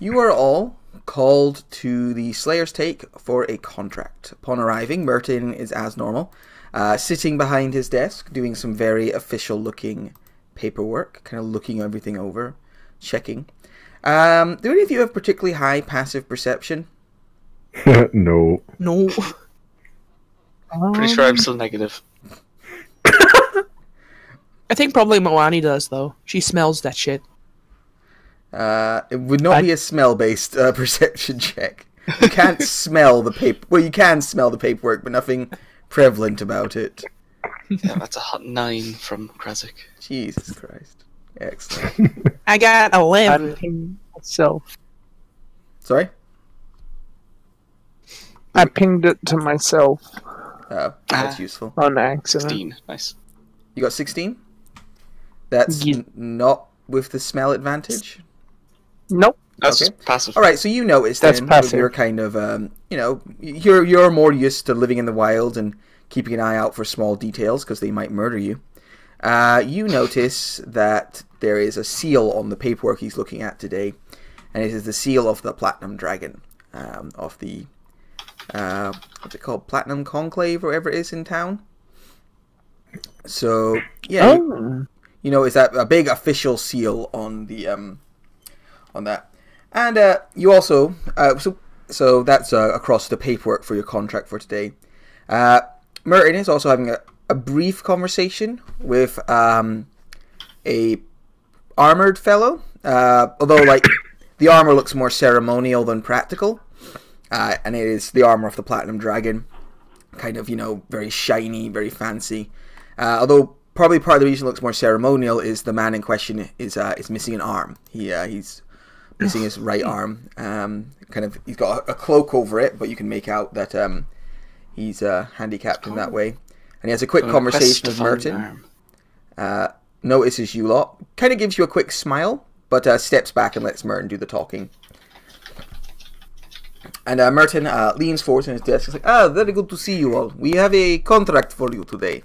You are all called to the Slayer's Take for a contract. Upon arriving, Merton is as normal, sitting behind his desk, doing some very official-looking paperwork, kind of looking everything over, checking. Do any of you have particularly high passive perception? No. No. Pretty sure I'm still negative. I think probably Moani does, though. She smells that shit. It would not be a smell-based perception check. You can't smell the paper. Well, you can smell the paperwork, but nothing prevalent about it. Yeah, that's a hot 9 from Krazik. Jesus Christ. Excellent. I got 11. I pinged myself. Sorry? I pinged it to myself That's useful. on accident. 16. Nice. You got 16? That's Yeah. not with the smell advantage? Nope. That's Okay. just passive. All right, so you notice That's then passive. you're kind of you're more used to living in the wild and keeping an eye out for small details because they might murder you. You notice that there is a seal on the paperwork he's looking at today, and it is the seal of the Platinum Dragon, of the what's it called, Platinum Conclave or whatever it is in town. So yeah, you know, is that a big official seal on the on that, and you also so that's across the paperwork for your contract for today. Merton is also having a brief conversation with a armored fellow, although like the armor looks more ceremonial than practical, and it is the armor of the Platinum Dragon, kind of, you know, very shiny, very fancy. Although probably part of the reason it looks more ceremonial is the man in question is missing an arm. He's missing his right arm. Kind of, he's got a cloak over it, but you can make out that he's handicapped in that way. And he has a quick conversation with Merton. Notices you lot, kind of gives you a quick smile, but steps back and lets Merton do the talking. And Merton leans forward on his desk. He's like, very good to see you all. We have a contract for you today.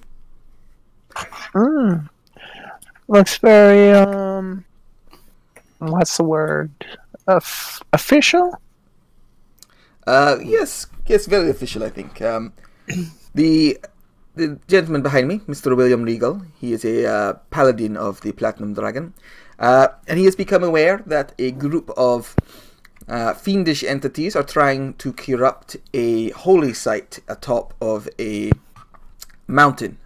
Looks very, what's the word? Official? Yes, very official, I think. The gentleman behind me, Mr. William Regal, he is a paladin of the Platinum Dragon, and he has become aware that a group of fiendish entities are trying to corrupt a holy site atop of a mountain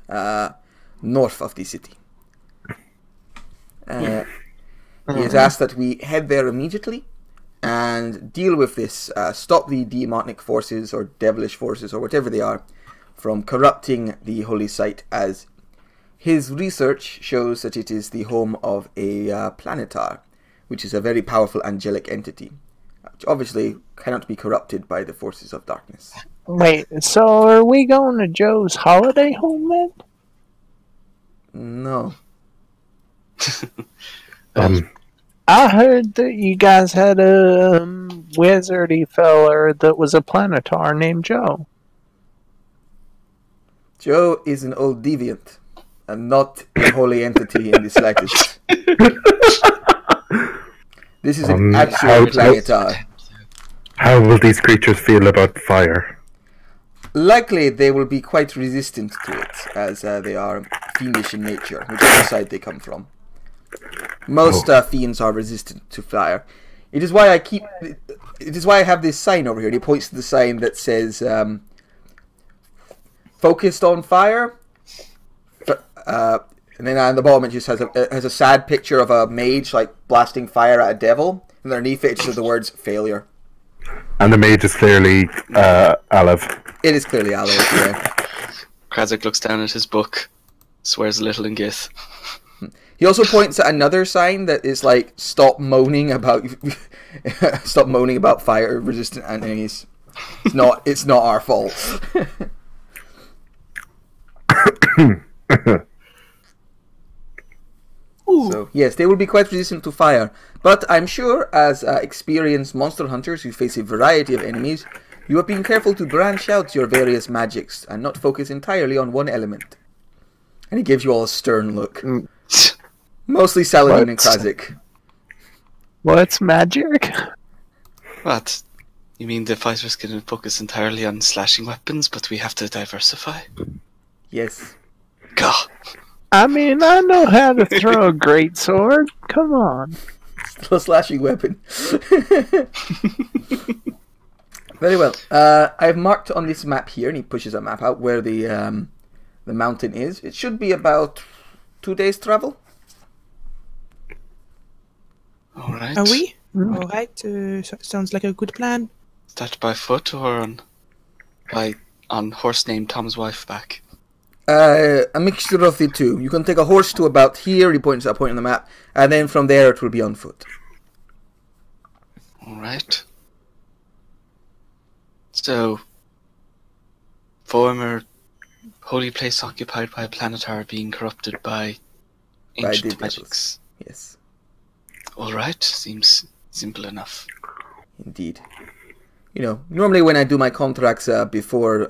north of the city. He has asked that we head there immediately and deal with this, stop the demonic forces or devilish forces or whatever they are from corrupting the holy site, as his research shows that it is the home of a planetar, which is a very powerful angelic entity, which obviously cannot be corrupted by the forces of darkness. Wait, so are we going to Joe's holiday home then? No. I heard that you guys had a wizardy feller that was a planetar named Joe. Joe is an old deviant, and not a holy entity in the slightest. This is an actual planetar. How will these creatures feel about fire? Likely they will be quite resistant to it, as they are fiendish in nature, whichever side they come from. Most fiends are resistant to fire. It is why I have this sign over here. And he points to the sign that says "Focused on fire," and then on the bottom it just has a sad picture of a mage like blasting fire at a devil, and underneath it just has the words "failure." And the mage is clearly Alav. It is clearly Aloe. Yeah. Krazik looks down at his book, swears a little in Gith. He also points at another sign that is like "Stop moaning about stop moaning about fire resistant enemies. It's not our fault." So yes, they will be quite resistant to fire, but I'm sure as experienced monster hunters who face a variety of enemies, you have been careful to branch out your various magics and not focus entirely on one element. And he gives you all a stern look. Mostly Saladin and Krazik. What's magic? What? You mean the fighters can focus entirely on slashing weapons, but we have to diversify? Yes. Gah! I mean, I know how to throw a great sword. Come on. Still a slashing weapon. Very well. I've marked on this map here, and he pushes a map out where the mountain is. It should be about 2 days travel. Alright. Are we? Alright, sounds like a good plan. Is that by foot or on horse named Tom's wife back? A mixture of the two. You can take a horse to about here, he points at a point on the map, and then from there it will be on foot. Alright. So, former holy place occupied by a planetar being corrupted by ancient magics. Yes. Alright, seems simple enough. Indeed. You know, normally when I do my contracts before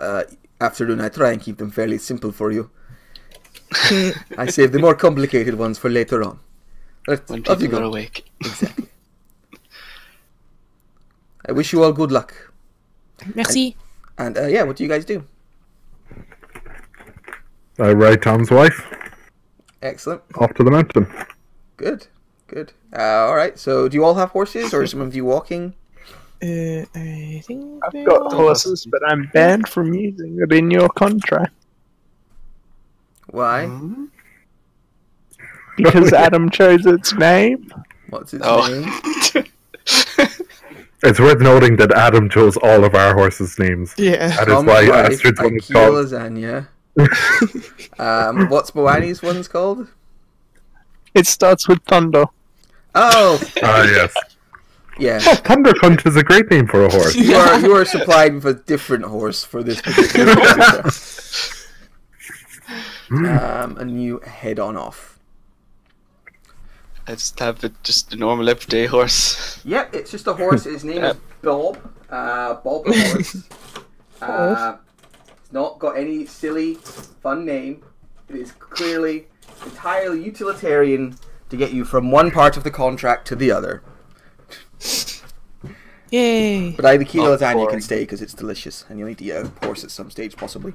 afternoon, I try and keep them fairly simple for you. I save the more complicated ones for later on. But When off you people are go. awake. Exactly. I wish you all good luck. Merci. And yeah, what do you guys do? I ride Tom's wife Excellent. off to the mountain. Good. Good. All right. So, do you all have horses, or is some of you walking? I think I've got horses, but I'm banned from using it in your contract. Why? Hmm? Because Adam chose its name. What's its Oh. name? It's worth noting that Adam chose all of our horses' names. Yeah. That is Tom's why wife, Astrid's one is Ikea called. Lasagna. What's Moani's one's called? It starts with thunder. Oh, Ah, yes. yeah. Oh, Thunder Cunt is a great name for a horse. You are supplied with a different horse for this particular and you head on off. I just have just a normal everyday horse. Yep, it's just a horse. His name is Bob. Bob the horse. It's not got any silly, fun name. It is clearly entirely utilitarian to get you from one part of the contract to the other. Yay. But either kilo Not lasagna boring. can stay because it's delicious, and you'll need to eat a horse at some stage, possibly.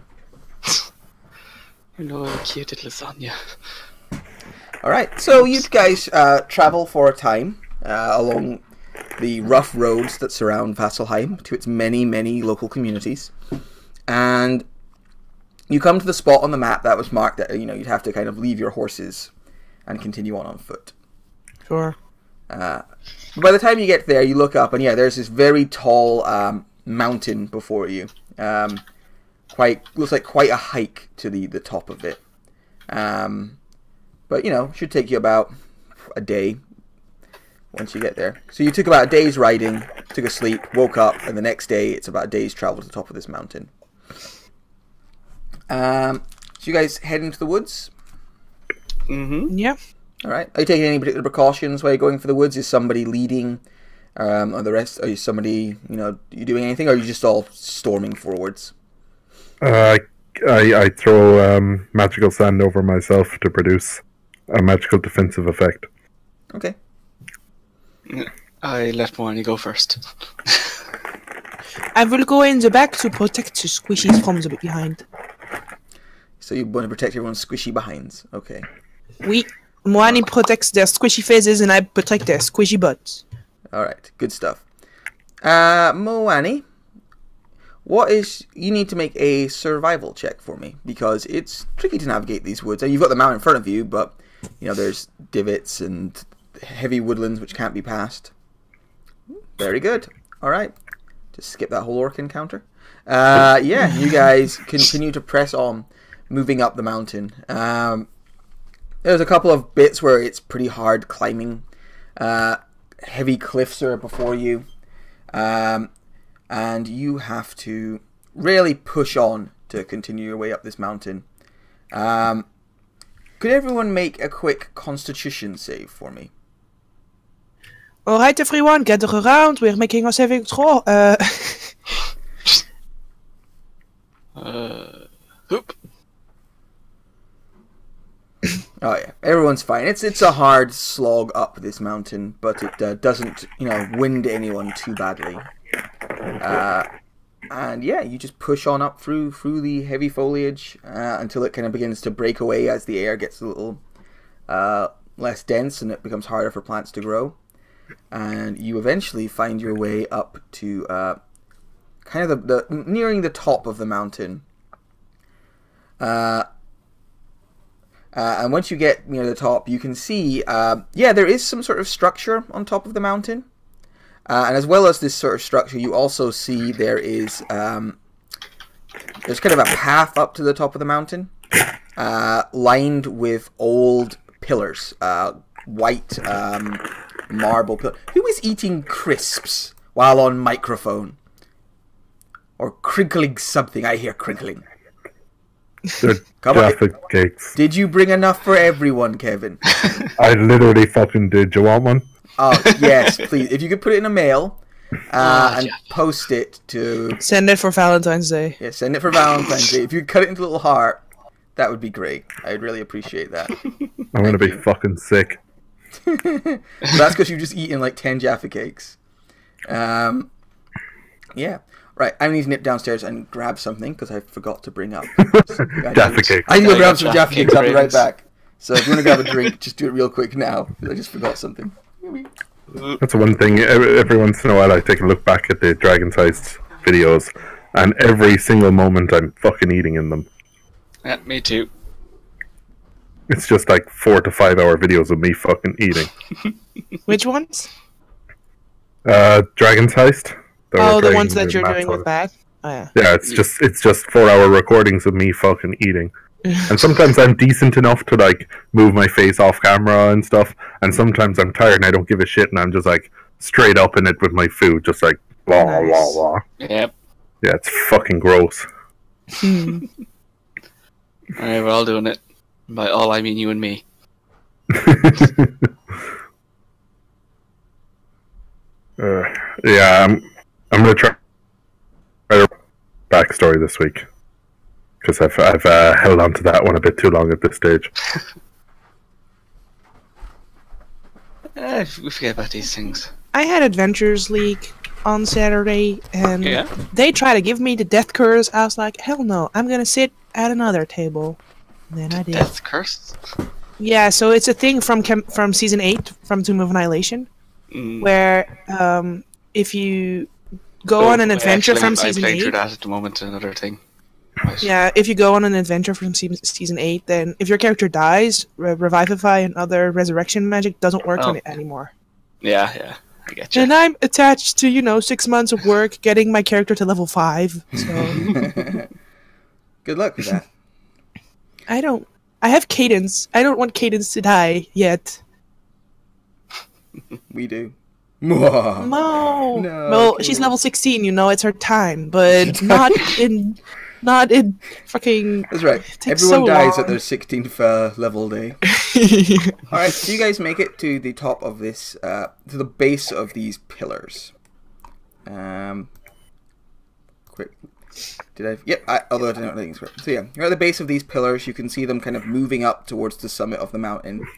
I know a cute little lasagna. All right, so you guys travel for a time along the rough roads that surround Vasselheim to its many, many local communities, and you come to the spot on the map that was marked that you'd have to kind of leave your horses and continue on foot. Sure. By the time you get there, you look up, and yeah, there's this very tall mountain before you. Looks like quite a hike to the top of it. But should take you about a day once you get there. So you took about a day's riding, took a sleep, woke up, and the next day it's about a day's travel to the top of this mountain. So you guys head into the woods. Mm-hmm. Yeah. All right. Are you taking any particular precautions while you're going for the woods? Is somebody leading, or the rest? Are you somebody? You doing anything? Or are you just all storming forwards? I throw magical sand over myself to produce a magical defensive effect. Okay. I let Moani go first. I will go in the back to protect the squishies from the behind. So you want to protect everyone's squishy behinds. Okay. Oui. Moani protects their squishy faces and I protect their squishy butts. All right. Good stuff. Moani, you need to make a survival check for me because it's tricky to navigate these woods. And you've got the mountain in front of you, but there's divots and heavy woodlands which can't be passed. Very good. All right. Just skip that whole orc encounter. Yeah, you guys continue to press on, moving up the mountain. There's a couple of bits where it's pretty hard climbing. Heavy cliffs are before you. And you have to really push on to continue your way up this mountain. Could everyone make a quick constitution save for me? Alright everyone, gather around, we're making a saving throw. Hoop. Oh yeah. everyone's fine. It's a hard slog up this mountain, but it doesn't, wind anyone too badly. And yeah, you just push on up through the heavy foliage until it kind of begins to break away as the air gets a little less dense and it becomes harder for plants to grow. And you eventually find your way up to kind of the nearing the top of the mountain. And once you get near the top, you can see, there is some sort of structure on top of the mountain. And as well as this sort of structure, you also see there's kind of a path up to the top of the mountain, lined with old pillars, white marble pillars. Who is eating crisps while on microphone? Or crinkling something? I hear crinkling. They're Jaffa cakes. Did you bring enough for everyone, Kevin? I literally fucking did. Do you want one? Oh, yes, please. If you could put it in a mail and post it to... Send it for Valentine's Day. Yeah, send it for Valentine's Day. If you could cut it into a little heart, that would be great. I'd really appreciate that. I'm going to be fucking sick. So that's because you've just eaten like 10 Jaffa cakes. Yeah. Right, I need to nip downstairs and grab something because I forgot to bring up. Jaffa cakes. I need to grab some Jaffa cakes. I'll be right back. So if you want to grab a drink, just do it real quick now. I just forgot something. That's one thing. Every once in a while I take a look back at the Dragon's Heist videos, and every single moment I'm fucking eating in them. Yeah, me too. It's just like 4 to 5 hour videos of me fucking eating. Which ones? Dragon's Heist. The ones that you're doing with Bad? Oh, yeah. Yeah, it's just 4 hour recordings of me fucking eating. And sometimes I'm decent enough to like move my face off camera and stuff, and sometimes I'm tired and I don't give a shit and I'm just like straight up in it with my food, just like blah blah blah. Yep. Yeah, it's fucking gross. Alright, we're all doing it. By all I mean you and me. Yeah, I'm gonna try a backstory this week because I've held on to that one a bit too long at this stage. We forget about these things. I had Adventures League on Saturday, and Yeah. they tried to give me the death curse. I was like, hell no, I'm gonna sit at another table. And then I did. Death curse? Yeah, so it's a thing from season 8, from Tomb of Annihilation, where if you go on an adventure from season 8... I played through that at the moment, another thing. Right. Yeah, if you go on an adventure from season 8, then if your character dies, Revivify and other resurrection magic doesn't work on it anymore. Yeah, I get you. And I'm attached to, 6 months of work getting my character to level 5, so... Good luck with that. I have Cadence. I don't want Cadence to die yet. We do. No. Well, okay. she's level 16, it's her time, but not in fucking... That's right. Everyone dies at their 16th level day. Alright, so you guys make it to the top of this, to the base of these pillars. Quick. Although I don't know things. So yeah, you're at the base of these pillars. You can see them kind of moving up towards the summit of the mountain.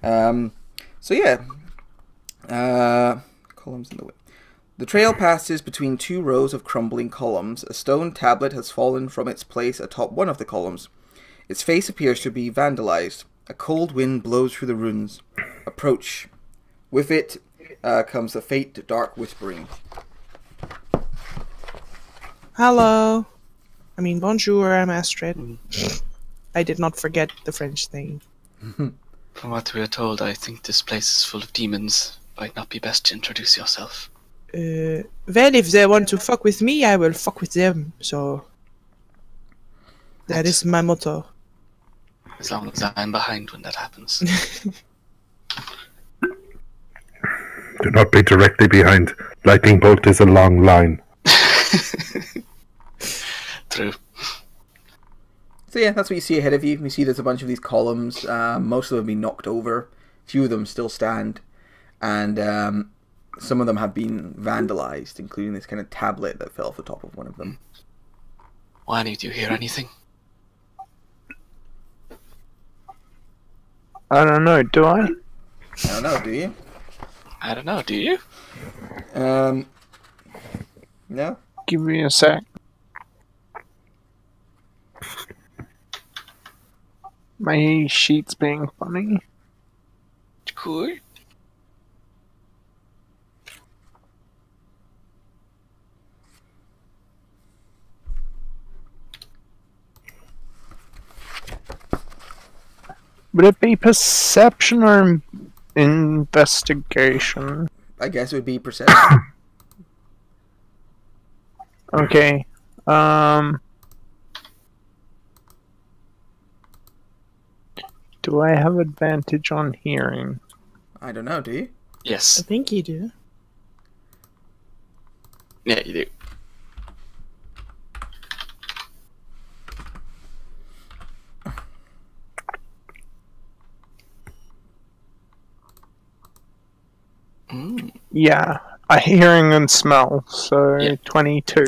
Columns in the way. The trail passes between 2 rows of crumbling columns. A stone tablet has fallen from its place atop one of the columns. Its face appears to be vandalized. A cold wind blows through the ruins. Approach. With it comes a faint, dark whispering. Hello. Bonjour, I'm Astrid. I did not forget the French thing. From what we are told, I think this place is full of demons. Might not be best to introduce yourself. Well, if they want to fuck with me, I will fuck with them, so... That is my motto. As long as I'm behind when that happens. Do not be directly behind. Lightning bolt is a long line. True. So yeah, that's what you see ahead of you. You see there's a bunch of these columns. Most of them have been knocked over. A few of them still stand. And some of them have been vandalized, including this kind of tablet that fell off the top of one of them. Wani, do you hear anything? I don't know, do I? I don't know, do you? I don't know, do you? No? Give me a sec. My sheet's being funny. Cool. Would it be perception or investigation? I guess it would be perception. Okay. Do I have advantage on hearing? I don't know, do you? I Yes. think you do. Yeah, you do. Mm. Yeah, hearing and smell, so Yeah. 22.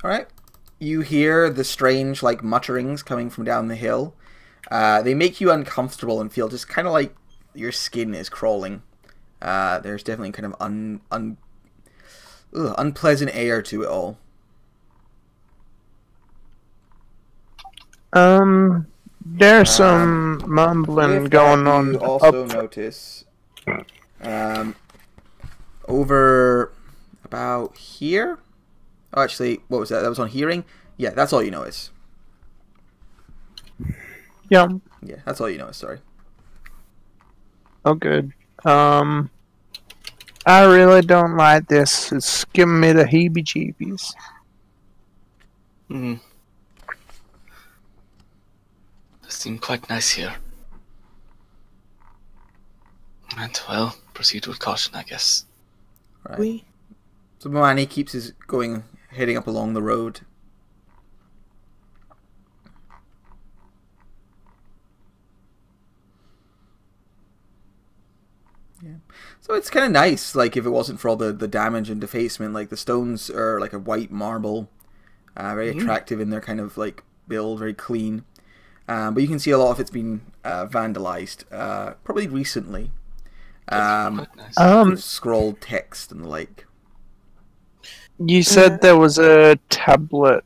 Alright. You hear the strange, like, mutterings coming from down the hill. They make you uncomfortable and feel just kind of like your skin is crawling. There's definitely kind of unpleasant air to it all. There's some mumbling With going that, on you also up. notice over about here. Oh, actually, what was that? That was on hearing? Yeah, that's all you notice. Yeah, Yeah, that's all you notice, sorry. oh good. I really don't like this. It's giving me the heebie-jeebies. Mm. Does seem quite nice here. And, well, proceed with caution, I guess. Right. We. So Moani keeps heading up along the road. Yeah. So it's kind of nice, like, if it wasn't for all the damage and defacement. Like, the stones are like a white marble. Very attractive in their kind of, like, build, very clean. But you can see a lot of it's been vandalized, probably recently. Quite nice. Scrolled text and the like. You said there was a tablet.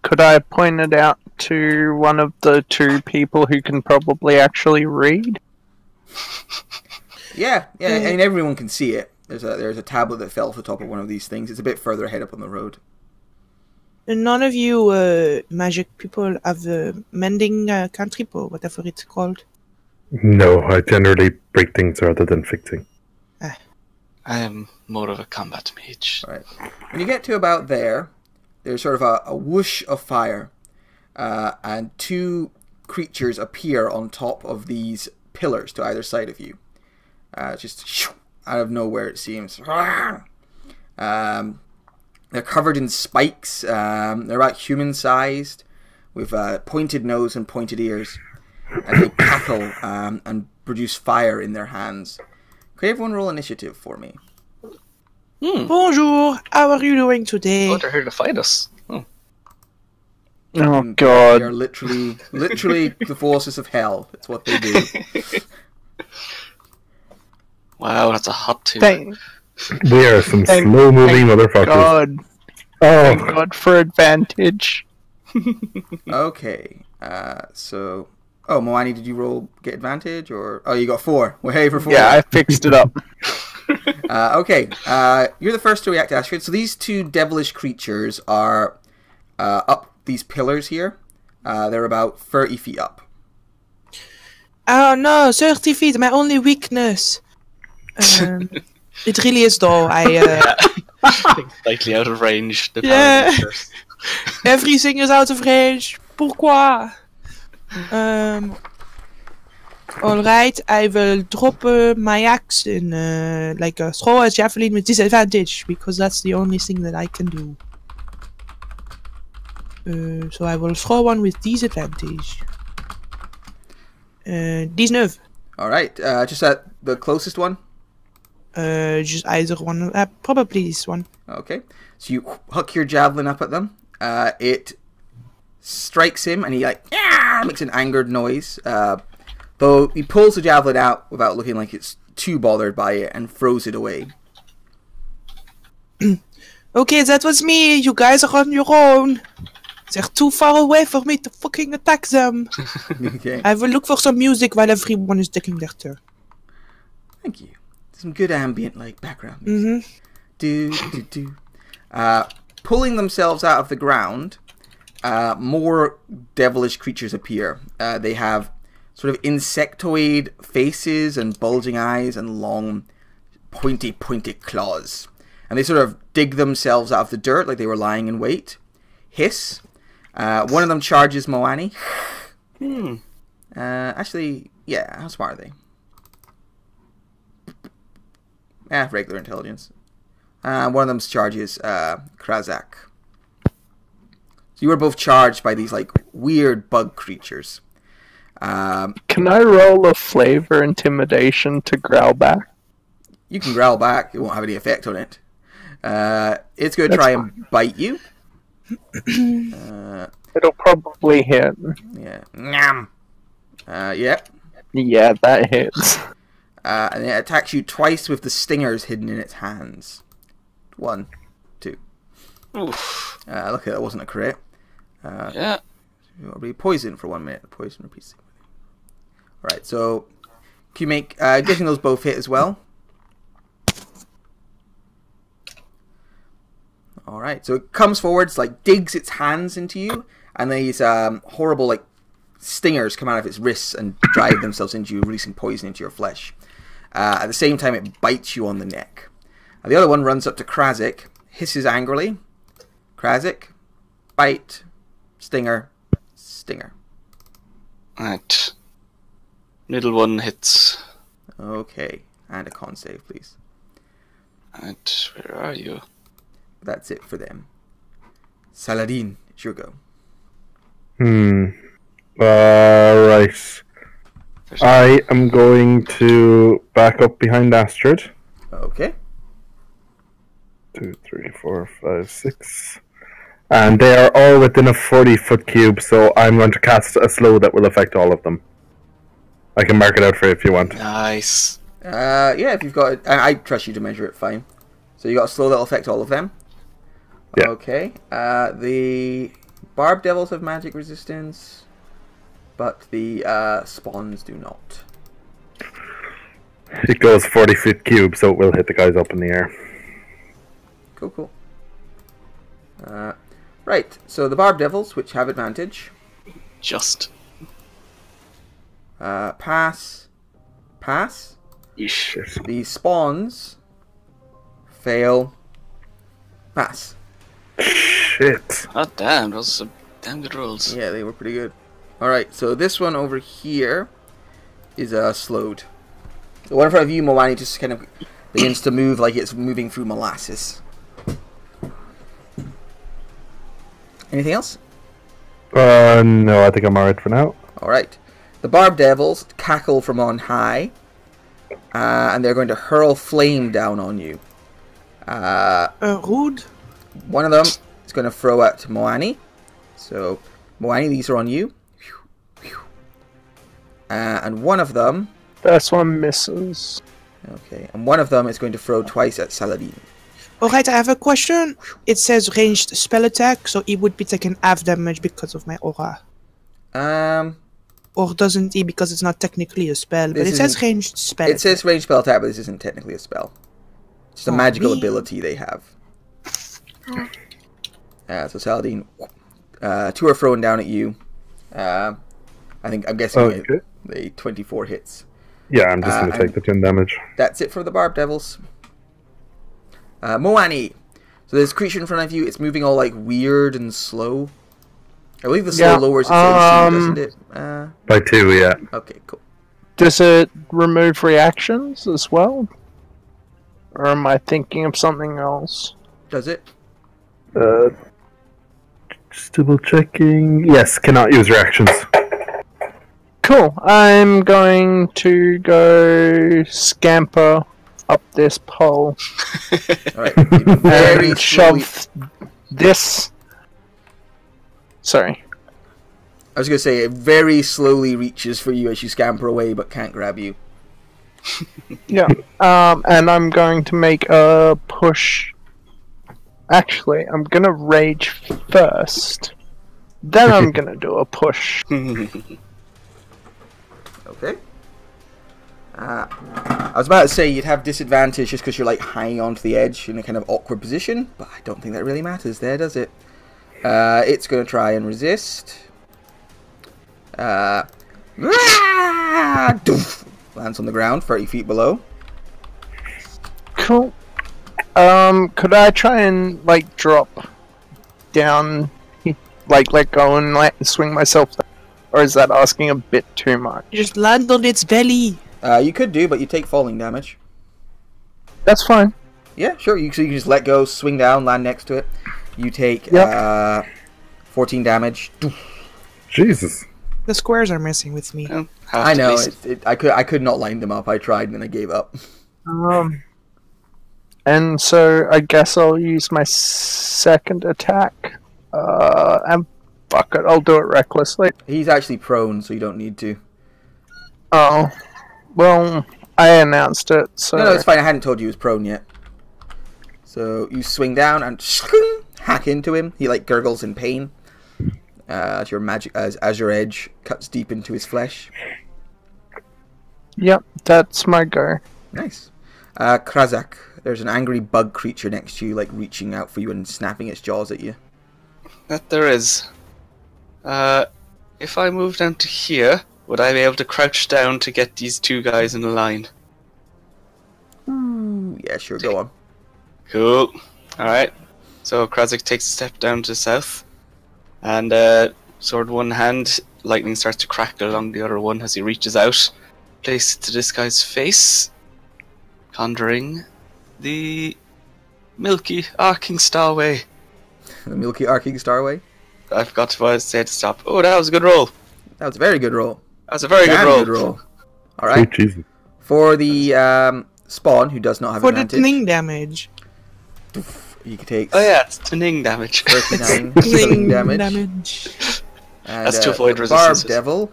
Could I point it out to one of the two people who can probably actually read? Yeah, I mean, everyone can see it. There's a tablet that fell off the top of one of these things. It's a bit further ahead up on the road. And none of you magic people have the mending cantrip or whatever it's called. No, I generally break things rather than fixing. I am more of a combat mage. Right. When you get to about there, there's sort of a whoosh of fire, and two creatures appear on top of these pillars to either side of you. Just out of nowhere, it seems. They're covered in spikes. They're about human-sized, with pointed nose and pointed ears. And they cackle and produce fire in their hands. Could everyone roll initiative for me? Bonjour, how are you doing today? Oh, they're here to fight us. Oh. Oh They god. are literally the forces of hell. It's what they do. Wow, that's a hot two. Thank We are some Thank- slow-moving motherfuckers. god. Oh, Thank god for advantage. Okay, so... Oh, Moani, did you get advantage, or... Oh, you got 4. Well, hey, for 4. Yeah, I fixed it up. Okay, you're the first to react, Astrid. So these two devilish creatures are up these pillars here. They're about 30 feet up. Oh no, 30 feet, my only weakness. It really is though. Slightly out of range. The Yeah. parameters. Everything is out of range. Pourquoi? Alright, I will drop my axe in like throw a javelin with disadvantage because that's the only thing that I can do. So I will throw one with disadvantage. 19. Alright, just at the closest one. Just either one. Probably this one. Okay, so you huck your javelin up at them. It strikes him, and he like makes an angered noise. Though he pulls the javelin out without looking like it's too bothered by it and throws it away. Okay, that was me. You guys are on your own. They're too far away for me to fucking attack them. Okay. I will look for some music while everyone is taking their turn. Thank you. Some good ambient like background music. Pulling themselves out of the ground, more devilish creatures appear. They have sort of insectoid faces and bulging eyes and long, pointy claws. And they sort of dig themselves out of the dirt like they were lying in wait. Hiss. One of them charges Moani. Actually, yeah, how smart are they? Regular intelligence. One of them charges Krazak. So you were both charged by these like weird bug creatures. Can I roll a flavor intimidation to growl back? You can growl back. It won't have any effect on it. It's going to try and bite you. It'll probably hit. Yeah. Nyam. Yeah. Yeah, that hits. And it attacks you twice with the stingers hidden in its hands. 1, 2. Oof. Luckily that wasn't a crit. Yeah. You'll be poisoned for 1 minute. The poison repeats. Alright, so can you make getting those both hit as well? Alright, so it comes forwards, like digs its hands into you, and these horrible like stingers come out of its wrists and drive themselves into you, releasing poison into your flesh. At the same time, it bites you on the neck. The other one runs up to Krazak, hisses angrily. Krazak, bite, stinger, stinger. Right. Middle one hits. Okay, and a con save, please. Right, where are you? That's it for them. Saladin, it's your go. Right. I am going to back up behind Astrid. Okay. 2, 3, 4, 5, 6. And they are all within a 40-foot cube, so I'm going to cast a slow that will affect all of them. I can mark it out for you if you want. Nice. Yeah, if you've got it. I trust you to measure it fine. So you got a slow that'll affect all of them? Yeah. Okay. The Barb Devils have magic resistance, but the spawns do not. It goes 40-foot cube, so it will hit the guys up in the air. Cool. Right, so the Barb Devils, which have advantage. Just. Pass. Yeesh. The spawns fail. Pass. Shit. Oh damn, those are some damn good rolls. Yeah, they were pretty good. Alright, so this one over here is slowed. The one in front of you, Moani, just kind of begins to move like it's moving through molasses. Anything else? No, I think I'm alright for now. Alright. The Barb Devils cackle from on high, and they're going to hurl flame down on you. Rude. One of them is going to throw at Moani. So, Moani, these are on you. And one of them... First one misses. Okay, and one of them is going to throw twice at Saladin. Alright, I have a question. It says ranged spell attack, so he would be taking half damage because of my aura. Or doesn't he, because it's not technically a spell, but it says ranged spell It says ranged spell attack, but this isn't technically a spell. It's a magical me. ability they have. So Saladin, 2 are thrown down at you. I'm guessing the 24 hits. Yeah, I'm just going to take the 10 damage. That's it for the Barb Devils. Moani. So there's a creature in front of you. It's moving all like weird and slow. I believe the slow lowers its AC, doesn't it? By 2, yeah. Okay, cool. Does it remove reactions as well? Or am I thinking of something else? Does it? Just double checking. Yes, cannot use reactions. Cool. I'm going to go scamper up this pole Alright. Very and slowly. shove this. Sorry. I was gonna say it very slowly reaches for you as you scamper away, but can't grab you. Yeah. And I'm going to make a push. Actually, I'm gonna rage first. Then I'm gonna do a push. Okay. I was about to say you'd have disadvantage just because you're like hanging onto the edge in a kind of awkward position, but I don't think that really matters there, does it? It's going to try and resist. Doof, lands on the ground 30 feet below. Cool. Could I try and like drop down, like let go and swing myself down? Or is that asking a bit too much? Just land on its belly. You could do, but you take falling damage. That's fine. Yeah, sure. So you can just let go, swing down, land next to it. You take 14 damage. Jesus. The squares are messing with me. Well, I know. I could not line them up. I tried and then I gave up. And so I guess I'll use my second attack. And fuck it, I'll do it recklessly. He's actually prone, so you don't need to. Oh, well, I announced it, so... No, it's fine. I hadn't told you he was prone yet. So you swing down and hack into him. He like gurgles in pain as your your edge cuts deep into his flesh. Yep, that's my go. Nice. Krazak, there's an angry bug creature next to you, like reaching out for you and snapping its jaws at you. That there is. If I move down to here, would I be able to crouch down to get these two guys in a line? Ooh, yeah, sure, go on. Cool. Alright. So Krazak takes a step down to the south. And sword in one hand, lightning starts to crackle along the other one as he reaches out. Place it to this guy's face. Conjuring the Milky Arcing Starway. The Milky Arcing Starway? I forgot what I said to stop. Oh, that was a good roll. That was a very good roll. That was a very good roll. Alright. Oh, Jesus. For the Spawn, who does not have For the advantage, Tning damage. you can take Oh yeah, it's Tning damage. 39 Tning killing damage. And, That's to avoid Barb resistances. Devil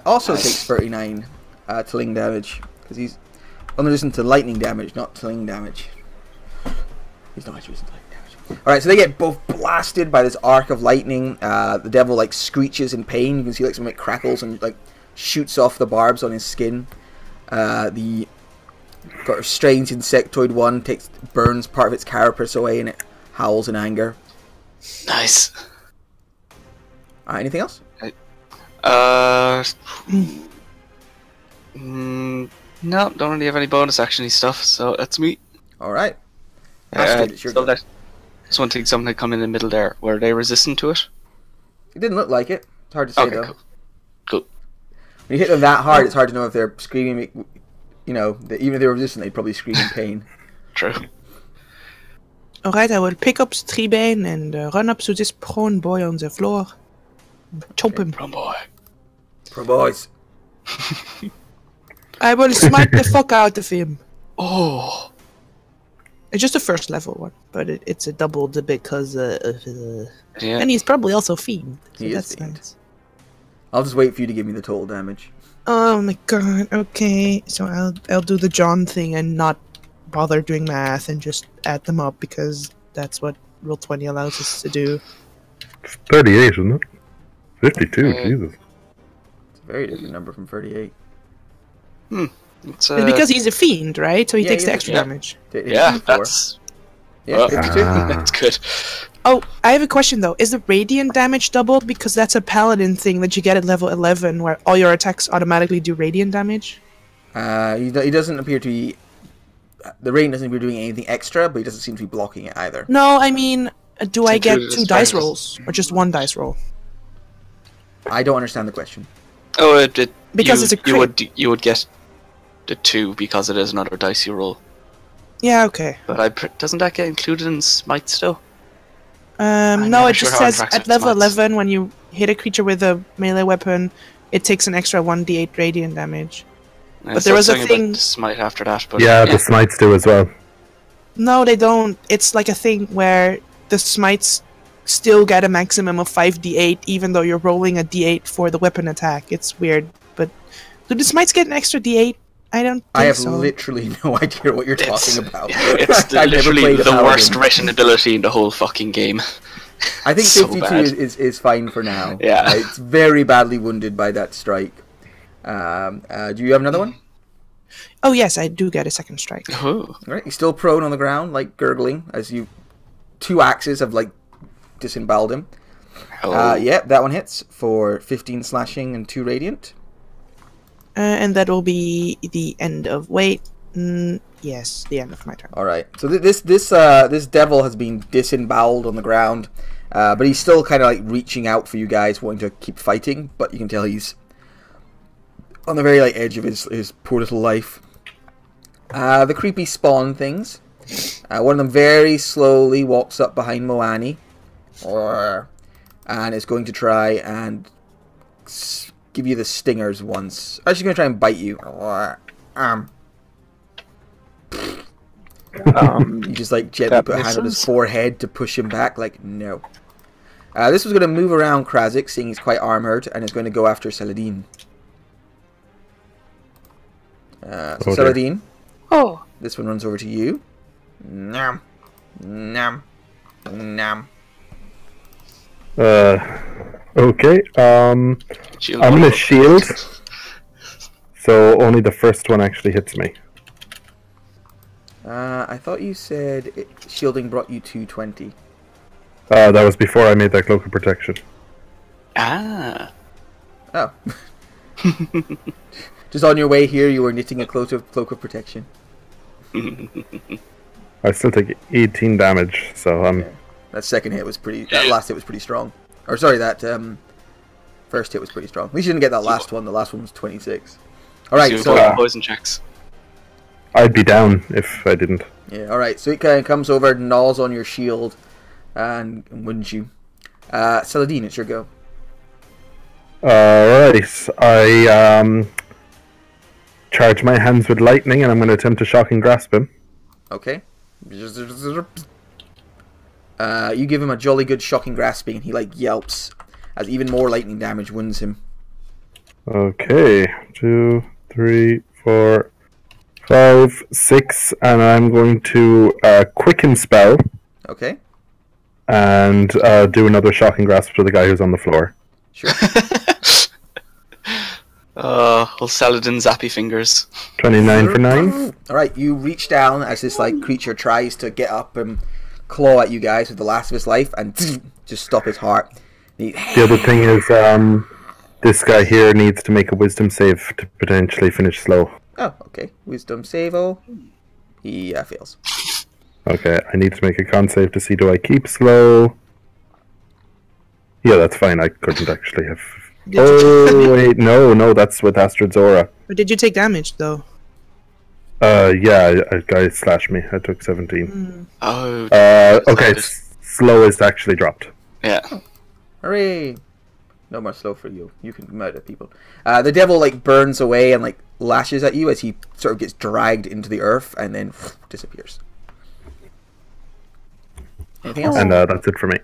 also takes 39 Tling damage. Because he's only resistant to lightning damage, not Tling damage. He's not actually resistant to lightning damage. Alright, so they get both blasted by this arc of lightning. The devil like screeches in pain. You can see like some like crackles and like shoots off the barbs on his skin. The strange insectoid one burns part of its carapace away and it howls in anger. Nice. Anything else? No, don't really have any bonus actiony stuff, so that's me. Alright. Astrid, it's your so go. that, just one thing, something come in the middle there. Were they resistant to it? It didn't look like it. It's hard to say Okay, though. cool. When you hit them that hard, it's hard to know if they're screaming. You know, even if they were resistant, they'd probably scream in pain. True. Alright, I will pick up Stribane and run up to this prone boy on the floor. Chop him. Run, boy. For boys. I will smite the fuck out of him. Oh. It's just a first level one, but it's a double because Yeah. and he's probably also fiend. So He is that's fiend. nice. I'll just wait for you to give me the total damage. Oh my god. Okay, so I'll do the John thing and not bother doing math and just add them up because that's what Roll20 allows us to do. 38, isn't it? 52, Jesus. It's a very different number from 38. It's, It's because he's a fiend, right? So he yeah, takes the yeah, extra yeah. damage. yeah, 54. that's Yeah, 52. that's good. Oh, I have a question though. Is the radiant damage doubled? Because that's a paladin thing that you get at level 11 where all your attacks automatically do radiant damage. He doesn't appear to be... The rain doesn't appear to be doing anything extra, but he doesn't seem to be blocking it either. No, I mean, do I get included 2 as dice bonus. rolls? Or just 1 dice roll? I don't understand the question. Oh, Because you, it's a you would get the 2 because it is another dicey roll. Yeah, okay. But doesn't that get included in smite still? No, never it sure just how it says interacts at with level smites. 11 when you hit a creature with a melee weapon, it takes an extra 1d8 radiant damage. But there was a something thing- about the smite after that. But Yeah, the smites do as well. No, they don't. It's like a thing where the smites still get a maximum of 5d8, even though you're rolling a d8 for the weapon attack. It's weird, but do the smites get an extra d8? I don't think I have so. literally no idea what you're talking about. It's I've never literally played a the paladin. worst written ability in the whole fucking game. I think So 52 bad. is fine for now. Yeah. It's very badly wounded by that strike. Do you have another one? Oh yes, I do get a second strike. Oh. All right, he's still prone on the ground, like gurgling, as you... 2 axes have, like, disemboweled him. Yeah, that one hits for 15 slashing and 2 radiant. And that will be the end of... Wait. Yes, the end of my turn. All right. So this devil has been disemboweled on the ground, but he's still kind of like reaching out for you guys, wanting to keep fighting. But you can tell he's on the very like edge of his poor little life. The creepy spawn things. One of them very slowly walks up behind Moani, and is going to try and give you the stingers once. Actually, going to try and bite you. You just like gently put a hand on his forehead to push him back. Like no. This was going to move around Krasik, seeing he's quite armored, and is going to go after Saladin. Saladin. Oh. This one runs over to you. Nom. Nom. Nom. Okay. I'm gonna shield. So only the first one actually hits me. I thought you said shielding brought you 220. That was before I made that cloak of protection. Ah. Oh. Just on your way here, you were knitting a cloak of protection. I still take 18 damage, so I'm... That second hit was pretty... That last hit was pretty strong. Or sorry, that first hit was pretty strong. At least you didn't get that last one. The last one was 26. Alright, so... poison checks. I'd be down if I didn't. Yeah, alright. So it kind of comes over, gnaws on your shield, and wounds you. Saladin, it's your go. Alright, I charge my hands with lightning, and I'm going to attempt to shock and grasp him. Okay. You give him a jolly good shocking grasping, and he like yelps as even more lightning damage wounds him. Okay, 2, 3, 4, 5, 6, and I'm going to quicken spell. Okay. And do another shocking grasp to the guy who's on the floor. Sure. Old Saladin zappy fingers. 29 for 9. Alright, you reach down as this like creature tries to get up and claw at you guys with the last of his life and just stop his heart. The other thing is this guy here needs to make a wisdom save to potentially finish slow. Oh, okay. Wisdom save. Oh, he fails. Okay, I need to make a con save to see do I keep slow. Yeah, that's fine. I couldn't actually have. Oh wait, no, that's with Astrid's aura. But did you take damage though? Yeah, a guy slashed me. I took 17. Oh. Okay, slowest actually dropped. Yeah. Hooray! No more slow for you. You can murder people. The devil like burns away and like lashes at you as he sort of gets dragged into the earth and then disappears. Anything else? And that's it for me.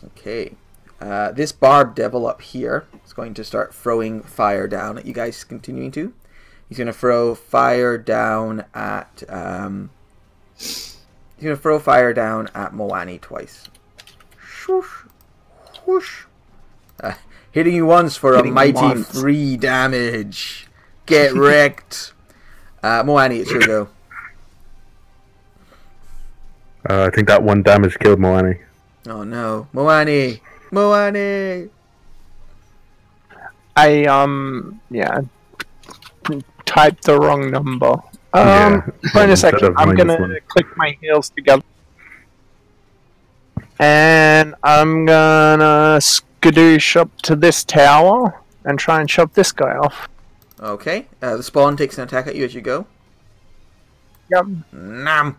Okay. This barbed devil up here is going to start throwing fire down at you guys. Continuing to. He's going to throw fire down at. He's going to throw fire down at Moani twice. Swoosh, whoosh. Hitting you once for a mighty 3 damage. Get wrecked. Moani, it's your go. I think that 1 damage killed Moani. Oh no, Moani, Moani. I typed the wrong number. Yeah. Wait a second. I'm gonna -1. click my heels together, and I'm gonna skadoosh up to this tower and try and shove this guy off. Okay, the spawn takes an attack at you as you go. Yep. Nam.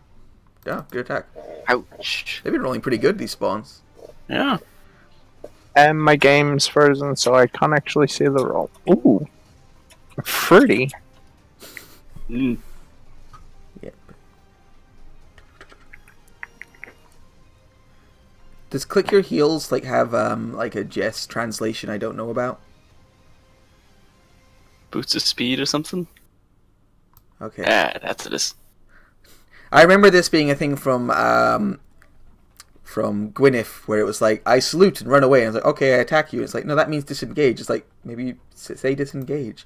Yeah, good attack. Ouch. They've been rolling pretty good, these spawns. Yeah. And my game's frozen, so I can't actually see the roll. Ooh. Fruity. Mm. Yep. Does click your heels like have like a Jess translation I don't know about? Boots of speed or something? Okay. Ah, that's it. I remember this being a thing from Gwyneth, where it was like, I salute and run away. And I was like, okay, I attack you. It's like, no, that means disengage. It's like, maybe say disengage.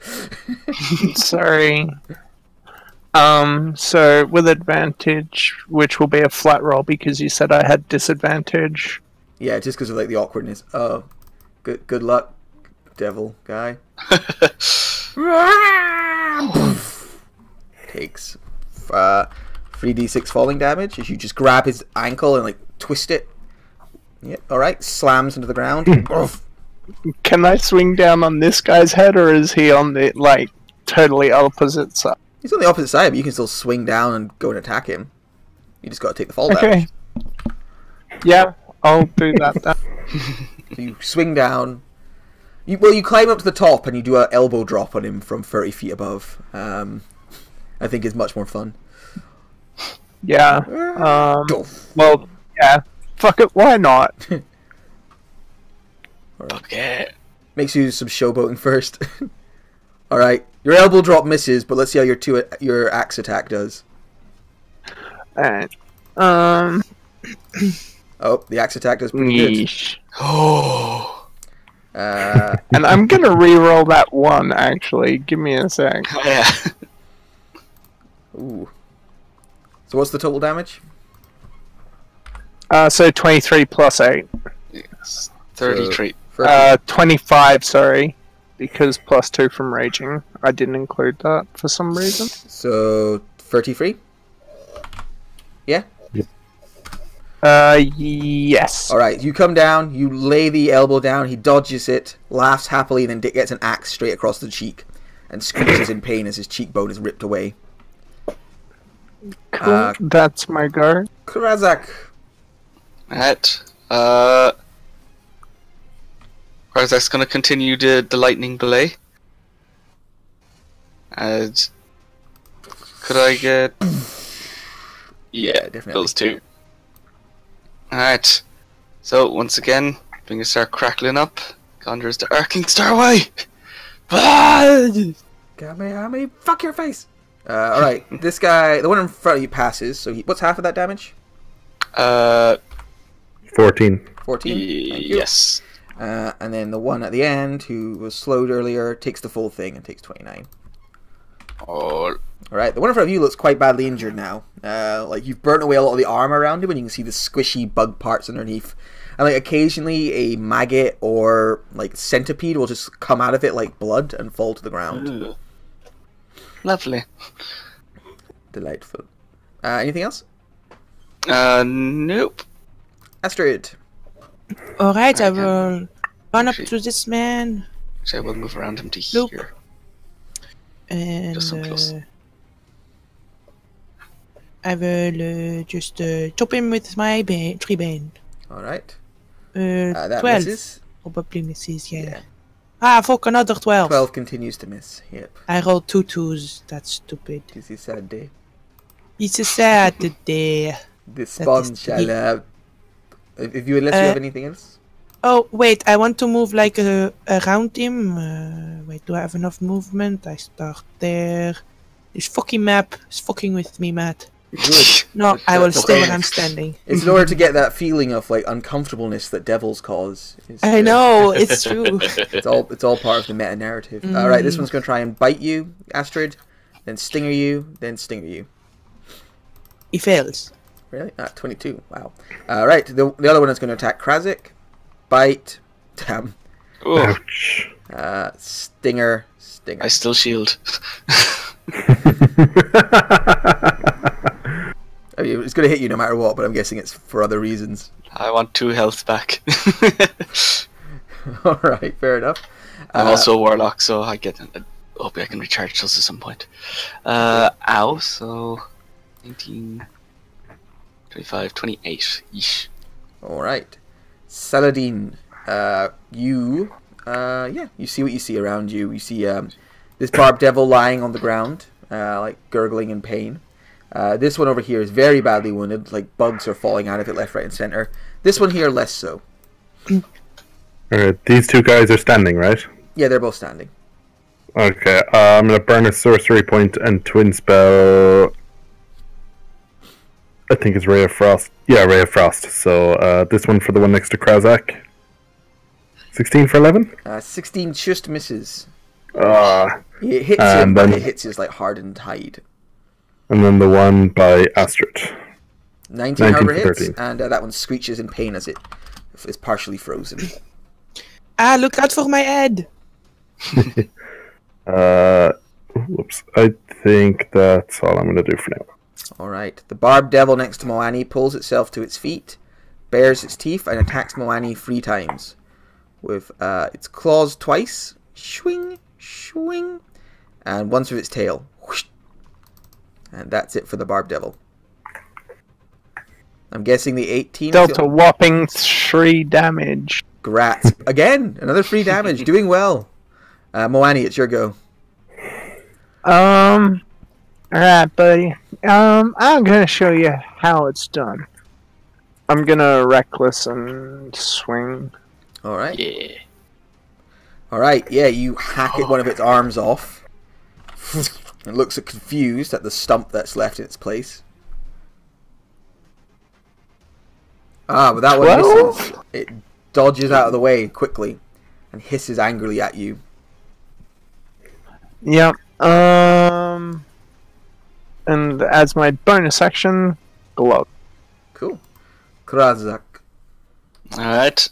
Sorry. So with advantage, which will be a flat roll because you said I had disadvantage. Yeah, just because of like the awkwardness. Oh, good luck, devil guy. Takes 3d6 falling damage as you just grab his ankle and like twist it. Yep, alright, slams into the ground. Can I swing down on this guy's head, or is he on the, like, totally opposite side? He's on the opposite side, but you can still swing down and go and attack him. You just gotta take the fall damage. Okay. Yeah, I'll do that then. So you swing down. You climb up to the top and you do an elbow drop on him from 30 feet above. I think is much more fun. Yeah. Well, yeah. Fuck it, why not? Okay. Makes you do some showboating first. Alright. Your elbow drop misses, but let's see how your axe attack does. Alright. Oh, the axe attack does pretty Yeesh. Oh. good. And I'm gonna re-roll that one, actually. Give me a sec. Yeah. Ooh. So what's the total damage? So 23 plus 8. Yes. 33. 25, sorry. Because plus 2 from raging. I didn't include that for some reason. So 33? Yeah? Yes. Alright, you come down, you lay the elbow down, he dodges it, laughs happily, then gets an axe straight across the cheek, and screeches in pain as his cheekbone is ripped away. Cool. That's my go. Krazak. Alright. Krazak's gonna continue the lightning belay. And could I get... Yeah, definitely. those two. Alright. So, once again, fingers start crackling up. Conjures the arcing starway. Kamehameha, fuck your face! Alright, this guy, the one in front of you passes, so what's half of that damage? 14. 14? Yes. And then the one at the end, who was slowed earlier, takes the full thing and takes 29. Oh. Alright, the one in front of you looks quite badly injured now. Like, you've burnt away a lot of the armor around him, and you can see the squishy bug parts underneath. And, like, occasionally a maggot or, like, centipede will just come out of it like blood and fall to the ground. Ooh. Lovely. Delightful. Anything else? Nope. Astrid. Alright, I will run up to this man. Actually, I will move around him to Nope. here. And Just so close. I will just chop him with my tree bane. Alright. 12. That misses. Probably misses, yeah. Ah, fuck, another 12. 12 continues to miss. Yep. I rolled 2 2s. That's stupid. This is a sad day. It's a sad day. This spawn shall unless you have anything else? Oh, wait, I want to move like around him. Wait, do I have enough movement? I start there. This fucking map is fucking with me, Matt. Good. No, I will That's stay okay. where I'm standing. It's in order to get that feeling of like uncomfortableness that devils cause. I know, it's true. It's all part of the meta narrative. Alright, this one's gonna try and bite you, Astrid, then stinger you, then stinger you. He fails. Really? 22. Wow. Alright, the other one is gonna attack Krazak. Bite. Damn. Ooh, Ouch. Stinger. I still shield. I mean, it's gonna hit you no matter what, but I'm guessing it's for other reasons. I want 2 health back. Alright, fair enough. I'm also a warlock, so I hope I can recharge those at some point. Ow, so 19, 25, 28. Yeesh. Alright. Saladin, you see what you see around you. You see this barb devil lying on the ground, like gurgling in pain. This one over here is very badly wounded, like bugs are falling out of it left, right, and center. This one here, less so. Alright, these two guys are standing, right? Yeah, they're both standing. Okay, I'm gonna burn a sorcery point and twin spell. I think it's Ray of Frost. Yeah, Ray of Frost. So this one for the one next to Krazak. 16 for 11? 16 just misses. It hits and him, but then- it hits his like hardened hide. And then the one by Astrid. 19 19 however for hits, 13. and that one screeches in pain as it is partially frozen. Ah, look out for my head! Whoops. I think that's all I'm gonna do for now. Alright, the barbed devil next to Moani pulls itself to its feet, bares its teeth, and attacks Moani 3 times. With its claws twice, swing, swing, and once with its tail. Whoosh. And that's it for the barbed devil. I'm guessing the 18... Dealt a whopping 3 damage. Grats. Again, another 3 damage, doing well. Moani, it's your go. Alright, buddy. I'm gonna show you how it's done. I'm gonna reckless and swing. Alright. Yeah. Alright, yeah, you hack one of its arms off. It looks confused at the stump that's left in its place. But that one 12? misses. It dodges out of the way quickly and hisses angrily at you. Yep. And as my bonus action, glove. Cool. Krazak. Alright.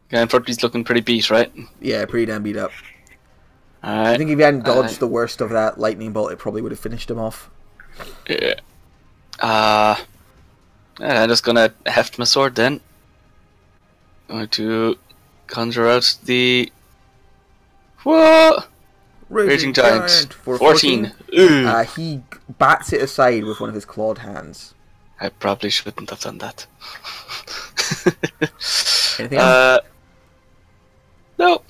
Ganforty's looking pretty beat, right? Yeah, pretty damn beat up. I Alright. think if you hadn't dodged the worst of that lightning bolt, it probably would have finished him off. Yeah. I'm just gonna heft my sword then. Going to conjure out the... Whoa! Raging Giant. For 14. Ooh. He bats it aside with one of his clawed hands. I probably shouldn't have done that. Anything else? No.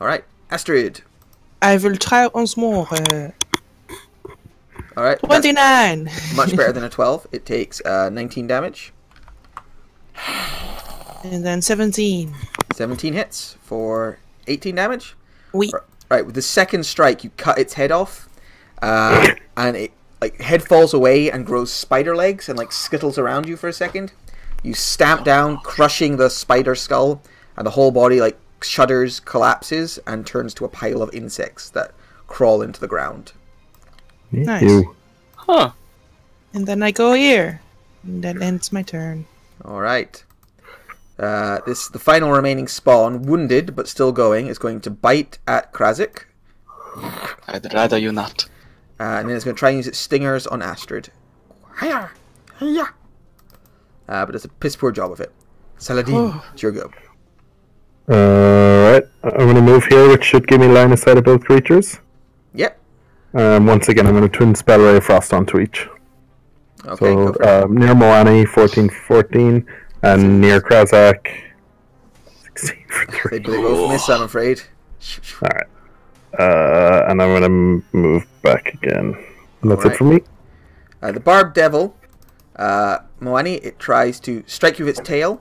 Alright, Astrid. I will try once more. Alright, 29! much better than a 12. It takes 19 damage. And then 17. 17 hits for 18 damage. Oui. Right, with the second strike, you cut its head off, and it head falls away and grows spider legs and skittles around you for a second. You stamp down, crushing the spider skull, and the whole body shudders, collapses, and turns to a pile of insects that crawl into the ground. Nice. You. Huh. And then I go here. And that ends my turn. All right. The final remaining spawn, wounded but still going, is going to bite at Krazak. I'd rather you not. And then it's going to try and use its stingers on Astrid. Hiya! Hiya! But it's a piss poor job of it. Saladin, it's your go. Alright, I'm going to move here, which should give me line of sight of both creatures. Yep. Once again, I'm going to twin spell Ray of Frost onto each. Okay, go for it. So, near Moani, 14 for 14, and near Krazak, 16 for 3. They both miss, I'm afraid. Alright. And I'm going to move back again. And that's Alright. it for me. The barbed devil, Moani, it tries to strike you with its tail.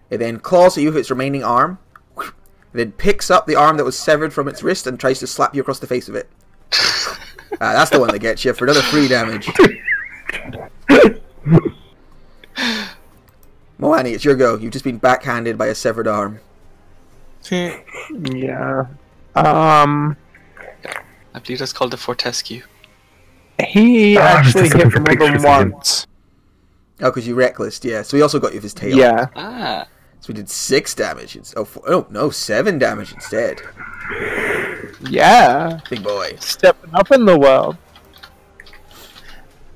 It then claws at you with its remaining arm. It then picks up the arm that was severed from its wrist and tries to slap you across the face with it. That's the one that gets you for another 3 damage. Moani, it's your go. You've just been backhanded by a severed arm. Yeah. I believe that's called the Fortescue. He actually just looking hit for more than pictures again. once. Oh, because you reckless, yeah. So he also got you with his tail. Yeah. Ah. So we did 6 damage. No, 7 damage instead. Yeah. Big boy. Stepping up in the world.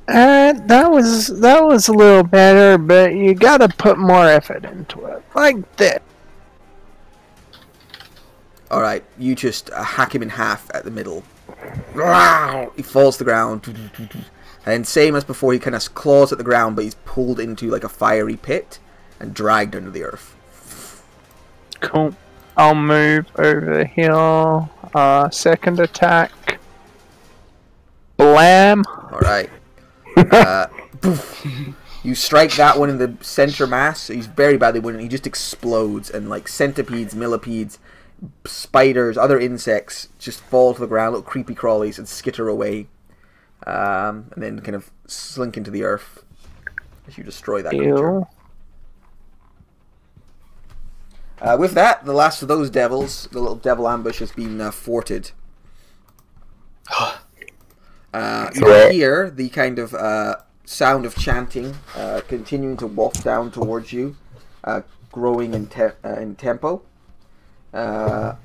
That was a little better, but you gotta put more effort into it. Like this. Alright, you just hack him in half at the middle. He falls to the ground. And same as before, he kind of claws at the ground, but he's pulled into a fiery pit and dragged under the earth. Cool. I'll move over the hill. Second attack. Blam. All right. Poof. You strike that one in the center mass. He's very badly wounded. He just explodes, and like centipedes, millipedes, spiders, other insects just fall to the ground, little creepy crawlies, and skitter away, and then kind of slink into the earth as you destroy that creature. With that, the last of those devils, the little devil ambush, has been forted. You can hear the kind of sound of chanting continuing to waft down towards you, growing in tempo. Yeah,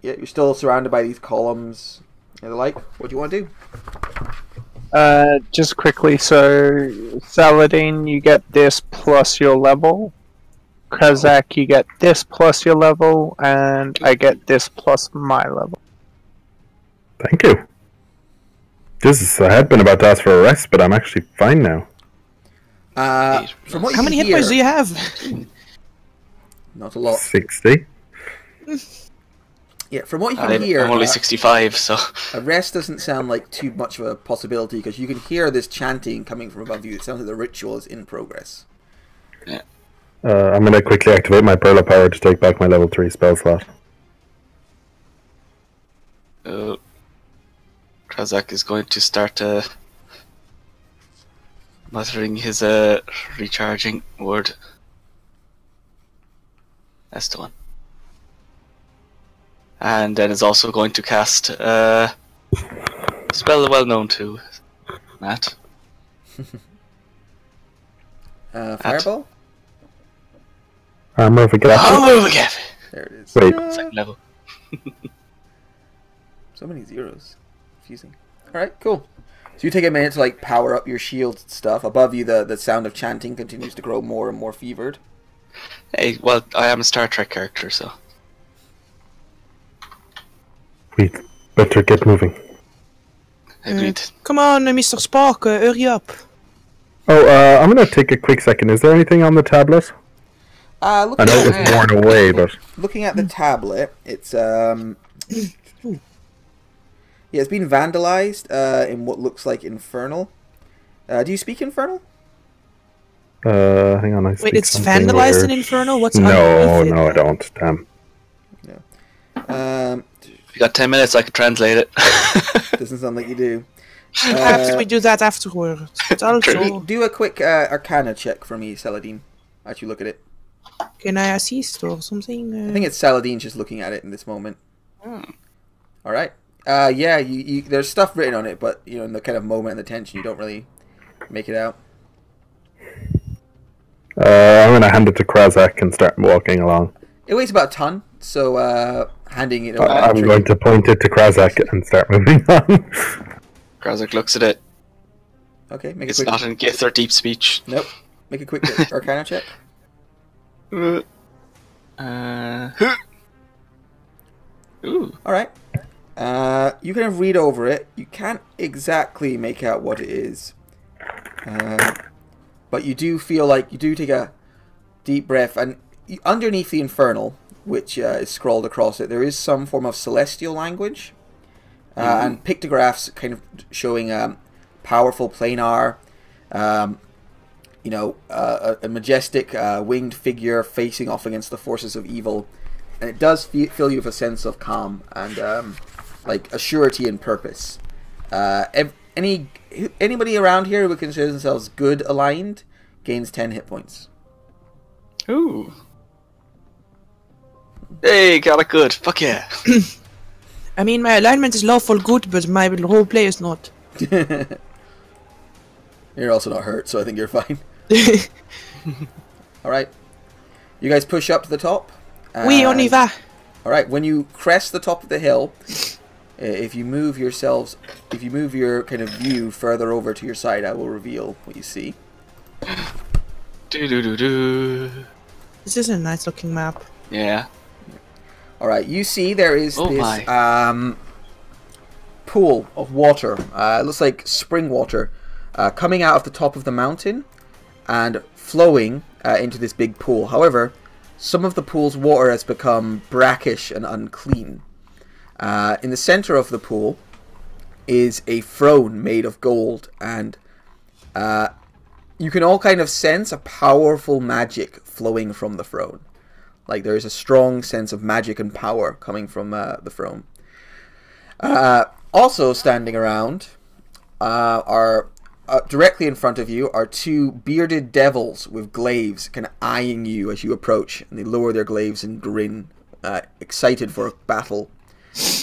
you're still surrounded by these columns and the like. What do you want to do? Just quickly, so Saladin, you get this plus your level. Krazak, you get this plus your level, and I get this plus my level. Thank you. I had been about to ask for a rest, but I'm actually fine now. From what you How many hit points do you have? Not a lot. 60. Yeah, from what you can hear, I'm only 65, so a rest doesn't sound like too much of a possibility because you can hear this chanting coming from above you. It sounds like the ritual is in progress. yeah. I'm going to quickly activate my Pearl of Power to take back my level 3 spell slot. Krazak is going to start muttering his recharging word. That's the one. And then is also going to cast a spell well known to Matt. Fireball? Armor of a Gap. Armor of a Gap! There it is. Wait. Second level. So many zeros. Confusing. Alright, cool. So you take a minute to like power up your shield stuff. Above you, the sound of chanting continues to grow more and more fevered. Hey, well, I am a Star Trek character, so. We better get moving. Agreed. Come on, Mr. Spock, hurry up. Oh, I'm going to take a quick second. Is there anything on the tablet? I know it was worn away, but... Looking at the tablet, it's yeah, it's been vandalized in what looks like Infernal. Do you speak Infernal? Hang on, Wait, it's vandalized in Infernal? What's No, underneath it? no, I don't. Damn. No. If you got 10 minutes, I could translate it. Doesn't sound like you do. Perhaps we do that afterwards. But also, Do a quick Arcana check for me, Saladin, as you look at it. can I assist or something? I think it's Saladin just looking at it in this moment. Alright. Yeah, you there's stuff written on it, but you know, in the kind of moment and the tension, you don't really make it out. I'm going to hand it to Krazak and start walking along. It weighs about a ton, so handing it over. I'm going to point it to Krazak and start moving on. Krazak looks at it. Okay, make It's a quick. not in Gith or Deep Speech. Nope. Make a quick Arcana check. Ooh. All right. You kind of read over it. You can't exactly make out what it is, but you do feel like you do take a deep breath, and underneath the Infernal, which is scrawled across it, there is some form of celestial language, and pictographs kind of showing powerful planar, you know, a majestic winged figure facing off against the forces of evil, and it does fill you with a sense of calm and like a surety and purpose. Anybody around here who would consider themselves good aligned gains 10 hit points. Ooh. Hey, got it good. Fuck yeah. I mean, my alignment is lawful good, but my role play is not. You're also not hurt, so I think you're fine. Alright. You guys push up to the top. Oui, on y va. Alright, when you crest the top of the hill, if you move your kind of view further over to your side, I will reveal what you see. Do. This is a nice looking map. Yeah. Alright, you see there is Oh this my. pool of water. It looks like spring water coming out of the top of the mountain and flowing into this big pool. However, some of the pool's water has become brackish and unclean. In the center of the pool, is a throne made of gold, and you can all kind of sense a powerful magic flowing from the throne. Like there is a strong sense of magic and power coming from the throne. Also standing around are directly in front of you are two bearded devils with glaives kind of eyeing you as you approach, and they lower their glaives and grin, excited for a battle.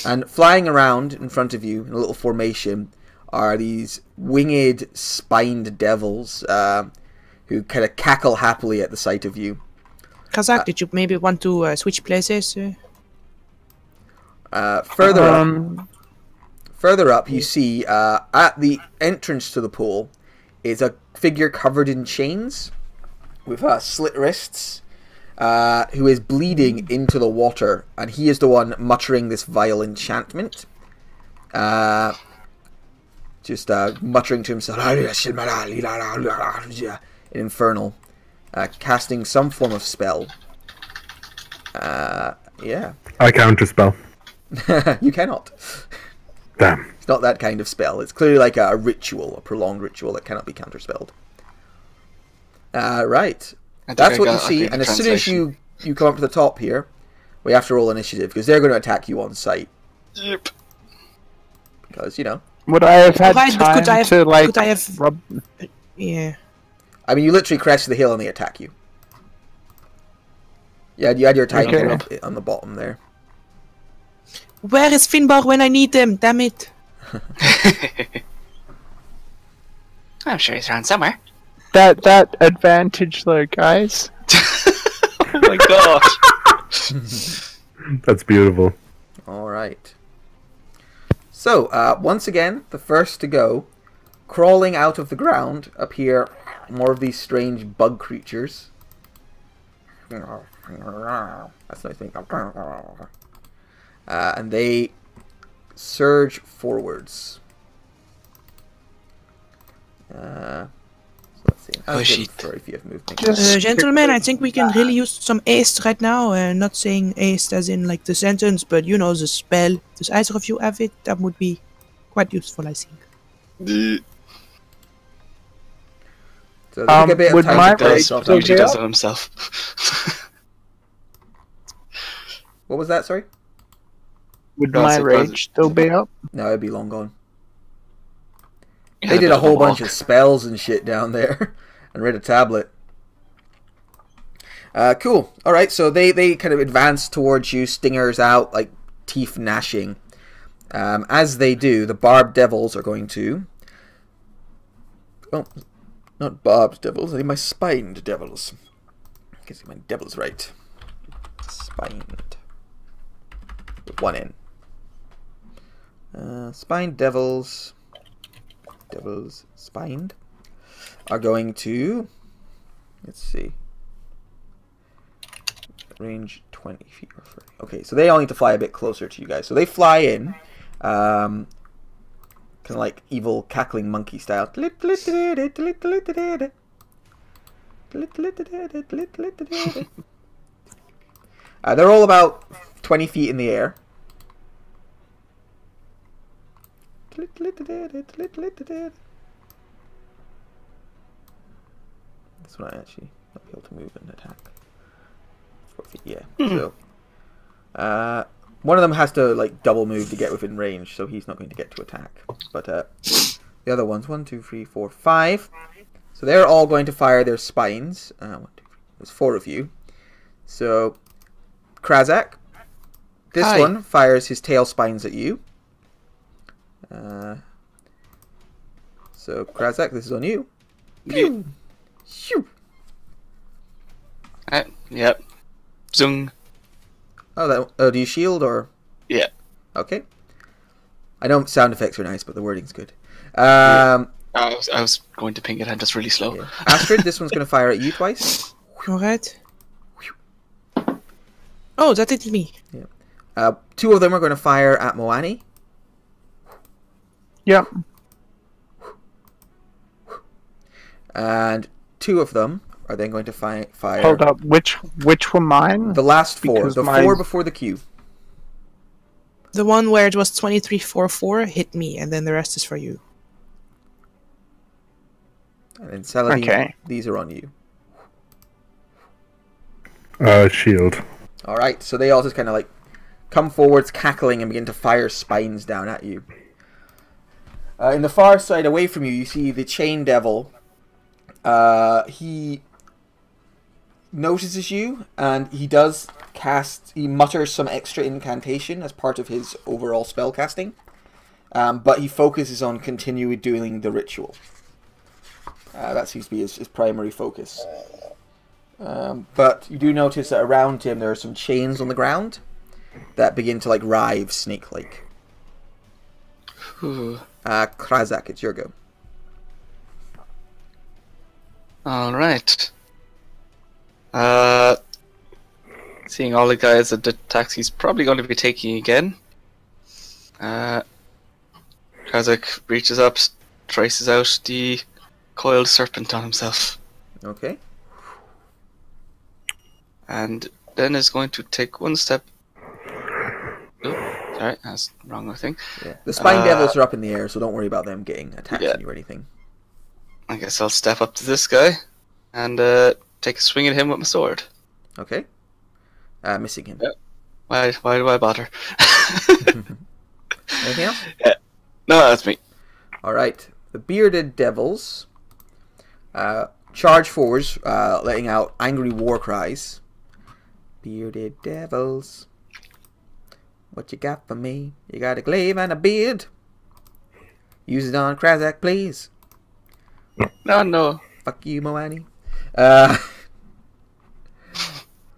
And flying around in front of you in a little formation are these winged, spined devils who kind of cackle happily at the sight of you. Kazak, did you maybe want to switch places? Further up, you see at the entrance to the pool is a figure covered in chains with slit wrists, who is bleeding into the water, and he is the one muttering this vile enchantment. Just muttering to himself in Infernal, casting some form of spell. Yeah. I counterspell. You cannot. Damn. It's not that kind of spell. It's clearly like a ritual, a prolonged ritual that cannot be counterspelled. Right. That's what you see, and as soon as you come up to the top here, we have to roll initiative, because they're going to attack you on sight. Yep. Because, you know. Would I have had Right, but time to, like, could I have... rub... Yeah. I mean, you literally crest the hill and they attack you. Yeah, you had your time up on the bottom there. Where is Finbar when I need them? Damn it. I'm sure he's around somewhere. That advantage though, guys. Oh my god. That's beautiful. Alright. So, once again, the first to go, crawling out of the ground, appear more of these strange bug creatures. That's nice thing. And they surge forwards. So let's see. Oh, shit. Sorry if you have moved. Gentlemen, I think we can really use some haste right now. Not saying haste as in like the sentence, but you know, the spell. Does either of you have it? That would be quite useful, I think. So take a bit of would time my to rage yourself still out. He be does up? it himself. What was that, sorry? Would No, my it's rage still be up? No, it'd be long gone. He They had did bit a of whole bunch walk. of spells and shit down there and read a tablet. Cool. Alright, so they kind of advance towards you, stingers out, like teeth gnashing. As they do, the barbed devils are going to... Oh, not barbed devils, I think my spined devils. I guess my devils right. Spined. With one N. Spined devils... Devils spined are going to, let's see, range 20 feet or 30. Okay, so they all need to fly a bit closer to you guys. So they fly in, kind of like evil cackling monkey style. They're all about 20 feet in the air. This one I actually not be able to move and attack. 4 feet, yeah. So, one of them has to like double move to get within range, so he's not going to get to attack. But the other ones, 1, 2, 3, 4, 5. So they're all going to fire their spines. 1, 2, 3. There's 4 of you. So, Krazak, this Hi. one fires his tail spines at you. So Krazak, this is on you. Pew! Shoo! Yep. Zung. Oh, do you shield or? Yeah. Okay. I know sound effects are nice, but the wording's good. I was going to ping it and just really slow. Yeah. Astrid, this one's going to fire at you twice. Alright. Oh, that hit me. 2 of them are going to fire at Moani. Yep. And 2 of them are then going to fire. Hold up. Which were mine? The last 4. Because The my- 4 before the Q. The one where it was 2344 hit me, and then the rest is for you. And then Saladin, Okay. these are on you. Shield. Alright, so they all just kind of like come forwards, cackling, and begin to fire spines down at you. In the far side away from you, you see the Chain Devil. He notices you, and he does he mutters some extra incantation as part of his overall spell casting. But he focuses on continuing doing the ritual. That seems to be his primary focus. But you do notice that around him there are some chains on the ground that begin to like writhe snake-like. Krazak, it's your go. Alright. Seeing all the guys at the attacks he's probably going to be taking again. Krazak reaches up, traces out the coiled serpent on himself. Okay. And then is going to take one step. Oh, sorry, that's wrong, I think. Yeah. The Spine Devils are up in the air, so don't worry about them getting attacked Yeah. on you or anything. I guess I'll step up to this guy and take a swing at him with my sword. Okay. Missing him. Yeah. Why do I bother? Anything else? No, that's me. Alright. The Bearded Devils charge forwards, letting out angry war cries. Bearded Devils. What you got for me? You got a glaive and a beard. Use it on Krazak, please. No. Fuck you, Moani.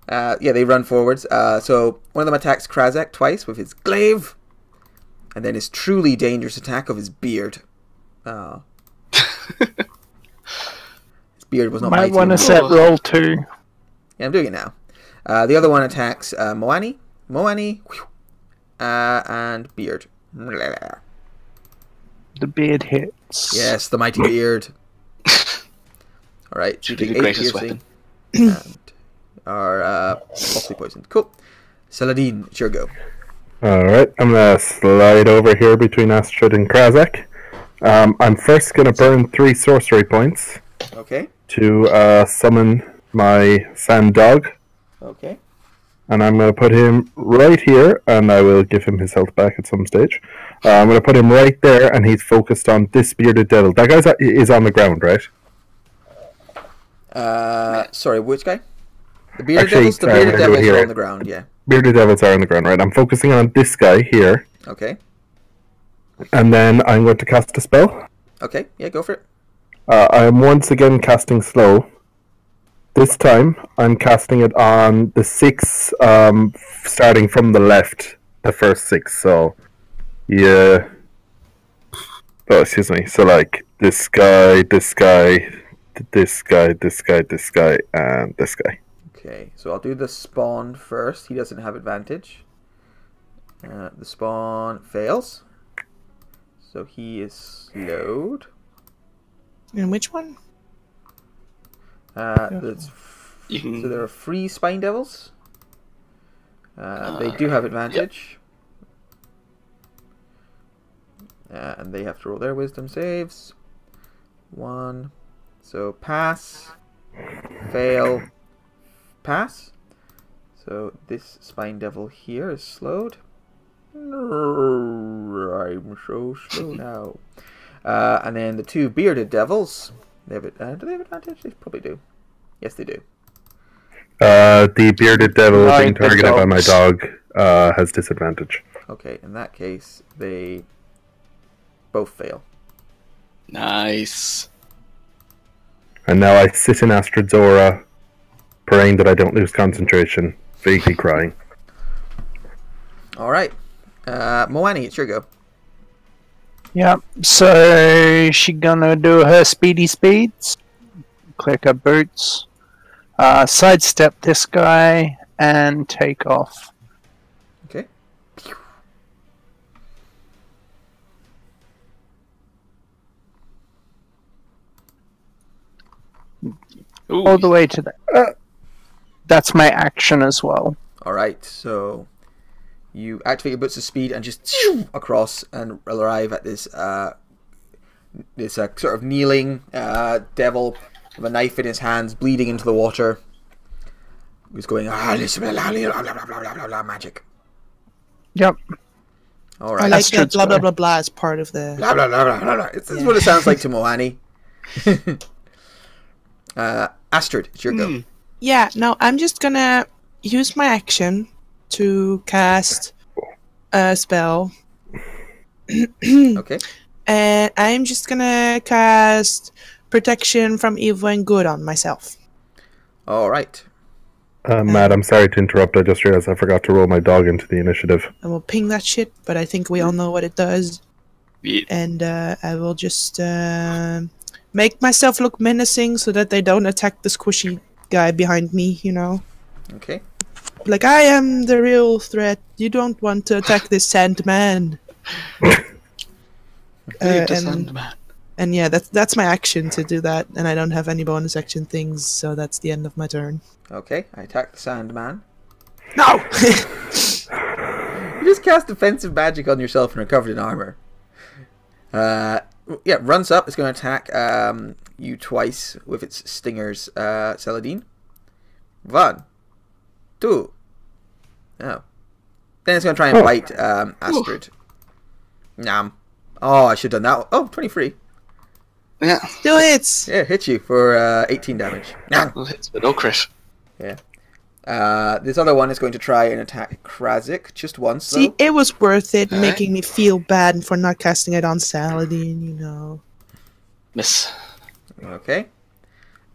Yeah, they run forwards. So one of them attacks Krazak twice with his glaive, and then his truly dangerous attack of his beard. His beard was not Might mighty. want to enough. set roll 2. Yeah, I'm doing it now. The other one attacks Moani, and beard. The beard hits. Yes, the mighty beard. All right, Should be take the 8 greatest piercing and are mostly poisoned. Cool. Saladin, it's your go. Alright, I'm gonna slide over here between Astrid and Krazak. I'm first gonna burn 3 sorcery points Okay. to summon my sand dog. Okay. And I'm going to put him right here, and I will give him his health back at some stage. I'm going to put him right there, and he's focused on this bearded devil. That guy is on the ground, right? Sorry, which guy? The bearded Actually, devils. The bearded we'll do it devils here. are on the ground. Yeah. Bearded devils are on the ground, right? I'm focusing on this guy here, Okay. and then I'm going to cast a spell. Okay. Yeah, go for it. I am once again casting slow. This time, I'm casting it on the 6, starting from the left, the first 6, so, yeah. Oh, excuse me, so like, this guy, this guy, this guy, this guy, this guy, and this guy. Okay, so I'll do the spawn first. He doesn't have advantage. The spawn fails. So he is slowed. And which one? You can... So there are 3 Spine Devils. They do have advantage. And they have to roll their wisdom saves. 1. So pass. Fail. Pass. So this Spine Devil here is slowed. I'm so slow now. And then the 2 Bearded Devils. Do they have advantage? They probably do. Yes, they do. The bearded devil Like being the targeted by my dogs. dog has disadvantage. Okay, in that case, they both fail. Nice. And now I sit in Astrid's aura, praying that I don't lose concentration, vaguely crying. Alright. Moani, it's your go. Yep. So she gonna do her speedy speeds. Click her boots. Sidestep this guy and take off. Okay. Ooh, All the way to the. That's my action as well. Alright, so You activate your boots of speed and just across and arrive at this this sort of kneeling devil with a knife in his hands, bleeding into the water. He's going magic. Yep. All I right. like Astrid's that blah blah way. blah blah as part of the. Blah blah blah blah blah. blah. This is what it sounds like to Moani. Astrid, it's your go. Yeah, no, I'm just gonna use my action to cast a spell. Okay. And I'm just gonna cast Protection from Evil and Good on myself. All right. Matt, I'm sorry to interrupt. I just realized I forgot to roll my dog into the initiative. I will ping that shit, but I think we all know what it does. Yeah. And I will just make myself look menacing so that they don't attack the squishy guy behind me, you know? Okay. Like, I am the real threat. You don't want to attack this Sandman. And yeah, that's my action to do that, and I don't have any bonus action things, so that's the end of my turn. Okay. I attack the Sandman. No! You just cast defensive magic on yourself and are covered in armor. Yeah, runs up. It's going to attack you twice with its stingers, Saladin. 1, 2. Oh. Then it's going to try and bite Astrid. Nom. Oh, I should have done that. Oh, 23. Yeah. Still hits! Yeah, hit you for 18 damage. Nom. Well, it's no crit. Yeah. This other one is going to try and attack Krazik just once. See, though. it was worth it, making me feel bad for not casting it on Saladin, you know. Miss. Okay.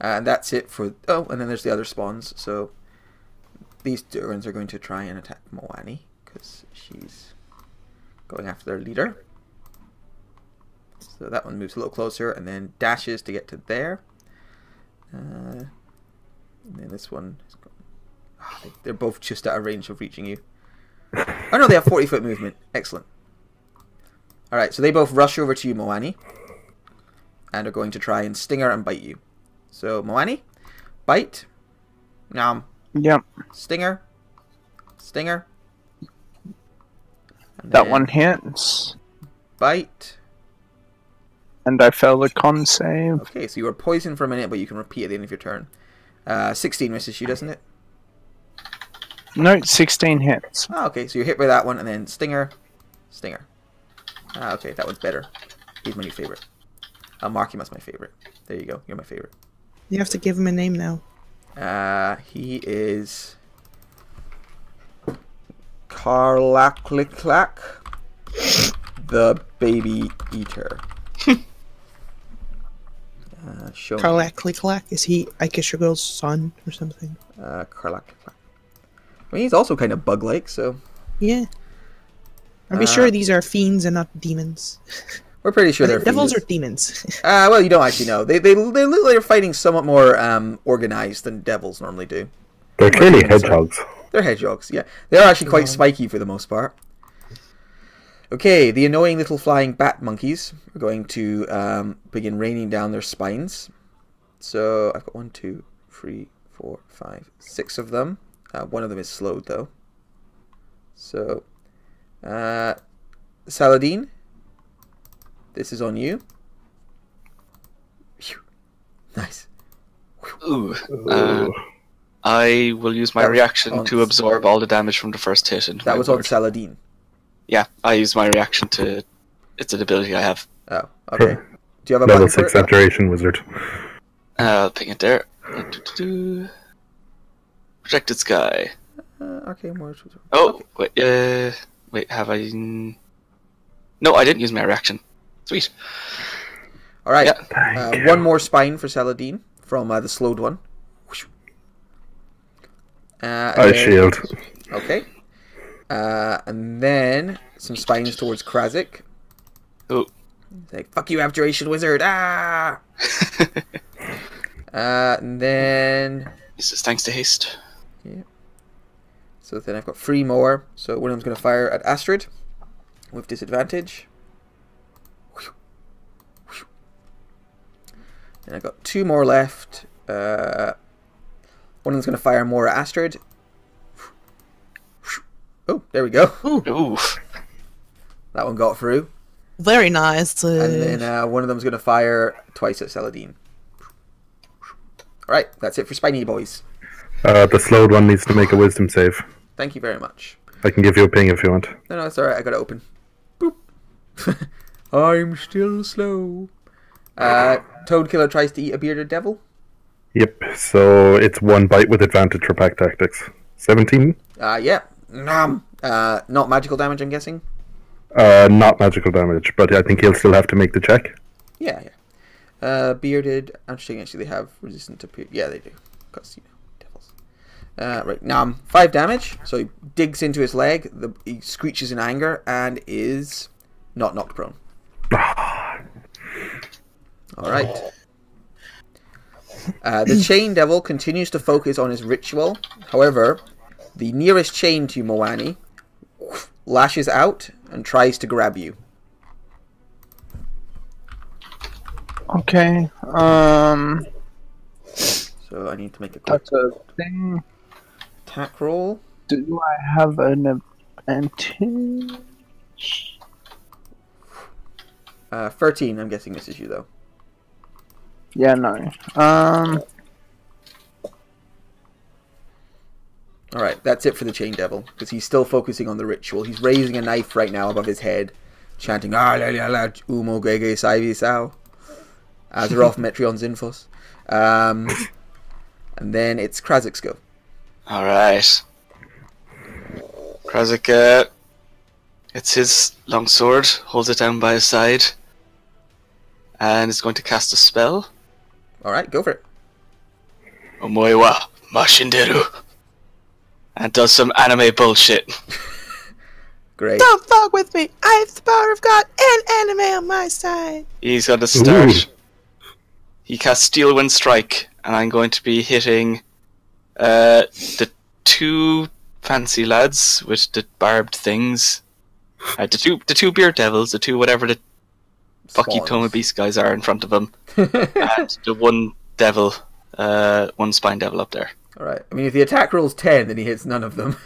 And that's it for... Oh, and then there's the other spawns. So these two ones are going to try and attack Moani, because she's going after their leader. So that one moves a little closer and then dashes to get to there. And then this one... they're both just out of range of reaching you. Oh no, they have 40-foot movement. Excellent. Alright, so they both rush over to you, Moani. And are going to try and stinger and bite you. So, Moani, bite. Nom. Yep. Stinger. Stinger. And That then one hits. Bite. And I failed a con save. Okay, so you were poisoned for a minute, but you can repeat at the end of your turn. 16 misses you, doesn't it? No, 16 hits. Oh, okay, so you're hit by that one, and then Stinger. Stinger. Ah, okay, that one's better. He's my new favorite. I'll mark him as my favorite. There you go, you're my favorite. You have to give him a name now. He is... Karlaklikklak, the Baby Eater. Show me. Karlak. Is he Aikishagul's son or something? Karlaklikklak. I mean, he's also kind of bug-like, so... Yeah. Are we sure these are fiends and not demons? We're pretty sure they're devils fiends. or demons? Well, you don't actually know. They look like they're fighting somewhat more organized than devils normally do. They're clearly hedgehogs. They're hedgehogs, yeah. They're actually quite spiky for the most part. Okay, the annoying little flying bat monkeys are going to begin raining down their spines. So I've got 1, 2, 3, 4, 5, 6 of them. One of them is slowed though. So, Saladin, this is on you. Phew. Nice. Ooh. I will use my reaction to absorb all the damage from the first hit. That was on Saladin. Yeah, I use my reaction to... It's an ability I have. Oh, okay. Do you have a Level button for 6 it? Abjuration Wizard. I'll ping it there. Projected Sky. Okay, more. Oh, Okay. wait, have I... No, I didn't use my reaction. Sweet. All right. Yeah. One more spine for Saladin from the slowed one. Ice Shield. Okay. And then some spines towards Krazik. Oh. Like, fuck you, Abjuration Wizard! Ah! And then... This is thanks to haste. Yeah. So then I've got 3 more. So one of them's going to fire at Astrid with disadvantage. And I've got 2 more left. One of them's going to fire more at Astrid. Oh, there we go. Ooh. That one got through. Very nice. And then one of them's going to fire twice at Saladin. Alright, that's it for Spiny Boys. The slowed one needs to make a wisdom save. Thank you very much. I can give you a ping if you want. No, it's alright, I got it open. Boop. I'm still slow. Toadkiller tries to eat a bearded devil. Yep, so it's 1 bite with advantage for pack tactics. 17? Yeah. Nom. Not magical damage, I'm guessing? Not magical damage, but I think he'll still have to make the check. Yeah. Bearded. I'm just checking, actually, they have resistant to yeah, they do. Because, devils. Right, Nom. 5 damage. So he digs into his leg, he screeches in anger, and is not knocked prone. Alright. The Chain Devil continues to focus on his ritual. However, the nearest chain to Moani lashes out and tries to grab you. Okay. So I need to make a quick That's a thing. attack roll. Do I have an advantage? 13, I'm guessing misses you though. Yeah, no. Alright, that's it for the Chain Devil, because he's still focusing on the ritual. He's raising a knife right now above his head, chanting Umo Gege Saivi Sao, Azeroth Metreon Zinfos. And then it's Krazik's go. Alright. Krazik, it's his long sword, holds it down by his side, and is going to cast a spell. Alright, go for it. Omoiwa Mashinderu. And does some anime bullshit. Great. Don't fuck with me. I have the power of God and anime on my side. He's going to start. Ooh. He casts Steel Wind Strike, and I'm going to be hitting the 2 fancy lads with the barbed things. The two beard devils, the 2 whatever the fucky Spawns. Toma Beast guys are in front of him, and the 1 devil, 1 spine devil up there. Alright, I mean, if the attack roll's 10, then he hits none of them.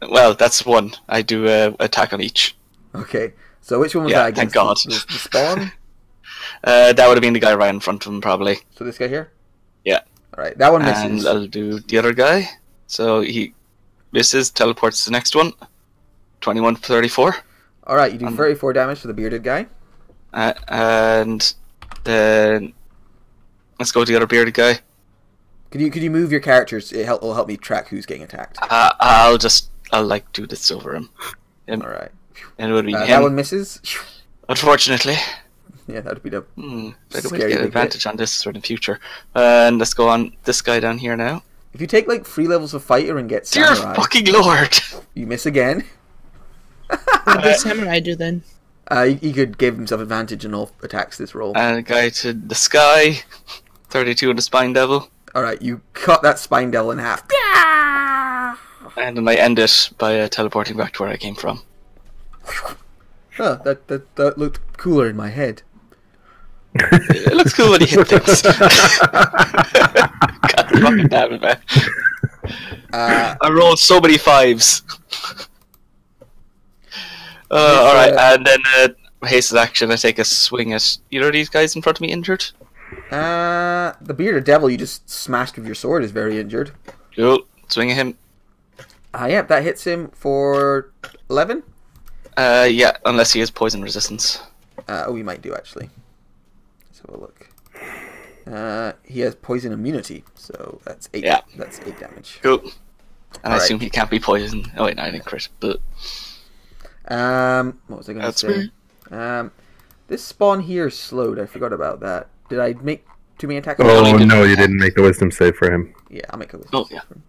Well, that's 1. I do attack on each. Okay, so which one was Yeah, that against? thank God. The spawn? That would have been the guy right in front of him, probably. So this guy here? Yeah. Alright, that one And misses. I'll do the other guy. So he misses, teleports to the next one. 21 for 34. Alright, you do 34 damage to the bearded guy. And then let's go to the other bearded guy. Could you move your characters? It'll help me track who's getting attacked. I'll like do this over him. Alright. And it would be That him. one misses. Unfortunately. Yeah, that would be the I don't Scary get big advantage on this for the future. And let's go on this guy down here now. If you take like 3 levels of fighter and get Dear samurai, fucking lord! you miss again. What does Samurai do then? He could give himself advantage on all attacks this roll. And a guy to the sky. 32 on the spine devil. Alright, you cut that spine devil in half. And then I end it by teleporting back to where I came from. Oh, that looked cooler in my head. It looks cool when you hit things. God fucking damn it, man. I rolled so many 5s. Alright, and then hasted action, I take a swing at either of these guys in front of me injured. The bearded devil you just smashed with your sword is very injured. Cool. Swing at him. Yep, that hits him for 11. Yeah, unless he has poison resistance. We might do actually. Let's have a look. He has poison immunity, so that's 8. Yeah. That's 8 damage. Cool. And I Alright. assume he can't be poisoned. Oh wait, no, I didn't crit. But What was I going to That's say? This spawn here is slowed. I forgot about that. Did I make too many attacks? Oh, did. no, you didn't make the wisdom save for him. Yeah, I'll make a wisdom Oh, save yeah. for him.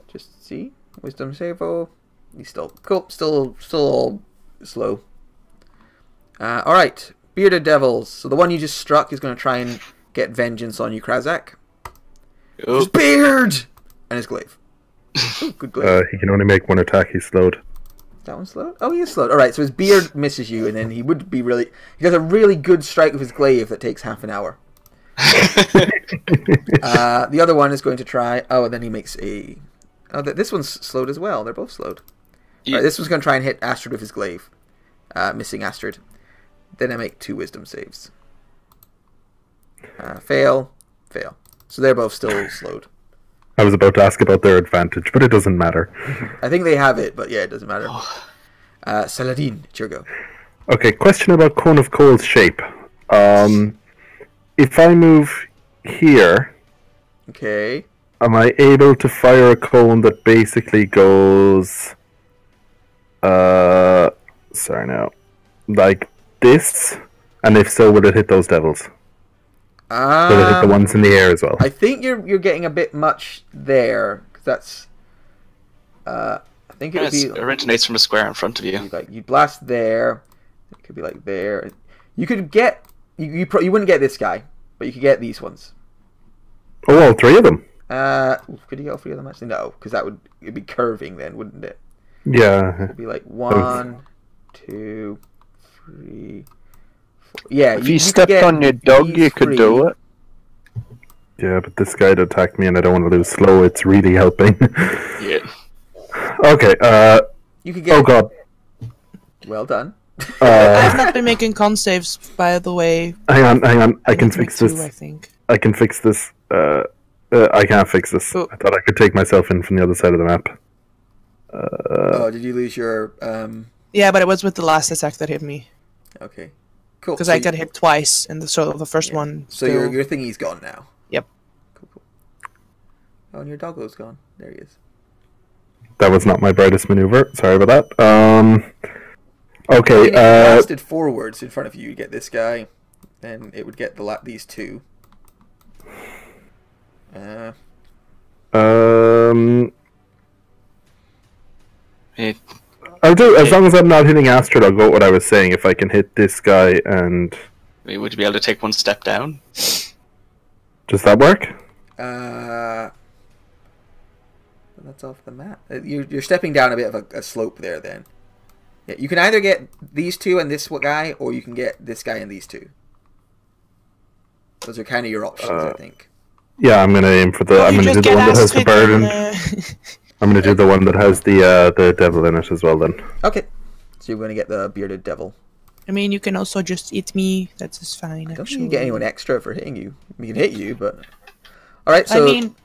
Just see. Wisdom save. Oh, he's still cool. Still all slow. Alright. Bearded devils. So the one you just struck is going to try and get vengeance on you, Krazak. cool. His beard! And his glaive. Ooh, good glaive. He can only make 1 attack, he's slowed. Is that one slowed? Oh, he is slowed. Alright, so his beard misses you, and then he would be really... He does a really good strike with his glaive that takes half an hour. The other one is going to try... Oh, and then he makes a... Oh, this one's slowed as well. They're both slowed. Right, this one's going to try and hit Astrid with his glaive. Missing Astrid. Then I make 2 wisdom saves. Fail. Fail. So they're both still slowed. I was about to ask about their advantage, but it doesn't matter. I think they have it, but yeah, it doesn't matter. Saladin, it's your go. Okay, question about Cone of Cold's shape. If I move here, Okay. am I able to fire a cone that basically goes... sorry now. Like this? And if so, will it hit those devils? Will it hit the ones in the air as well? I think you're getting a bit much there, because that's... I think it would be... It originates from a square in front of you. Like, you blast there. It could be like there. You could get... You wouldn't get this guy, but you could get these ones. Oh, all 3 of them? Could you get all 3 of them actually? No, because it'd be curving then, wouldn't it? Yeah. It'd be like 1, 2, 3, 4. Yeah, If you stepped on your dog, you could do it. Yeah, but this guy attacked me and I don't want to lose slow. It's really helping. Yeah. Okay, You could get... oh god. Well done. I've not been making con saves, by the way. Hang on. I can need to make fix 2, this. I think. I can fix this. I can't fix this. Oh. I thought I could take myself in from the other side of the map. Did you lose your... Yeah, but it was with the last attack that hit me. Okay. Cool. Because So I got hit twice, and the first one... So your thingy's gone now. Yep. Cool. Oh, and your doggo's gone. There he is. That was not my brightest maneuver. Sorry about that. Okay, If you blasted forwards in front of you, you get this guy. Then it would get these 2. I'll do, as long as I'm not hitting Astrid, I'll go with what I was saying. If I can hit this guy and... Would you be able to take 1 step down? Does that work? That's off the map. You're stepping down a bit of a slope there then. Yeah, you can either get these 2 and this guy, or you can get this guy and these 2. Those are kind of your options, I think. Yeah, I'm gonna aim for the... I'm gonna do the one that has the burden. I'm gonna do the one that has the devil in it as well then. Okay. So you're going to get the bearded devil. I mean, you can also just eat me. That's just fine, I don't actually. think you get anyone extra for hitting you. We can hit you, but... Alright, so... I mean,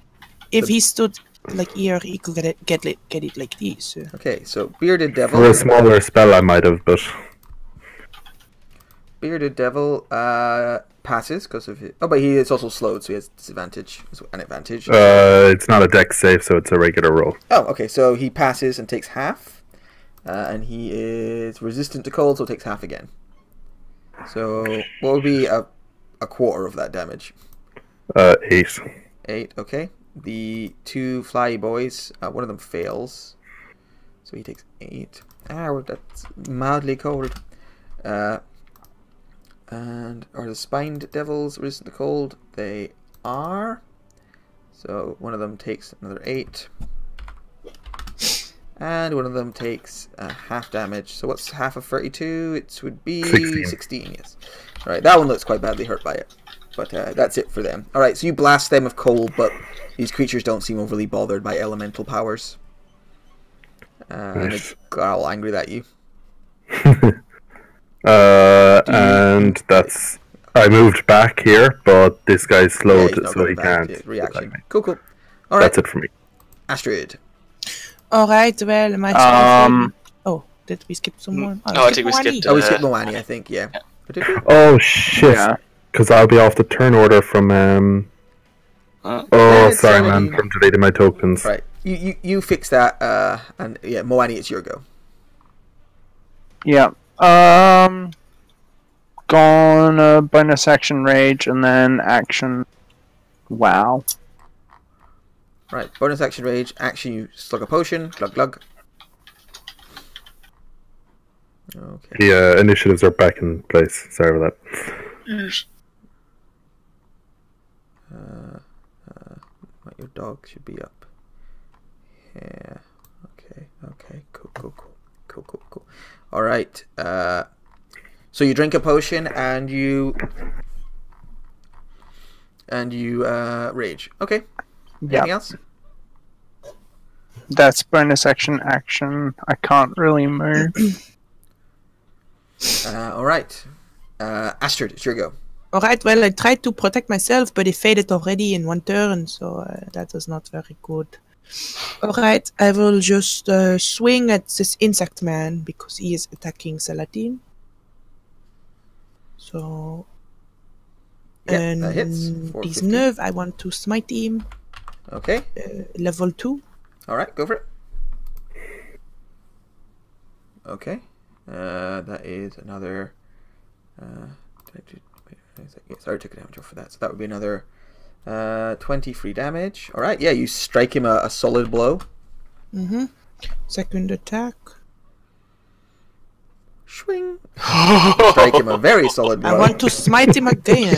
if he stood like here, he could get it like this. Okay, so bearded devil. For a smaller spell I might have, but... Bearded devil passes because of it. Oh, but he is also slowed, so he has disadvantage. An advantage. It's not a dex save, so it's a regular roll. Oh, okay, so he passes and takes half. And he is resistant to cold, so takes half again. So, what would be a quarter of that damage? 8. 8, okay. The 2 fly boys, one of them fails. So he takes 8. That's mildly cold. And are the spined devils resistant to cold? They are. So one of them takes another 8. And one of them takes half damage. So what's half of 32? It would be 16, yes. Alright, that one looks quite badly hurt by it. But that's it for them. Alright, so you blast them with cold, but these creatures don't seem overly bothered by elemental powers. And they growl angry at you. And that's... I moved back here, but this guy's slowed, he's not so going he back. can't. Reaction. Cool. Alright. That's it for me. Astrid. Alright, well, my Oh, did we skip someone? No, I think we skipped... we skipped Moani, I think, yeah. But did we? Oh, shit. Because I'll be off the turn order from... sorry, man, from deleting my tokens. Right. You fix that, and yeah, Moani, it's your go. Yeah. Gonna bonus action rage and then action. Wow. Right. Bonus action rage. Action. You slug a potion. Glug glug. Okay. The initiatives are back in place. Sorry about that. Your dog should be up. Yeah. Okay. Cool. All right. So you drink a potion and you rage. Okay. Anything else? That's bonus action. I can't really move. All right. Astrid, it's your go. Alright, well, I tried to protect myself, but it faded already in one turn, so that was not very good. Alright, I will just swing at this insect man, because he is attacking Saladin. So... Yeah, that hits. 19, I want to smite him. Okay. Level 2. Alright, go for it. Okay. That is another... sorry, I took a damage off for that. So that would be another 20 free damage. Alright, yeah, you strike him a solid blow. Mm-hmm. Second attack. Swing. Strike him a very solid blow. I want to smite him again.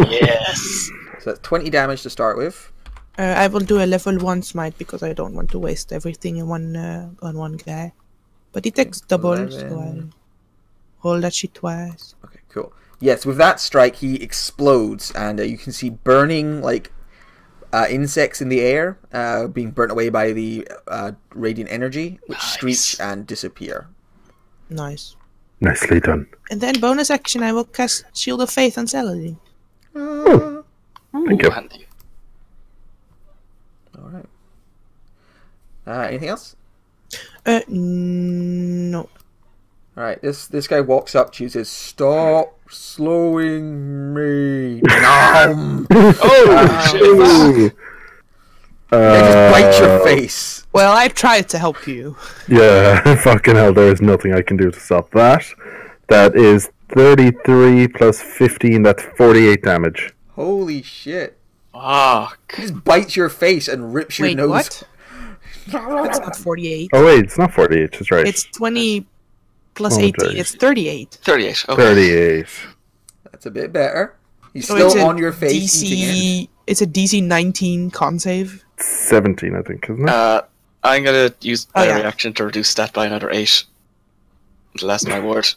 Yes. So that's 20 damage to start with. I will do a level 1 smite because I don't want to waste everything in on one guy. But it takes double, 11. so I'll roll that shit twice. Okay, cool. Yes, with that strike, he explodes, and you can see burning like insects in the air, being burnt away by the radiant energy, which screech and disappear. Nice. Nicely done. And then bonus action, I will cast Shield of Faith on Saladin. Thank you. Handy. All right. Anything else? No. All right. This guy walks up to you and says, "Stop slowing me." Nom. Oh, shit. Ooh. Just bite your face. Well, I tried to help you. Yeah, fucking hell, there is nothing I can do to stop that. That is 33 plus 15, that's 48 damage. Holy shit. Fuck. He just bites your face and rips your Wait, nose. what? It's not 48. Oh wait, it's not 48, that's right. It's 20 plus Oh, 18. sorry. It's 38. 38. Okay. 38. That's a bit better. He's So it's still a on your face eating it. DC. It's a DC 19 con save. 17, I think, isn't it? I'm gonna use my yeah. reaction to reduce stat by another 8. The last my word.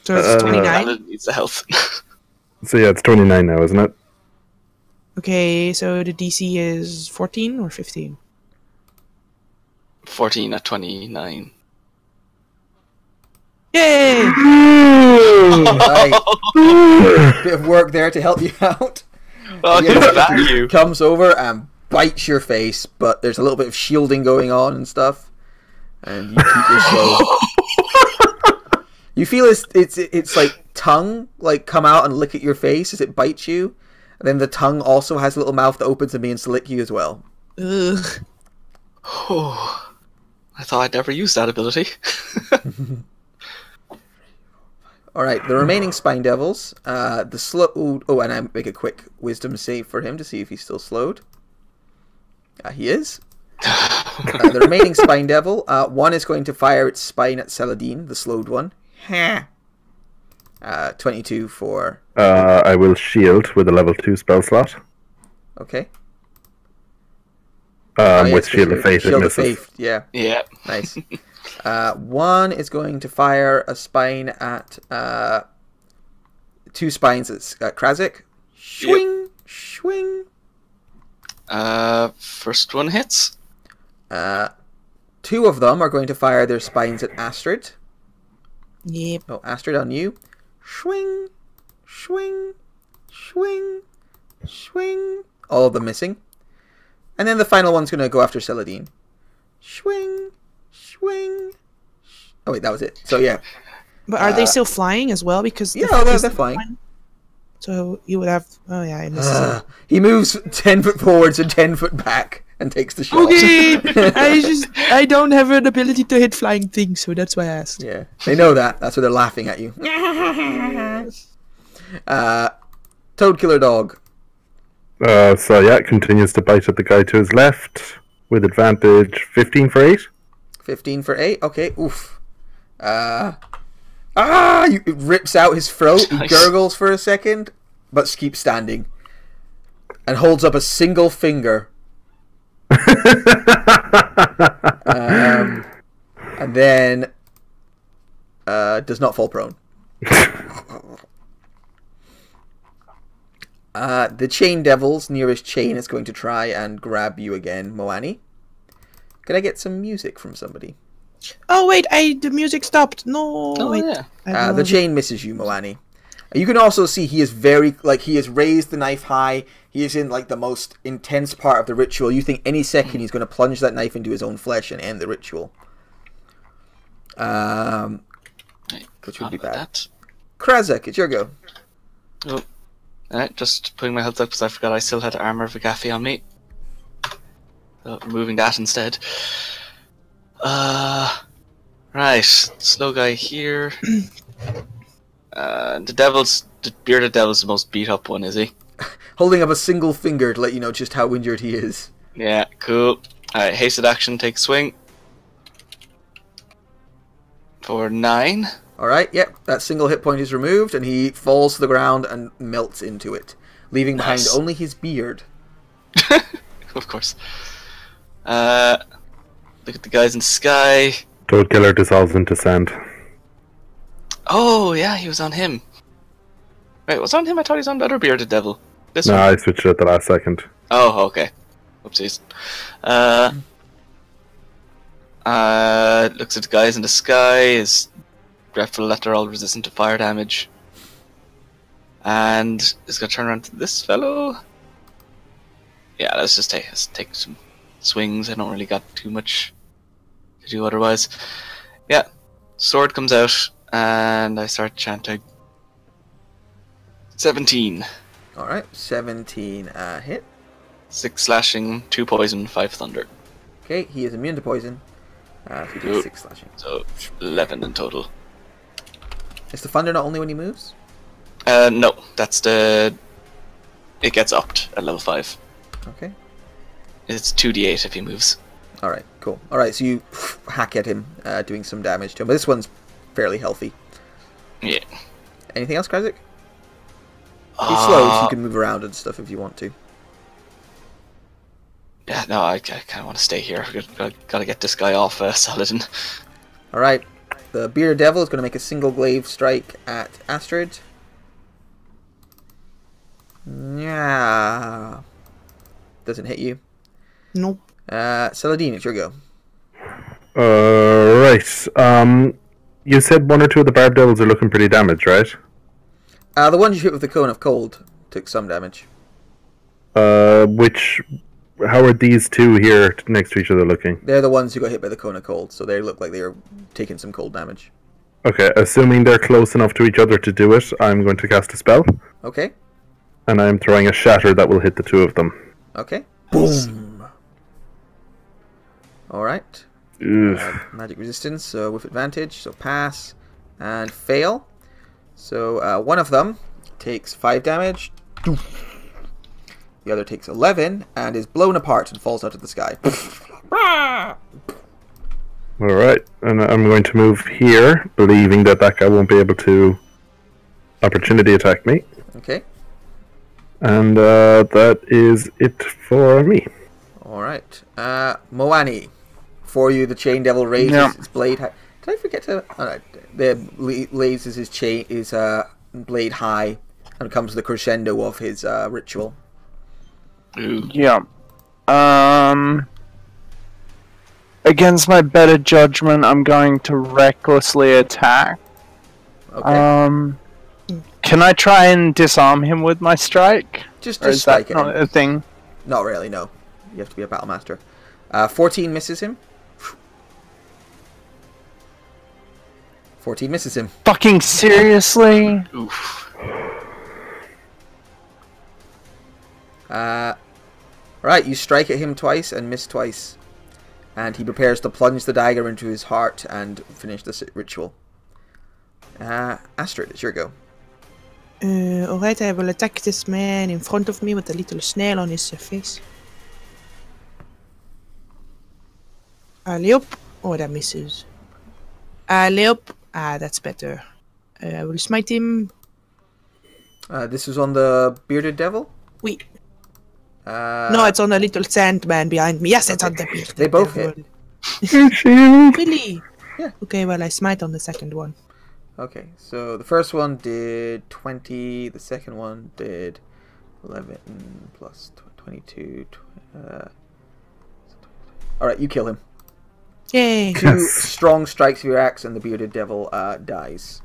So it's 29. Paladin needs the health. So yeah, it's 29 now, isn't it? Okay, so the DC is 14 or 15? 14 at 29. Yay! Right. Bit of work there to help you out. Oh, Yeah, good value. Comes over and bites your face, but there's a little bit of shielding going on and stuff, and you keep your slow. You feel it's like tongue like come out and lick at your face as it bites you, and then the tongue also has a little mouth that opens and begins to lick you as well. Ugh. Oh, I thought I'd never use that ability. All right, the remaining Spine Devils. The slow. Oh, and I make a quick Wisdom save for him to see if he's still slowed. He is. The remaining Spine Devil. One is going to fire its spine at Saladin, the slowed one. 22 for. I will shield with a level 2 spell slot. Okay. With Shield of Faith, it Shield of misses. Faith, yeah. Yeah. Nice. One is going to fire a spine at 2 spines at Krazik. Swing, swing. First one hits. 2 of them are going to fire their spines at Astrid. Yep. Oh, Astrid on you. Swing, swing, swing, swing. All of them missing. And then the final one's going to go after Saladin. Swing, swing. Oh wait, that was it. So yeah. But are they still flying as well? Because Yeah, they're flying. So you would have. Oh yeah, I missed it. He moves 10 foot forwards and 10 foot back and takes the shot. Okay, I don't have an ability to hit flying things, so that's why I asked. Yeah, they know that. That's why they're laughing at you. Toad Killer Dog. So yeah, it continues to bite at the guy to his left with advantage. 15 for 8. 15 for 8. Okay, oof. It rips out his throat. He Nice. gurgles for a second, but keeps standing. And holds up a single finger. And then does not fall prone. The chain devil's nearest chain is going to try and grab you again, Moani. Could I get some music from somebody? Oh wait, the music stopped. No, Oh, wait. yeah. The chain misses you, Moani. You can also see he is he has raised the knife high. He is in like the most intense part of the ritual. You think any second he's going to plunge that knife into his own flesh and end the ritual. Which would be bad. That. Krazek, it's your go. Oh. Alright, just putting my health up because I forgot I still had Armor of Agafi on me. So, removing that instead. Right, slow guy here. The bearded devil's the most beat up one, is he? Holding up a single finger to let you know just how injured he is. Yeah, cool. Alright, hasted action, take a swing. For 9. Alright, yep, that single hit point is removed, and he falls to the ground and melts into it, leaving behind Nice. only his beard. Of course. Look at the guys in the sky. Toad Killer dissolves into sand. Oh, yeah, he was on him. Wait, was it on him? I thought he was on the other bearded devil. This No, one? I switched it at the last second. Oh, okay. Oopsies. Looks at the guys in the sky. Is grateful that they're all resistant to fire damage. And is going to turn around to this fellow. Yeah, let's just take some swings. I don't really got too much to do otherwise. Yeah, sword comes out, and I start chanting. 17. Alright, 17 hit. 6 slashing, 2 poison, 5 thunder. Okay, he is immune to poison. So he Cool. does 6 slashing. So 11 in total. Is the thunder not only when he moves? No, that's the... It gets upped at level 5. Okay. It's 2d8 if he moves. Alright, cool. Alright, so you hack at him, doing some damage to him. But this one's fairly healthy. Yeah. Anything else, Krazek? He's slow, so you can move around and stuff if you want to. Yeah, no, I kind of want to stay here. Gotta get this guy off Saladin. Alright, the bearded devil is going to make a single glaive strike at Astrid. Yeah. Doesn't hit you. Nope. Saladin, it's your go. Right. You said one or two of the barb devils are looking pretty damaged, right? The ones you hit with the cone of cold took some damage. How are these two here next to each other looking? They're the ones who got hit by the cone of cold, so they look like they are taking some cold damage. Okay, assuming they're close enough to each other to do it, I'm going to cast a spell, Okay. and I'm throwing a shatter that will hit the two of them. Okay. Boom. Alright. Ugh. Magic resistance, so with advantage, so pass and fail. So one of them takes 5 damage. The other takes 11 and is blown apart and falls out of the sky. Alright, and I'm going to move here, believing that that guy won't be able to opportunity attack me. Okay. And that is it for me. Alright. Moani. For you, the chain devil raises its blade. Did I forget to... raises his blade high and comes to the crescendo of his ritual. Ooh. Yeah. Against my better judgment, I'm going to recklessly attack. Okay. Can I try and disarm him with my strike? Just Or is strike that at not him. a thing? Not really, no. You have to be a battle master. 14 misses him. 14 misses him. Fucking seriously? Oof. Right, you strike at him twice and miss twice. And he prepares to plunge the dagger into his heart and finish the ritual. Astrid, it's your go. Alright, I will attack this man in front of me with a little snail on his face. Alley up. Oh, that misses. Alley up. Ah, that's better. I will smite him. This was on the bearded devil? Oui. No, it's on a little sandman behind me. Yes, it's on the bearded They both devil. hit. Really? Yeah. Okay, well, I smite on the second one. Okay, so the first one did 20, the second one did 11 plus 22. Alright, you kill him. Yay! 2 strong strikes of your axe, and the bearded devil dies.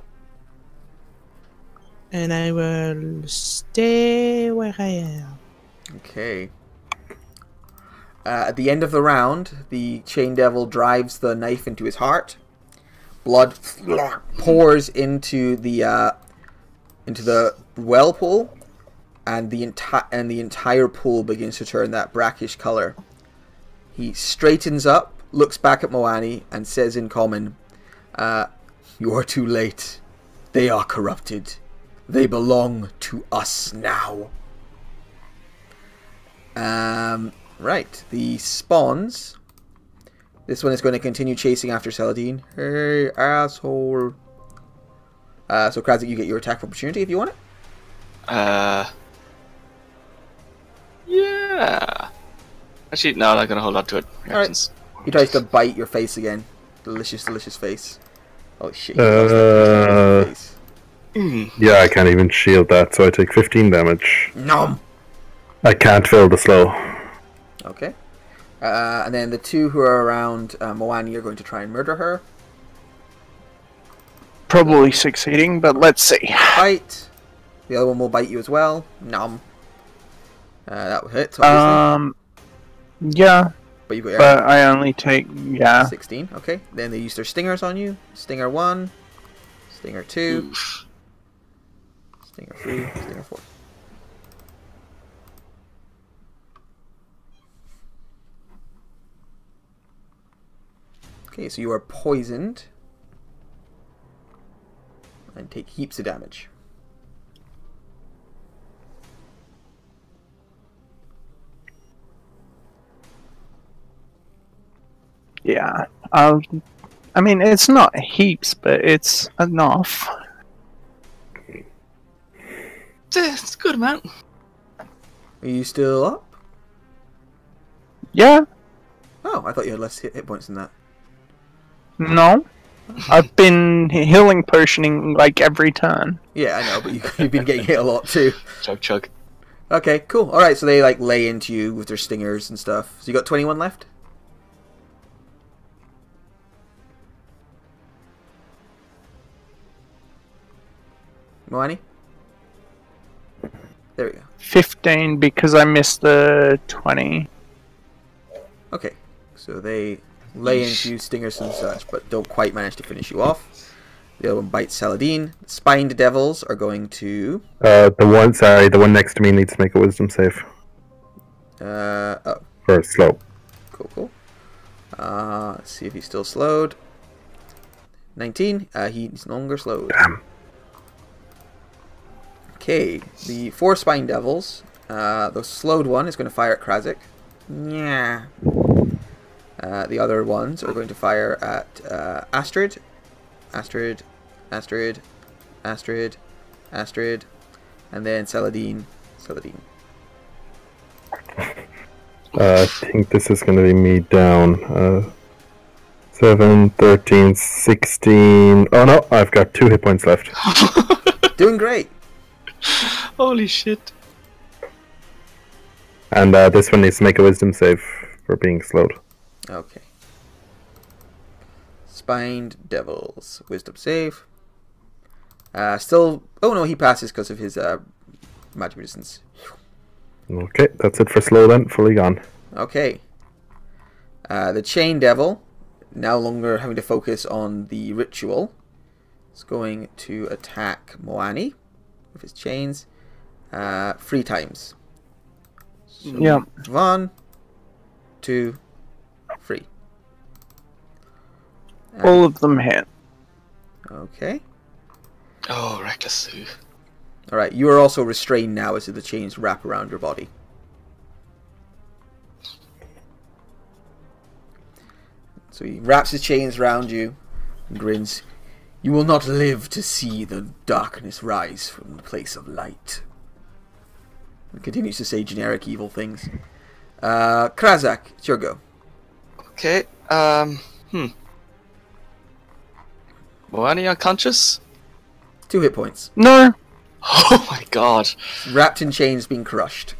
And I will stay where I am. Okay. At the end of the round, the chain devil drives the knife into his heart. Blood pours into the well pool, and the entire pool begins to turn that brackish color. He straightens up, looks back at Moani, and says in common, "You are too late. They are corrupted. They belong to us now." Right, the spawns. This one is going to continue chasing after Saladin. Hey, asshole. So Krazik, you get your attack of opportunity if you want it. Yeah. Actually, no, I'm not gonna hold on to it. Alright. He tries to bite your face again. Delicious, delicious face. Oh shit. He lost that face. Yeah, I can't even shield that, so I take 15 damage. Nom! I can't fill the slow. Okay. And then the 2 who are around Moani are going to try and murder her. Probably succeeding, but let's see. Bite. The other one will bite you as well. Nom. That will hit, obviously. Yeah, But you got your but I only take 16. Okay. Then they use their stingers on you. Stinger 1. Stinger 2. Stinger 3. Stinger 4. Okay, so you are poisoned. And take heaps of damage. Yeah. I mean, it's not heaps, but it's enough. It's a good amount. Are you still up? Yeah. Oh, I thought you had less hit points than that. No. I've been healing potioning like every turn. Yeah, I know, but you've been getting hit a lot too. Chug chug. Okay, cool. Alright, so they like lay into you with their stingers and stuff. So you got 21 left? Moani? There we go. 15 because I missed the 20. Okay, so they lay into you, stingers and such, but don't quite manage to finish you off. The other one bites Saladin. The spined devils are going to... The one next to me needs to make a wisdom save. Oh, Or slow. cool. Let's see if he's still slowed. 19. He's no longer slowed. Damn. Okay, the 4 spine devils. The slowed one is going to fire at Krazik. Yeah. The other ones are going to fire at Astrid, and then Saladin. I think this is going to be me down. 7, 13, 16. Oh no, I've got 2 hit points left. Doing great. Holy shit. And this one needs to make a wisdom save for being slowed. Okay. Spined devils. Wisdom save. Still... Oh no, he passes because of his magic resistance. Okay, that's it for slow then. Fully gone. Okay. The chain devil, no longer having to focus on the ritual, is going to attack Moani with his chains 3 times. So Yeah. 1, 2, 3. All of them hit. Okay. Oh, reckless. Alright, you are also restrained now as the chains wrap around your body. So he wraps his chains around you and grins. You will not live to see the darkness rise from the place of light. And continues to say generic evil things. Krazak, it's your go. Okay, Moani unconscious? 2 hit points. No. Oh my god. Wrapped in chains, being crushed.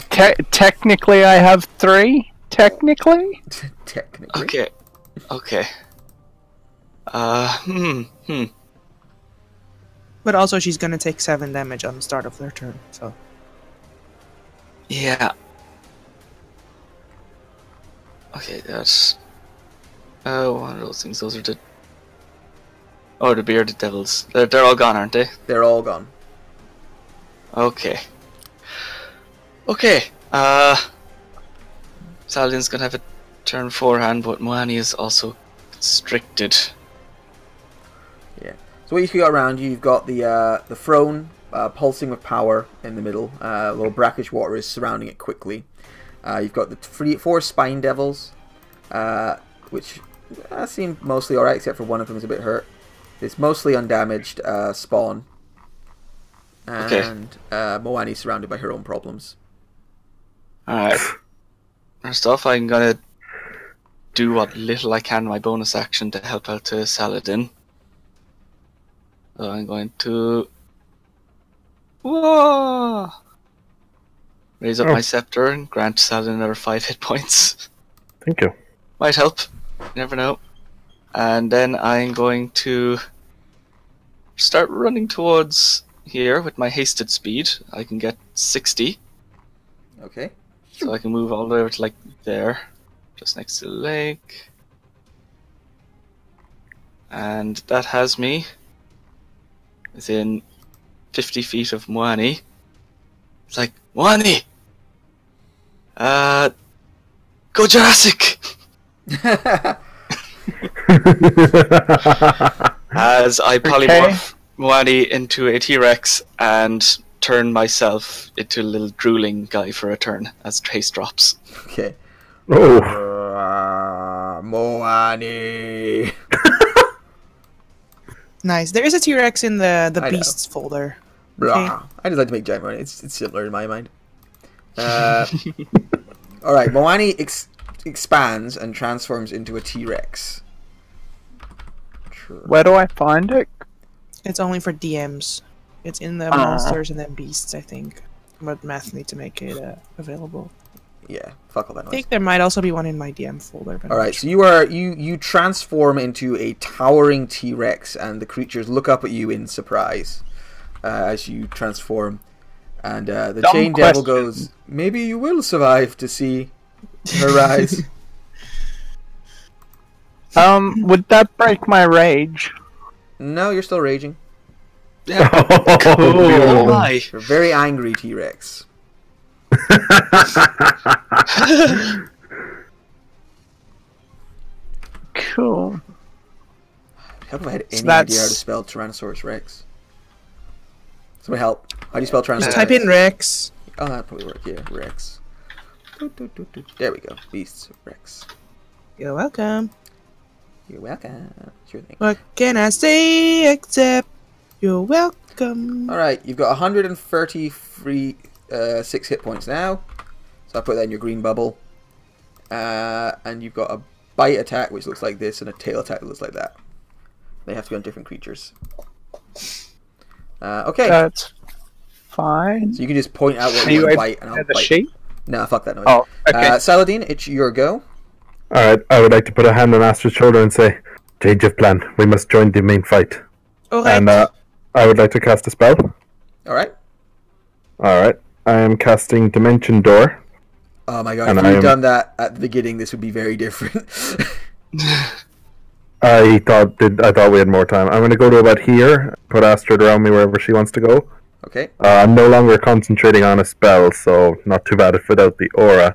Technically, I have 3. Technically. Technically. Okay. Okay. But also, she's gonna take 7 damage on the start of their turn. So Yeah. Okay, that's one of those things. Those are the the bearded devils. They're all gone, aren't they? They're all gone. Okay. Okay. Saladin's gonna have a turn forehand, but Moani is also constricted. Yeah. So what you got around you, you've got the throne pulsing with power in the middle. A little brackish water is surrounding it quickly. You've got the 4 spine devils, which seem mostly alright, except for one of them is a bit hurt. It's mostly undamaged spawn. And Moani's surrounded by her own problems. Alright. First off, I'm gonna do what little I can in my bonus action to help out to Saladin. So I'm going to... Whoa! Raise up my scepter and grant Saladin another 5 hit points. Thank you. Might help. You never know. And then I'm going to start running towards here with my hasted speed. I can get 60. Okay. So I can move all the way over to like there. Just next to the lake. And that has me within 50 feet of Moani. It's like, Moani! Go Jurassic! As I polymorph Moani into a T-Rex and turn myself into a little drooling guy for a turn as Trace drops. Okay. Oh. Moani. nice. There is a T-Rex in the I know. beasts folder. Blah. I just like to make giant Moani. It's similar in my mind. Alright, Moani expands and transforms into a T-Rex. Where do I find it? It's only for DMs. It's in the monsters and then beasts, I think. But Math need to make it available. Yeah, fuck all that I noise. think there might also be one in my DM folder. But Alright, so you transform into a towering T-Rex and the creatures look up at you in surprise as you transform. And the Dumb chain devil question. goes, maybe you will survive to see her rise. Would that break my rage? No, you're still raging. Yeah. Cool. Why? You're a very angry T-Rex. Cool. Help if I had any So idea how to that's- spell Tyrannosaurus Rex. Somebody help. How do you spell Tyrannosaurus just Rex? type in Rex. Oh, that'd probably work, yeah. Rex. There we go. Beasts Rex. You're welcome. You're welcome. Sure thing. What can I say except you're welcome? Alright, you've got 133 6 hit points now. So I put that in your green bubble. And you've got a bite attack which looks like this and a tail attack that looks like that. They have to be on different creatures. Okay. That's fine. So you can just point out what Are you you want to able bite and to I'll the bite. sheep? No, fuck that noise. Oh, okay. Saladin, it's your go. Alright, I would like to put a hand on Astra's shoulder and say, change of plan. We must join the main fight. Alright. And I would like to cast a spell. Alright. Alright. I am casting Dimension Door. Oh my god, And if I you'd am- done that at the beginning, this would be very different. I thought we had more time. I'm going to go to about here, put Astrid around me wherever she wants to go. Okay. I'm no longer concentrating on a spell, so not too bad if without the aura.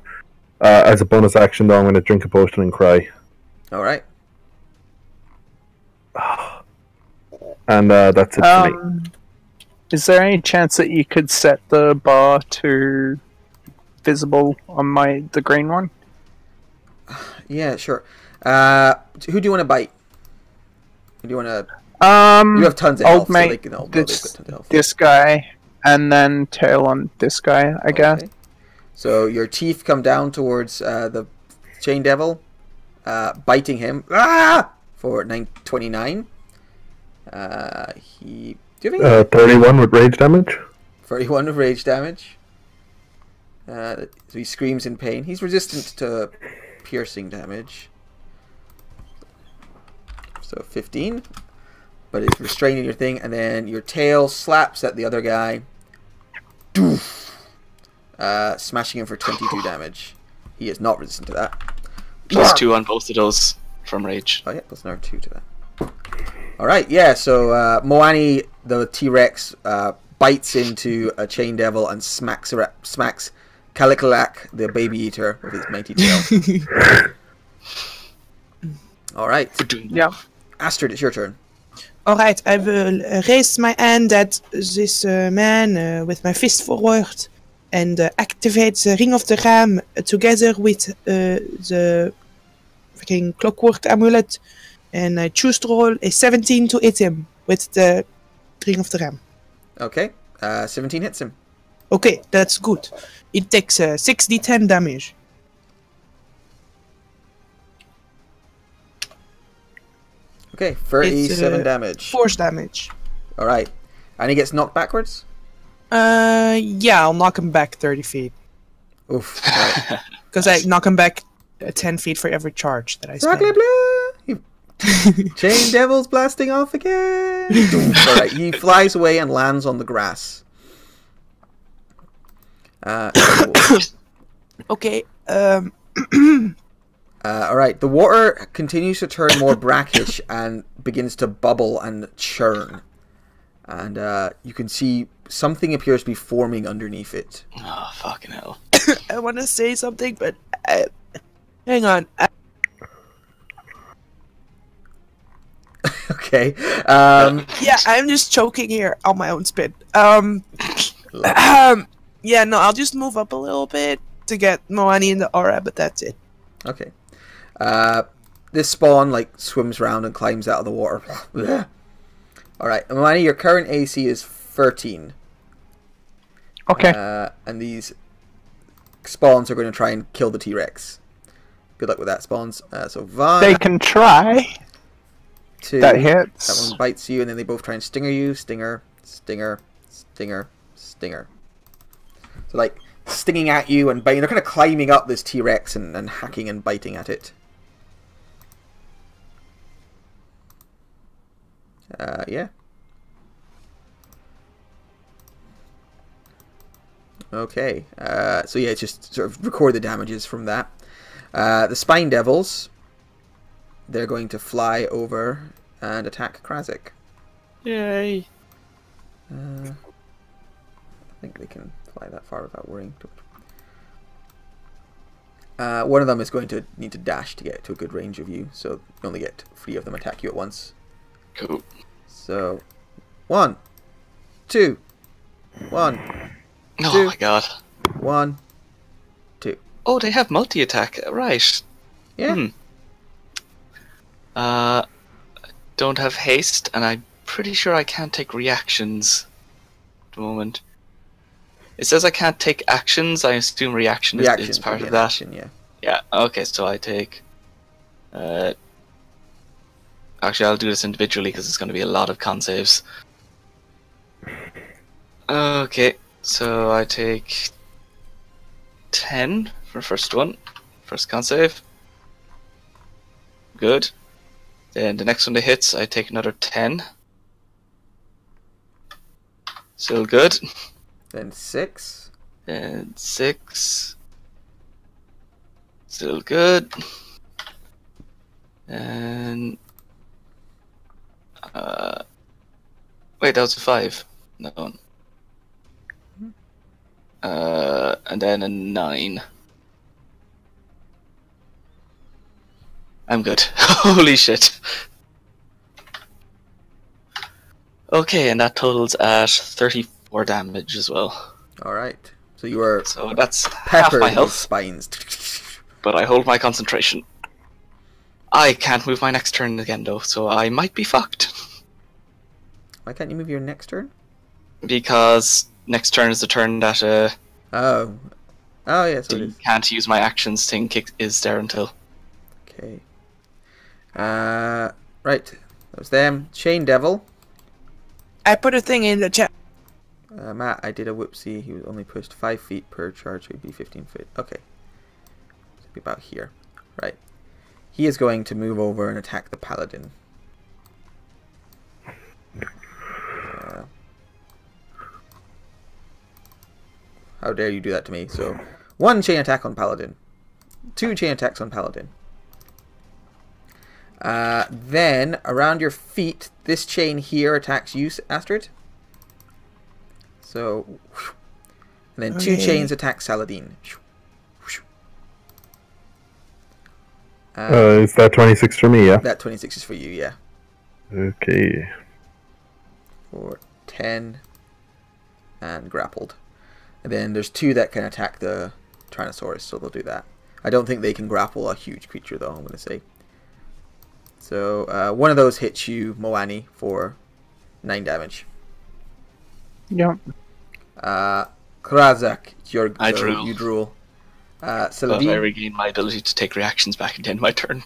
As a bonus action, though, I'm going to drink a potion and cry. Alright. And that's it for me. Is there any chance that you could set the bar to visible on the green one? Yeah, sure. Who do you want to bite? Who do you want to... You have tons of old health, so mate, they can all... they've got this, tons of health. this guy, and then tail on this guy, I guess. Okay. So your teeth come down towards the chain devil, biting him for 29. He Do you have any? 31 with rage damage. 31 of rage damage. So he screams in pain. He's resistant to piercing damage. So 15. But it's restraining your thing. And then your tail slaps at the other guy. Doof. Smashing him for 22 damage. He is not resistant to that. +2 on both of those from rage. Oh yeah, plus another 2 to that. Alright, yeah, so Moani, the T-Rex, bites into a chain devil and smacks Calikalak, the baby eater, with his mighty tail. Alright. Yeah. Astrid, it's your turn. Alright, I will raise my hand at this man with my fist forward and activate the Ring of the Ram together with the freaking Clockwork Amulet, and I choose to roll a 17 to hit him with the Ring of the Ram. Okay, 17 hits him. Okay, that's good. It takes 6d10 damage. Okay, 37 It's, damage. Force damage. Alright. And he gets knocked backwards? Yeah, I'll knock him back 30 feet. Oof. Right. Because I knock him back 10 feet for every charge that I spend. Blah, blah, blah. Chain Devil's blasting off again. Alright, he flies away and lands on the grass. Okay, Alright, the water continues to turn more brackish and begins to bubble and churn. And you can see something appears to be forming underneath it. Oh, fucking hell. I want to say something, but hang on. Okay. Yeah, I'm just choking here on my own spit. Yeah, no, I'll just move up a little bit to get Moani in the aura, but that's it. Okay. This spawn like swims around and climbs out of the water. Alright, Moani, your current AC is 13. Okay. And these spawns are going to try and kill the T-Rex. Good luck with that, spawns. So Vaughn, They can try. 2. That hits. That one bites you, and then they both try and stinger you. Stinger, stinger, stinger, stinger. So like stinging at you and biting. They're kind of climbing up this T-Rex and hacking and biting at it. Yeah. Okay. So yeah, just sort of record the damages from that. The Spine Devils, they're going to fly over and attack Krasik. Yay. I think they can fly that far without worrying too much. One of them is going to need to dash to get to a good range of you, so you only get 3 of them attack you at once. Cool. So, 1, 2, 1, Oh 2, my god. 1, 2. Oh, they have multi-attack. Right. Yeah. Don't have haste, and I'm pretty sure I can't take reactions at the moment. It says I can't take actions. I assume reaction is part of that. Action, yeah. Yeah, okay, so I take... actually, I'll do this individually because it's going to be a lot of con saves. Okay, so I take 10 for the first one. First con save. Good. Then the next one that hits, I take another 10. Still good. Then 6. And 6. Still good. And... wait, that was a 5. No. And then a 9. I'm good. Holy shit. Okay, and that totals at 34 damage as well. Alright. So you are So that's half peppered my with health, spines. but I hold my concentration. I can't move my next turn again though, so I might be fucked. Why can't you move your next turn? Because next turn is the turn that Oh. Oh, yeah, so it the is. can't use my actions thing is there until. Okay. Right. That was them. Chain Devil. I put a thing in the chat. Matt, I did a whoopsie. He was only pushed 5 feet per charge, so he'd be 15 feet. Okay. So be about here. Right. He is going to move over and attack the paladin. How dare you do that to me? So, 1 chain attack on paladin. 2 chain attacks on paladin. Then, around your feet, this chain here attacks you, Astrid. So, and then 2 chains attack Saladin. Is that 26 for me, yeah? That 26 is for you, yeah. Okay. For 10 and grappled. And then there's 2 that can attack the Tyrannosaurus, so they'll do that. I don't think they can grapple a huge creature, though, I'm going to say. So, one of those hits you, Moani, for 9 damage. Yep. Krazak, you drool. But I Saladin, regain my ability to take reactions back again my turn.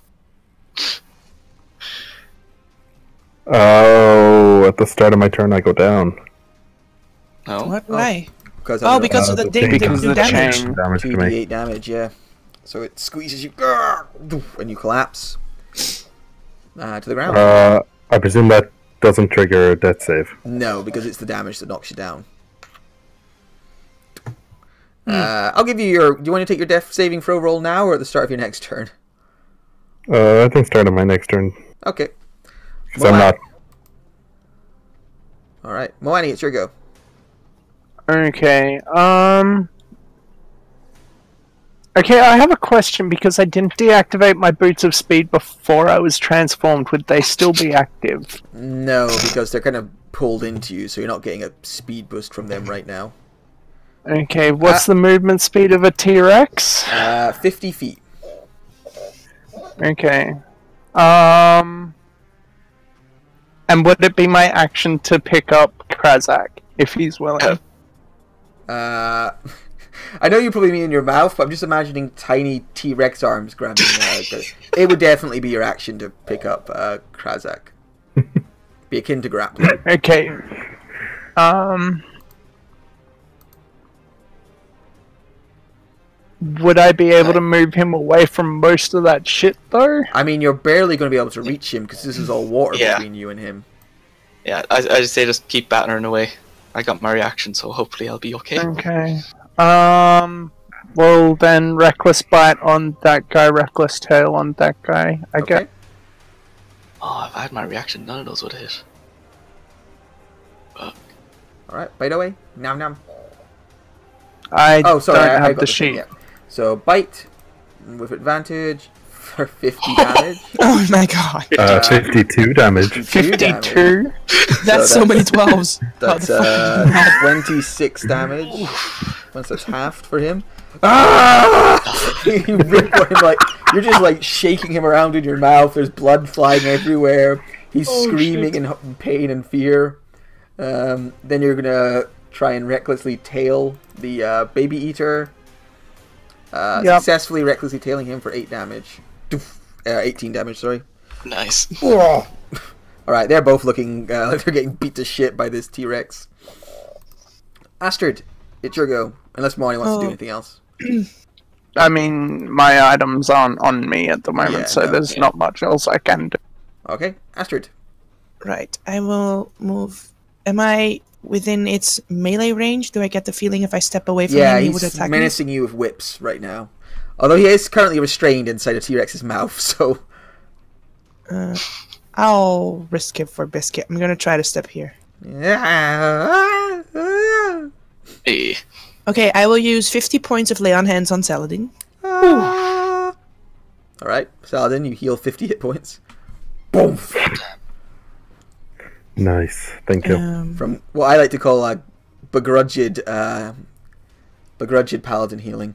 Oh, at the start of my turn I go down. No. What? Why? because Because of the thing Because do of the damage. chain. Damage to me. 2d8 damage, yeah. So it squeezes you, and you collapse to the ground. I presume that doesn't trigger a death save. No, because it's the damage that knocks you down. I'll give you your... Do you want to take your death saving throw roll now or at the start of your next turn? I think start of my next turn. Okay. Because I'm not... Alright. Moani, it's your go. Okay, Okay, I have a question because I didn't deactivate my Boots of Speed before I was transformed. Would they still be active? No, because they're kind of pulled into you, so you're not getting a speed boost from them right now. Okay, what's the movement speed of a T-Rex? 50 feet. Okay. And would it be my action to pick up Krazak, if he's willing? I know you probably mean in your mouth, but I'm just imagining tiny T-Rex arms grabbing. It would definitely be your action to pick up Krazak. Be akin to grappling. Okay. Would I be able to move him away from most of that shit, though? I mean, you're barely going to be able to reach him because this is all water Yeah. between you and him. Yeah, I just say just keep battering away. I got my reaction, so hopefully I'll be okay. Okay. Well then, Reckless Bite on that guy, Reckless Tail on that guy. I Okay. get. Oh, if I had my reaction, none of those would have hit. Fuck. Alright, bite away. Nom nom. I Oh, sorry, don't I have got the thing, sheet. yeah. So, bite with advantage for 50 damage. Oh my god. 52 damage. 52. That's so many 12s. That's How the fuck? 26 damage. Once that's halved for him. Ah! You rip on him like you're just like shaking him around in your mouth. There's blood flying everywhere. He's screaming in pain and fear. Then you're gonna try and recklessly tail the baby eater. Yep. Successfully recklessly tailing him for 8 damage. 18 damage, sorry. Nice. Alright, they're both looking like they're getting beat to shit by this T-Rex. Astrid, it's your go. Unless Marnie wants to do anything else. I mean, my items aren't on me at the moment, Yeah, so no, there's yeah. not much else I can do. Okay, Astrid. Right, I will move. Am I within its melee range? Do I get the feeling if I step away from Yeah, him, he would he's attack menacing you with whips right now. Although he is currently restrained inside a T-Rex's mouth, so... me? I'll risk it for biscuit. I'm gonna try to step here. Hey. Okay, I will use 50 points of lay on hands on Saladin. Alright, Saladin, you heal 50 hit points. Boom! Nice. Thank you. From what I like to call a begrudged paladin healing.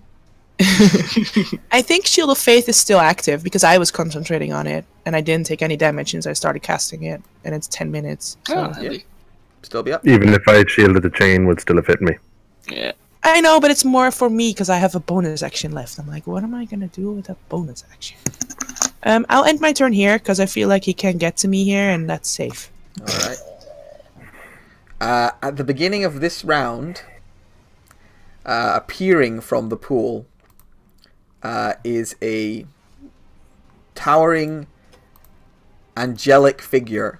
I think Shield of Faith is still active because I was concentrating on it and I didn't take any damage since I started casting it, and it's 10 minutes. So. Oh, handy. Still be up. Even if I had shielded the chain, would still have hit me. Yeah. I know, but it's more for me because I have a bonus action left. I'm like, what am I gonna do with a bonus action? I'll end my turn here because I feel like he can't get to me here, and that's safe. Alright. At the beginning of this round, appearing from the pool is a towering, angelic figure.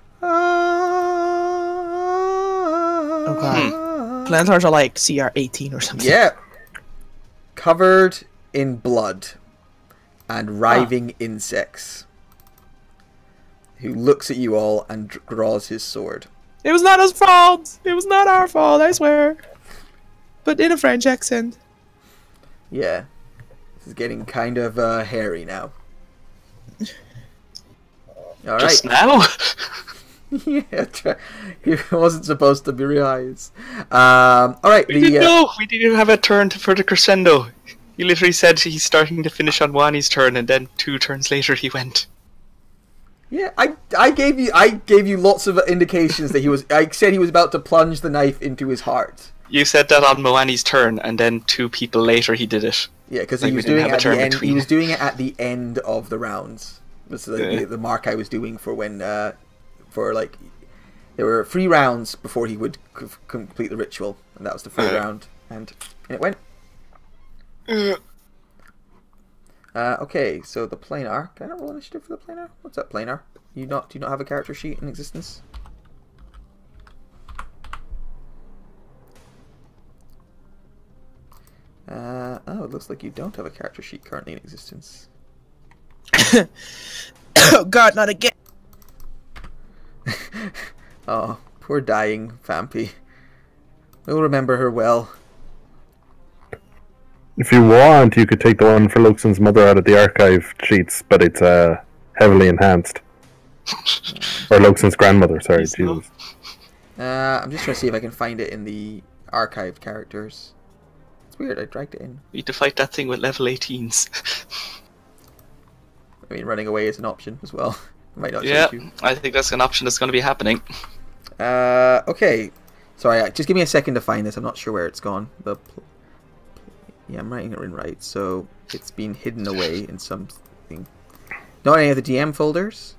Oh god. Plantars are like CR18 or something. Yeah. Covered in blood and writhing insects. Who looks at you all and draws his sword. It was not his fault! It was not our fault, I swear. But in a French accent. Yeah. This is getting kind of hairy now. Alright. Just now? Yeah, it wasn't supposed to be Riaz. Alright, We didn't know. We didn't even have a turn for the crescendo. He literally said he's starting to finish on Wani's turn, and then 2 turns later he went. Yeah, I gave you lots of indications that he was. I said he was about to plunge the knife into his heart. You said that on Moani's turn, and then 2 people later he did it. Yeah, because Like he we was didn't doing it have a at the turn end. He between. was doing it at the end of the rounds. Was the mark I was doing for when for like there were 3 rounds before he would complete the ritual, and that was the 3rd round, and it went. Okay, so the planar. Can I roll initiative for the planar? What's that planar? Do you not have a character sheet in existence? Oh, it looks like you don't have a character sheet currently in existence. Oh god, not again! Oh, poor dying Vampy. We'll remember her well. If you want, you could take the one for Luxon's mother out of the archive sheets, but it's heavily enhanced. Or Luxon's grandmother, sorry, Please no. Jesus. I'm just trying to see if I can find it in the archived characters. It's weird, I dragged it in. We need to fight that thing with level 18s. I mean, running away is an option as well. Might not Yeah, change you. I think that's an option that's going to be happening. Okay. Sorry, just give me a second to find this. I'm not sure where it's gone. Yeah, I'm writing it in right. So it's been hidden away in something. Not any of the DM folders.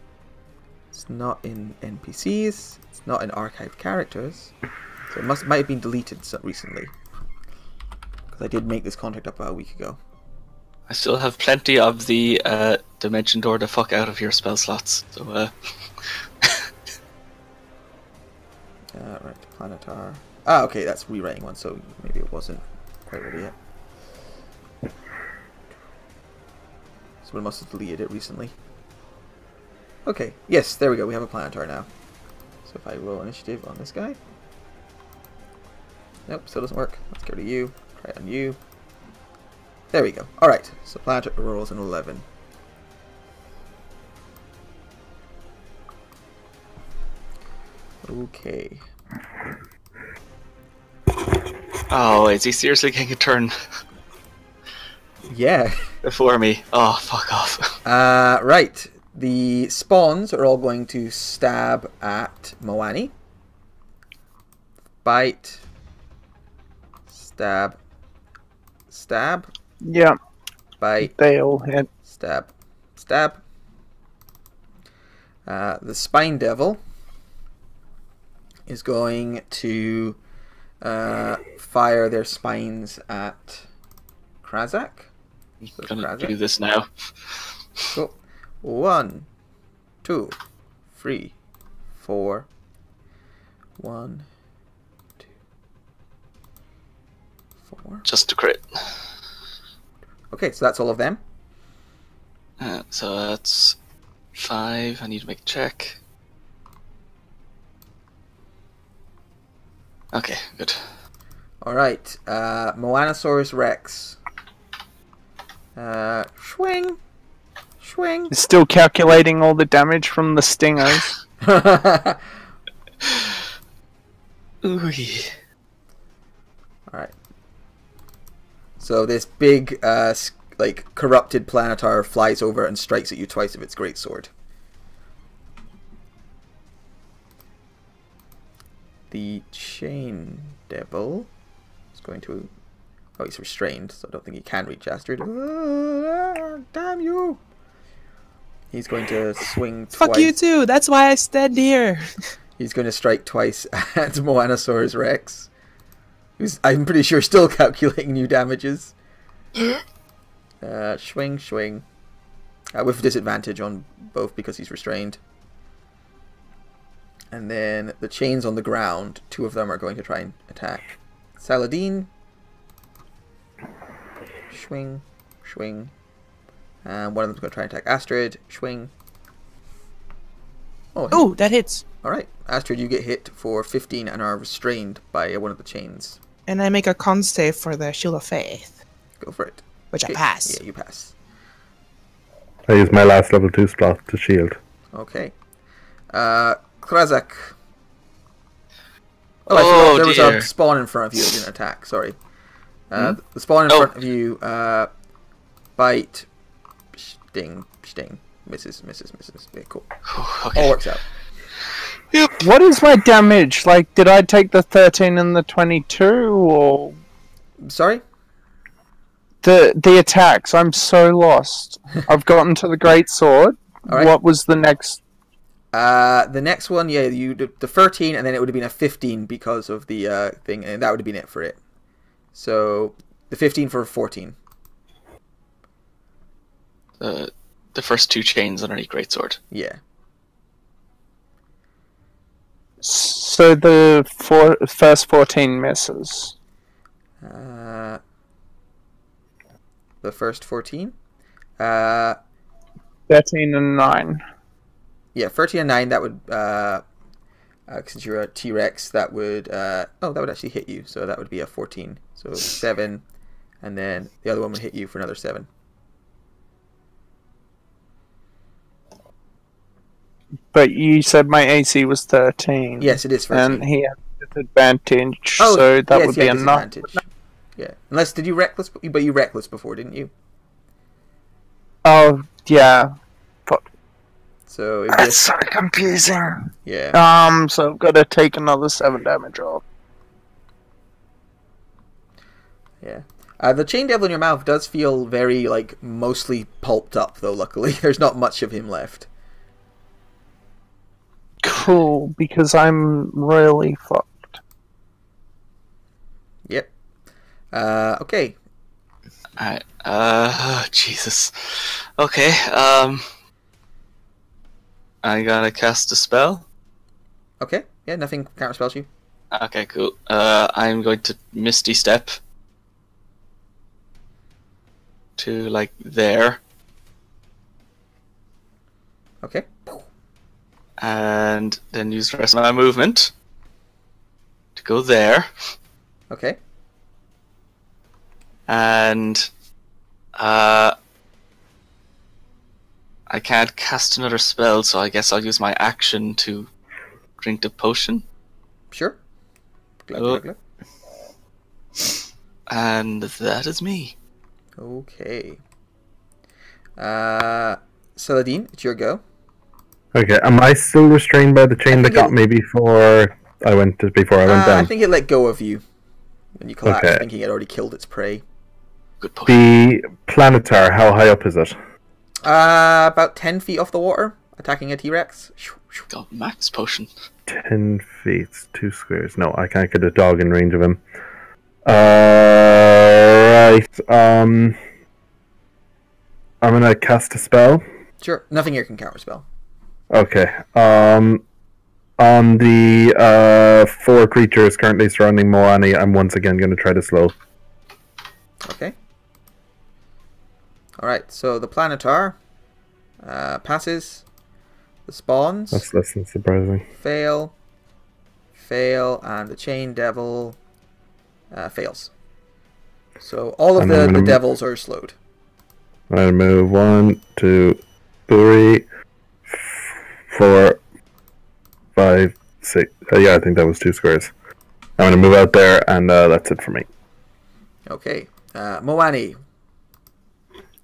It's not in NPCs. It's not in archived characters. So it might have been deleted recently. Because I did make this contract up about a week ago. I still have plenty of the Dimension Door the fuck out of here spell slots. So, Right, Planetar. Ah, okay, that's rewriting one, so maybe it wasn't quite ready yet. Someone must have deleted it recently. Okay, yes, there we go, we have a Planetar now. So if I roll initiative on this guy. Nope, still doesn't work. Let's go to you. Try it on you. There we go. Alright, so Planetar rolls an 11. Okay. oh, is he seriously getting a turn Yeah. before me? Oh, fuck off. Right. The spawns are all going to stab at Moani. Bite. Stab. Stab. Yeah, Bite. they all hit. Stab. Stab. The Spine Devil is going to fire their spines at Krazak. I'm gonna do this now. Cool. 1, 2, 3, 4. 1, 2, 4. Just to crit. Okay, so that's all of them. So that's 5. I need to make a check. Okay, good. Alright, Moanosaurus Rex. Swing! Swing! It's still calculating all the damage from the stingers. Ooh. Alright. So this big, like, corrupted Planetar flies over and strikes at you twice with its greatsword. The Chain Devil is going to... Oh, he's restrained, so I don't think he can reach Astrid. Damn you! He's going to swing twice. Fuck you too, that's why I stand here. He's going to strike twice at Moanosaurus Rex, who's, I'm pretty sure, still calculating new damages. Swing, swing. With disadvantage on both because he's restrained. And then the chains on the ground, 2 of them are going to try and attack Saladin. Swing, swing. And one of them's going to try and attack Astrid. Swing. Oh, that hits. Alright, Astrid, you get hit for 15 and are restrained by one of the chains. And I make a con save for the Shield of Faith, Go for it. which Okay. I pass. Yeah, you pass. I use my last level 2 slot to shield. Okay. Krazak. Oh, I forgot there was dear. a spawn in front of you that didn't attack, sorry. The spawn in front of you, bite, sting, sting. Misses. Yeah, cool. Okay. All works out. Yep. What is my damage? Like, did I take the 13 and the 22, or Sorry? the attacks? I'm so lost. I've gotten to the great sword. Alright. What was the next? The next one, yeah, you the 13, and then it would have been a 15 because of the thing, and that would have been it for it. So the 15 for 14. The first 2 chains underneath Greatsword. Yeah. So the first 14 misses. The first 14. 13 and 9. Yeah, 13 and 9. That would since you're a T-Rex, that would that would actually hit you. So that would be a 14. So 7, and then the other one would hit you for another 7. But you said my AC was 13. Yes, it is 13. And he had disadvantage, Oh, so that yes, would yeah, be enough. disadvantage. Yeah, unless did you reckless? But you reckless before, didn't you? Oh, yeah. So it'd be That's so confusing. yeah. So I've got to take another 7 damage off. Yeah. The chain devil in your mouth does feel very, like, mostly pulped up, though, luckily. There's not much of him left. Cool, because I'm really fucked. Yep. Okay. Alright. Jesus. Okay. I gotta cast a spell. Okay. Yeah, nothing counterspells you. Okay, cool. I'm going to Misty Step to, like, there. Okay. And then use the rest of my movement to go there. Okay. And I can't cast another spell, so I guess I'll use my action to drink the potion. Sure. Glug, Oh. glug, glug. And that is me. Okay. Saladin, it's your go. Okay, am I still restrained by the chain that think got me before I went I down? think it let go of you when you collapsed, Okay. thinking it already killed its prey. Good potion. The Planetar, how high up is it? About 10 feet off the water, attacking a T-Rex. Got max potion. 10 feet, 2 squares. No, I can't get a dog in range of him. Right. I'm gonna cast a spell. Sure, nothing here can counterspell. Okay. On the 4 creatures currently surrounding Moani, I'm once again gonna try to slow. Okay. Alright, so the Planetar passes. The spawns That's less than surprising. fail, and the Chain Devil fails. So all of And I'm the gonna- devils are slowed. I'm gonna move 1, 2, 3, 4, 5, 6. Yeah, I think that was 2 squares. I'm gonna move out there, and that's it for me. Okay. Moani.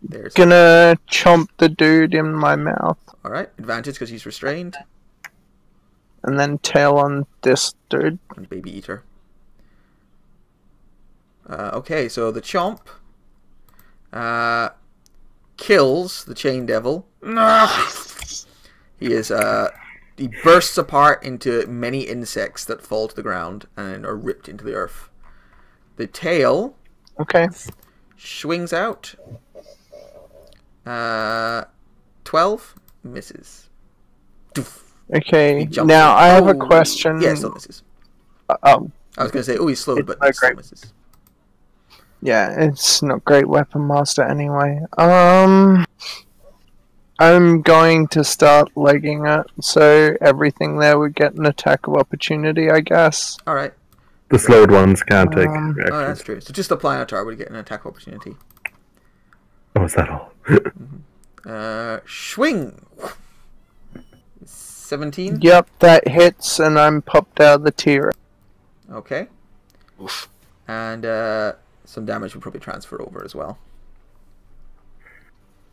There's Gonna chomp the dude in my mouth, alright, advantage because he's restrained. and then tail on this dude. And Baby Eater. Okay, so the Chomp kills the Chain Devil. He is he bursts apart into many insects that fall to the ground and are ripped into the earth. The tail Okay. swings out. 12 misses. Doof. Okay. He jumps Now in. I have a Oh, question. Yeah, it still misses. Oh, I was going to say, he's slowed, It's but not it still great. misses. yeah. It's not great weapon master anyway. I'm going to start legging it, so everything there would get an attack of opportunity, I guess. Alright. The slowed ones can't take Um, Oh, that's reactions. true. So just the Planotar would get an attack opportunity. Oh, is that all? Swing! 17? Yep, that hits, and I'm popped out of the tier. Okay. Oof. And some damage will probably transfer over as well.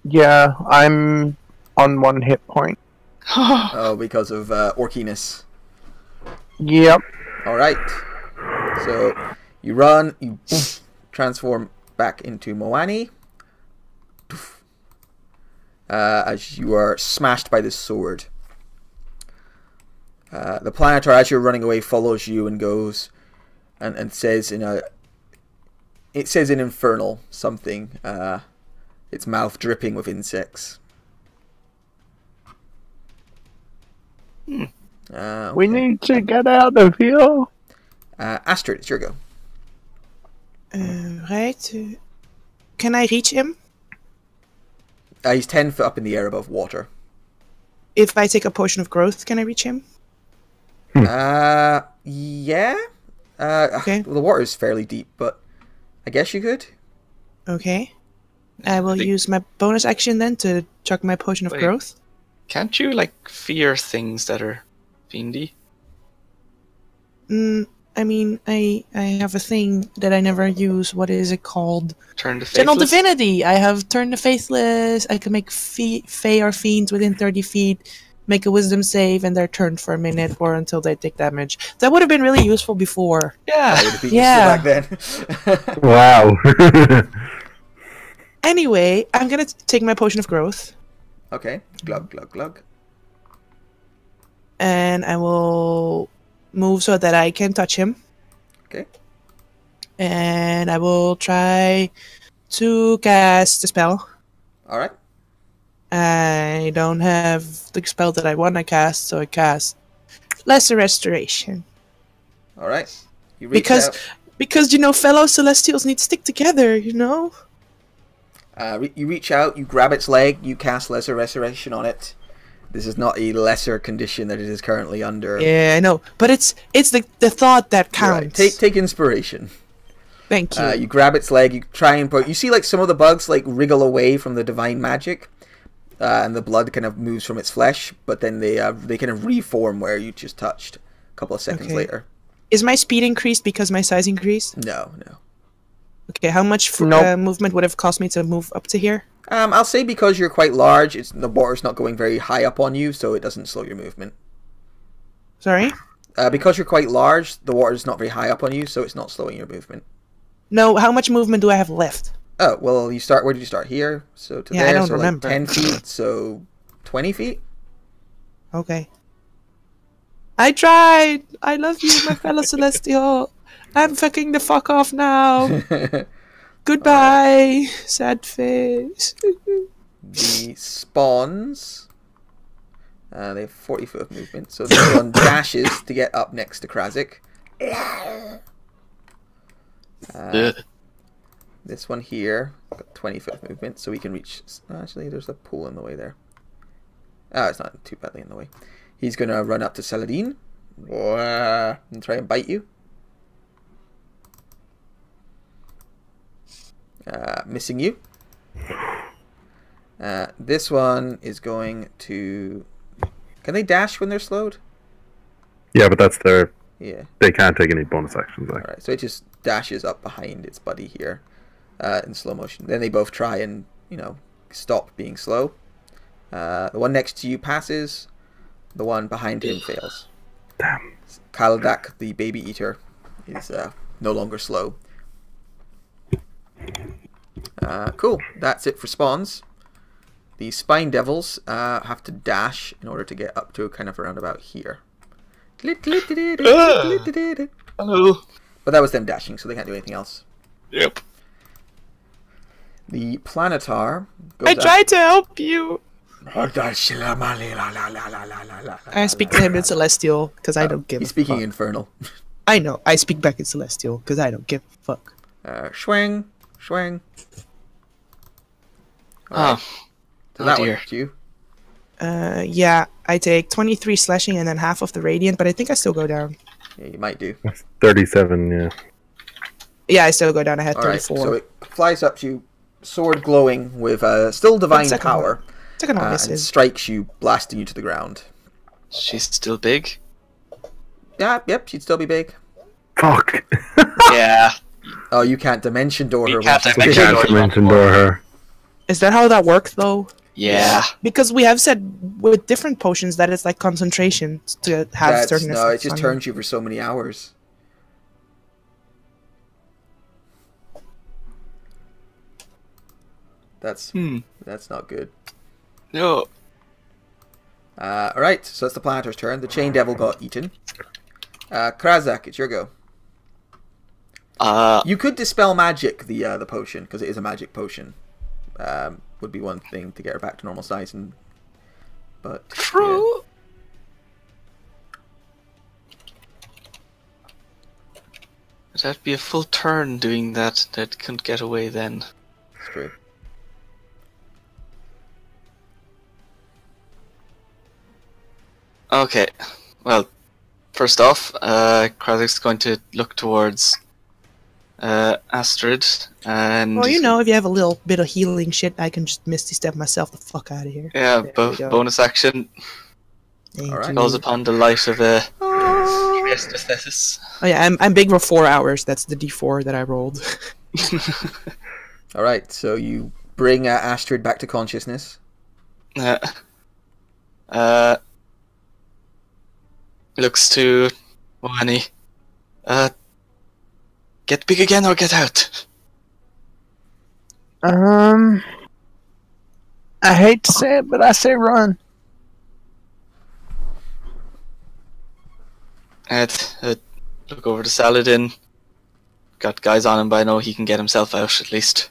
Yeah, I'm on 1 hit point. Oh, because of orkiness. Yep. Alright. So you run, you transform back into Moani. As you are smashed by this sword. The Planotar, as you're running away, follows you and goes and says in a... It says in Infernal something. Its mouth dripping with insects. Okay. We need to get out of here. Astrid, it's your go. Right. Can I reach him? He's 10 foot up in the air above water. If I take a potion of growth, can I reach him? Yeah. Okay. Well, the water is fairly deep, but I guess you could. Okay. I will think- use my bonus action then to chuck my potion of Wait. growth. Can't you like fear things that are fiendy? I mean, I have a thing that I never use. What is it called? Turn the General faithless? Divinity. I have Turn the Faithless. I can make Fey or Fiends within 30 feet, make a Wisdom save, and they're turned for a minute or until they take damage. That would have been really useful before. Yeah. Would have been Yeah. useful back then. Wow. Anyway, I'm gonna take my potion of growth, Okay. Glug, glug, glug. and I will move so that I can touch him. Okay. And I will try to cast the spell. All right. I don't have the spell that I want to cast, so I cast Lesser Restoration. All right. You reach Because, out. because you know, fellow Celestials need to stick together, you know? You reach out. You grab its leg. You cast Lesser Restoration on it. This is not a lesser condition that it is currently under. Yeah, I know. But it's the thought that You're right. counts. Take inspiration. Thank you. You grab its leg. You try and put. You see, like some of the bugs like wriggle away from the divine magic, and the blood kind of moves from its flesh. But then they kind of reform where you just touched. A couple of seconds Okay. later. Is my speed increased because my size increased? No, no. Okay, how much Nope. movement would have cost me to move up to here? I'll say because you're quite large, the water's not going very high up on you, so it doesn't slow your movement. Sorry? Because you're quite large, the water's not very high up on you, so it's not slowing your movement. No, how much movement do I have left? Oh, well, you start. Where did you start? Here, so to Yeah, I there, don't so remember. like 10 feet, so 20 feet. Okay. I tried! I love you, my fellow Celestial! I'm fucking the fuck off now! Goodbye! Sad face. The spawns. They have 40 foot of movement, so this one dashes to get up next to Krazik. Ugh. This one here got 20 foot of movement, so we can reach. Actually, there's a pool in the way there. Oh, it's not too badly in the way. He's gonna run up to Saladin and try and bite you. Missing you. This one is going to. Can they dash when they're slowed? Yeah, but that's their. Yeah. They can't take any bonus actions. Like. Alright, so it just dashes up behind its buddy here in slow motion. Then they both try and, stop being slow. The one next to you passes. The one behind him fails. Damn. Kaladak, the baby eater, is no longer slow. Cool. That's it for spawns. The Spine Devils have to dash in order to get up to kind of around about here. Hello. But that was them dashing, so they can't do anything else. Yep. The Planetar goes I tried to help you. I I speak to him in Celestial because I don't give He's a speaking fuck. Infernal. I know. I speak back in Celestial because I don't give a fuck. Schwang. Schwang. Oh, So that one dear. hits you. Yeah, I take 23 slashing and then half of the radiant, but I think I still go down. Yeah, you might do. 37, yeah. Yeah, I still go down. I had Alright, 34. so it flies up to you, sword glowing with still divine second power, Second one and misses. strikes you, blasting you to the ground. She's still big. Yeah, yep, she'd still be big. Fuck. Yeah. Oh, you can't dimension door You her. can't when she's I big. dimension can't door. mention door her. Is that how that works, though? Yeah. Because we have said with different potions that it's like concentration to have certain No, it effects just on turns you for so many hours. That's not good. No. Alright, so that's the Planetar's turn. The Chain Devil got eaten. Krazak, it's your go. You could dispel magic the potion because it is a magic potion. Would be one thing to get her back to normal size, but True. That'd be a full turn doing that. That couldn't get away then. it's true. Okay. Well, first off, Krazak's going to look towards Astrid and. Well, you know, if you have a little bit of healing shit, I can just Misty Step myself the fuck out of here. Yeah, There we go. bonus action Thank Alright. you. calls upon the light of a aesthesis. Oh yeah, I'm big for 4 hours. That's the D4 that I rolled. Alright, so you bring Astrid back to consciousness. Looks to Moani. Get big again or get out. I hate to say it, but I say run. Look over to Saladin. Got guys on him, but I know he can get himself out at least.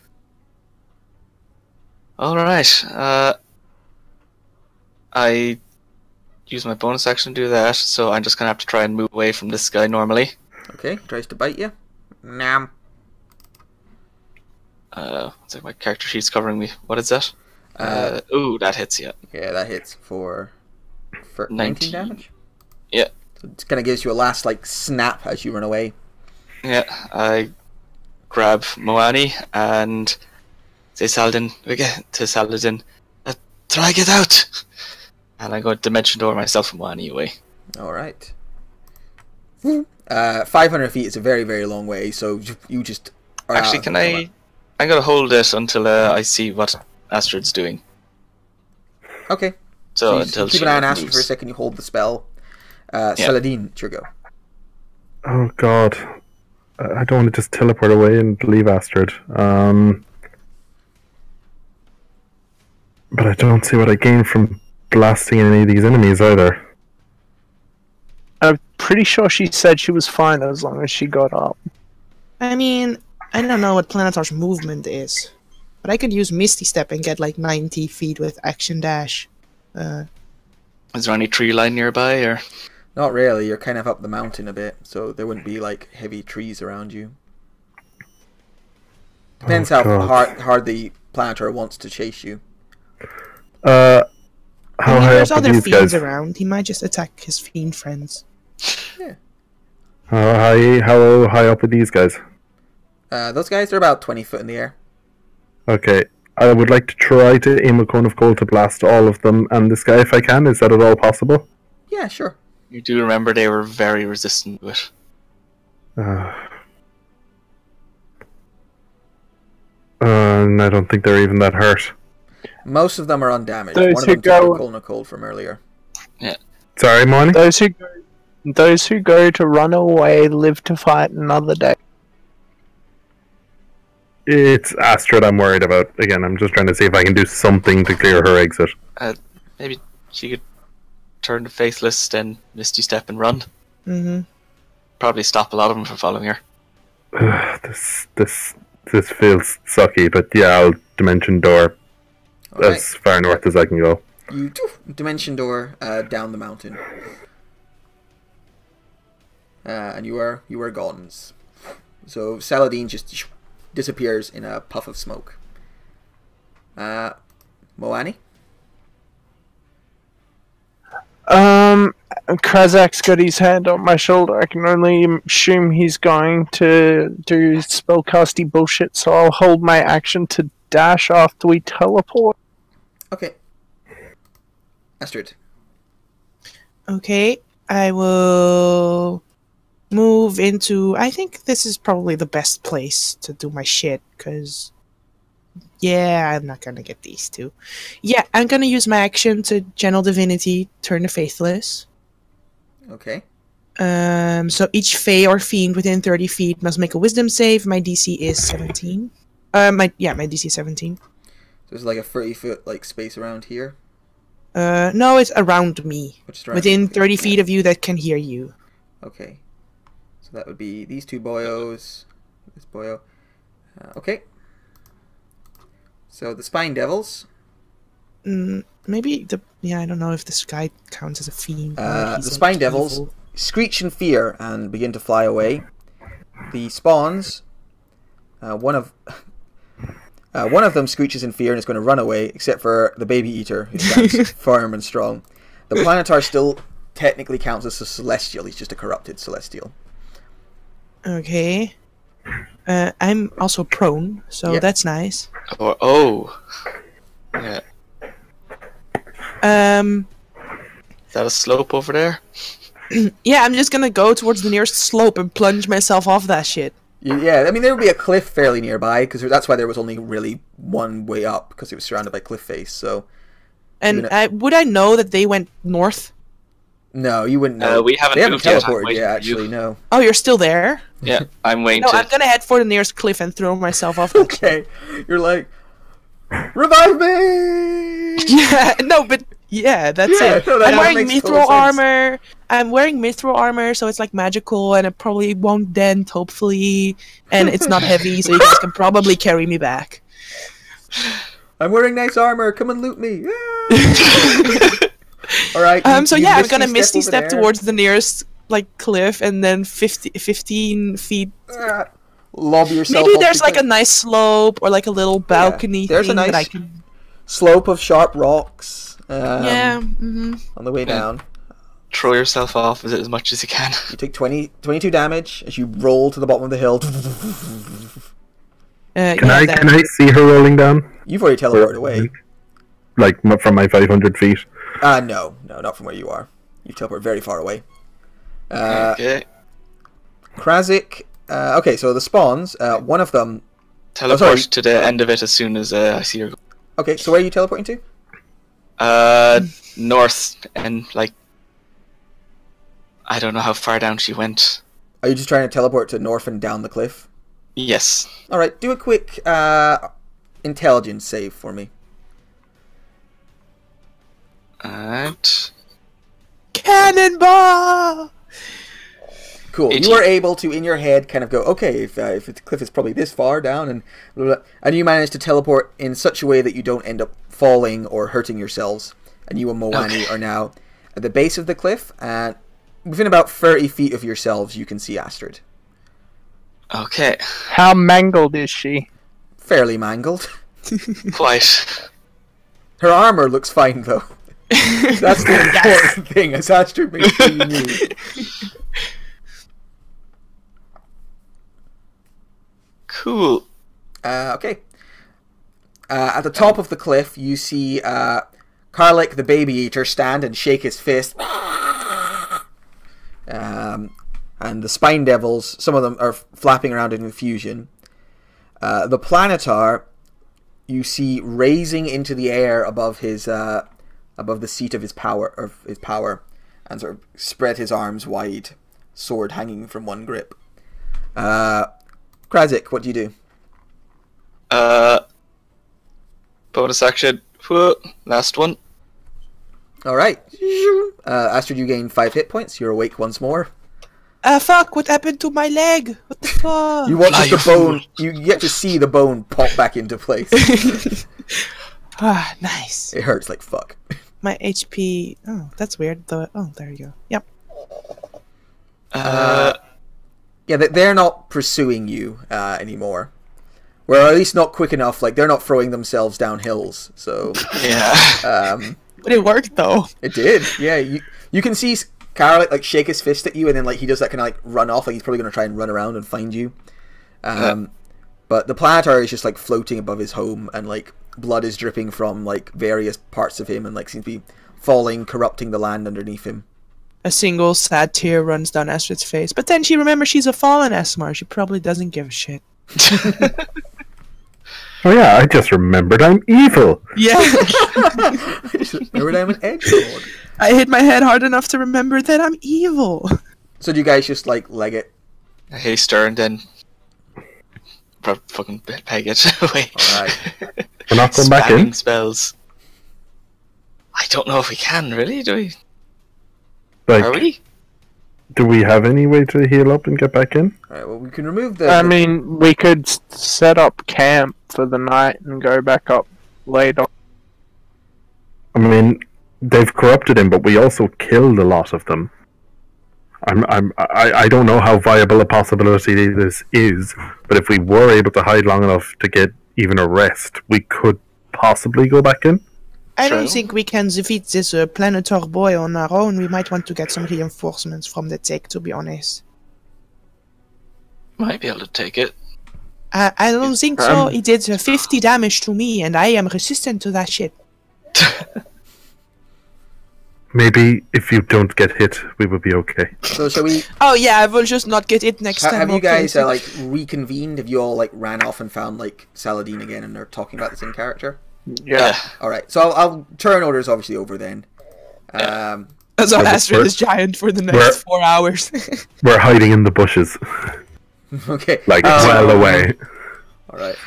Alright, I use my bonus action to do that, so I'm just gonna have to try and move away from this guy normally. Okay, tries to bite you. Nam. It's like my character sheet's covering me. What is that? Ooh, that hits you. Yeah, that hits for 19 19. damage. Yeah. So it kind of gives you a last like snap as you run away. Yeah, I grab Moani and say Saladin, try get out! And I go dimension door myself from Moani away. Alright. 500 feet is a very, very long way, so you just... are Actually, out can of I... combat. I'm gonna hold it until I see what Astrid's doing. Okay. So you until keep she an eye on Astrid moves. for a second, you hold the spell. Saladin, it's your go. Oh god. I don't want to just teleport away and leave Astrid. But I don't see what I gain from blasting any of these enemies either. I'm pretty sure she said she was fine as long as she got up. I mean, I don't know what Planetar's movement is, but I could use Misty Step and get like 90 feet with Action Dash. Is there any tree line nearby, or...? Not really, you're kind of up the mountain a bit, so there wouldn't be like heavy trees around you. Depends Oh, how God. hard the Planetar wants to chase you. How I mean, high there's up are other these fiends guys? around. He might just attack his fiend friends. How high up are these guys? Those guys are about 20 foot in the air. Okay. I would like to try to aim a cone of cold to blast all of them and this guy if I can. Is that at all possible? Yeah, sure. You do remember they were very resistant to it. And I don't think they're even that hurt. Most of them are undamaged. Those One of who them took go- a cold cold from earlier. Sorry, Monty? Those who go to run away live to fight another day. It's Astrid I'm worried about. Again, I'm just trying to see if I can do something to clear her exit. Maybe she could turn to Faithless, then Misty Step and run. Mm-hmm. Probably stop a lot of them from following her. This feels sucky, but yeah, I'll Dimension Door Alright. as far north as I can go. You Dimension Door down the mountain. And you are gone. So Saladin just disappears in a puff of smoke. Moani? Krazak's got his hand on my shoulder. I can only assume he's going to do spellcasty bullshit, so I'll hold my action to dash after we teleport. Okay. Astrid. Okay, I will move into... I think this is probably the best place to do my shit, because... Yeah, I'm not gonna get these two. Yeah, I'm gonna use my action to Channel Divinity, turn to Faithless. Okay. So each Fae or Fiend within 30 feet must make a Wisdom save. My DC is 17. My DC is 17. So there's like a 30-foot like space around here. No, it's around me. Which is around Within 30 feet of you that can hear you. Okay. So that would be these two boyos. This boyo. Okay. So the Spine Devils. Maybe the... Yeah, I don't know if this guy counts as a fiend. The Spine Devils screech in fear and begin to fly away. The Spawns... one of them screeches in fear and is going to run away, except for the Baby Eater, who stands firm and strong. The Planetar still technically counts as a Celestial. He's just a corrupted Celestial. Okay. I'm also prone, so Yeah. that's nice. Yeah. Um... Is that a slope over there? Yeah, I'm just gonna go towards the nearest slope and plunge myself off that shit. Yeah, I mean, there would be a cliff fairly nearby, because that's why there was only really one way up, because it was surrounded by cliff face, so... And would I know that they went north? No, you wouldn't know. We haven't They haven't moved yet. I'm teleported waiting yet, for actually, you. no. Oh, you're still there? Yeah, I'm waiting No, to... I'm gonna head for the nearest cliff and throw myself off that shit. Okay, you're like, revive me! Yeah, no, but yeah, that's Yeah, it. no, that I'm wearing makes total mithril sense. armor. I'm wearing mithril armor, so it's like magical, and it probably won't dent, hopefully, and it's not heavy, so you guys can probably carry me back. I'm wearing nice armor, come and loot me! Alright. So yeah, I'm gonna misty step towards the nearest like cliff, and then 15 feet. Lob yourself Maybe off there's the like a cliff. nice slope or like a little balcony there's a thing that I nice- can. slope of sharp rocks Yeah. on the way down. Throw yourself off as much as you can. You take 22 damage as you roll to the bottom of the hill. Can I see her rolling down? You've already teleported away. Like from my 500 feet. No, not from where you are. You've teleported very far away. Okay. Krazik. Okay, so the spawns. One of them. Teleport to the end of it as soon as I see her go. Okay, so where are you teleporting to? North, and like... I don't know how far down she went. Are you just trying to teleport to north and down the cliff? Yes. All right, do a quick intelligence save for me. And... Cannonball! Cool. 18. You are able to, in your head, kind of go, okay, if the cliff is probably this far down, and blah, blah, blah, and you manage to teleport in such a way that you don't end up falling or hurting yourselves. And you and Moani are now at the base of the cliff, and within about 30 feet of yourselves, you can see Astrid. Okay. How mangled is she? Fairly mangled. Quite. Her armor looks fine, though. That's the important thing, as Astrid makes sure you knew. Cool. Okay. At the top of the cliff, you see Karlik the Baby Eater stand and shake his fist. And the Spine Devils, some of them are flapping around in confusion. The Planetar, you see raising into the air above his above the seat of his power, and sort of spread his arms wide, sword hanging from one grip. Krazik, what do you do? Bonus action. Last one. All right. Astrid, you gain 5 hit points. You're awake once more. Fuck, what happened to my leg? What the fuck? You watch as the bone. You get to see the bone pop back into place. Nice. It hurts like fuck. My HP. Oh, that's weird. There you go. Yep. Yeah, they're not pursuing you anymore. Well, at least not quick enough. Like, they're not throwing themselves down hills. So Yeah. But it worked though. It did. Yeah, you can see Carol like shake his fist at you, and then like he does that kind of like run off. Like he's probably going to try and run around and find you. But the Planetary is just like floating above his home, and like blood is dripping from like various parts of him, and like seems to be falling, corrupting the land underneath him. A single sad tear runs down Astrid's face, but then she remembers she's a fallen Esmar. She probably doesn't give a shit. Oh yeah, I just remembered I'm evil. Yeah. I just remembered I'm an edgelord. I hit my head hard enough to remember that I'm evil. So do you guys just like leg it? Hey, Stern, then fucking peg it away. Alright. We're not going back in? Spamming spells. I don't know if we can, really, do we? Like, Are we? do we have any way to heal up and get back in? Alright, well we can remove the... I mean, we could set up camp for the night and go back up later. I mean, they've corrupted him, but we also killed a lot of them. I don't know how viable a possibility this is, but if we were able to hide long enough to get even a rest, we could possibly go back in. I don't True. think we can defeat this Planetor boy on our own. We might want to get some reinforcements from the tech, to be honest. Might be able to take it. I don't think so. He did 50 damage to me, and I am resistant to that shit. Maybe if you don't get hit, we will be okay. So shall we... Oh yeah, I will just not get it next time. Have you okay? guys like reconvened? Have you all like ran off and found like Saladin again and they're talking about the same character? Yeah. Alright, so I'll turn orders obviously over then. So Yeah, Astrid we're- is giant for the we're- next 4 hours. We're hiding in the bushes, Okay. like Oh. well away. Alright.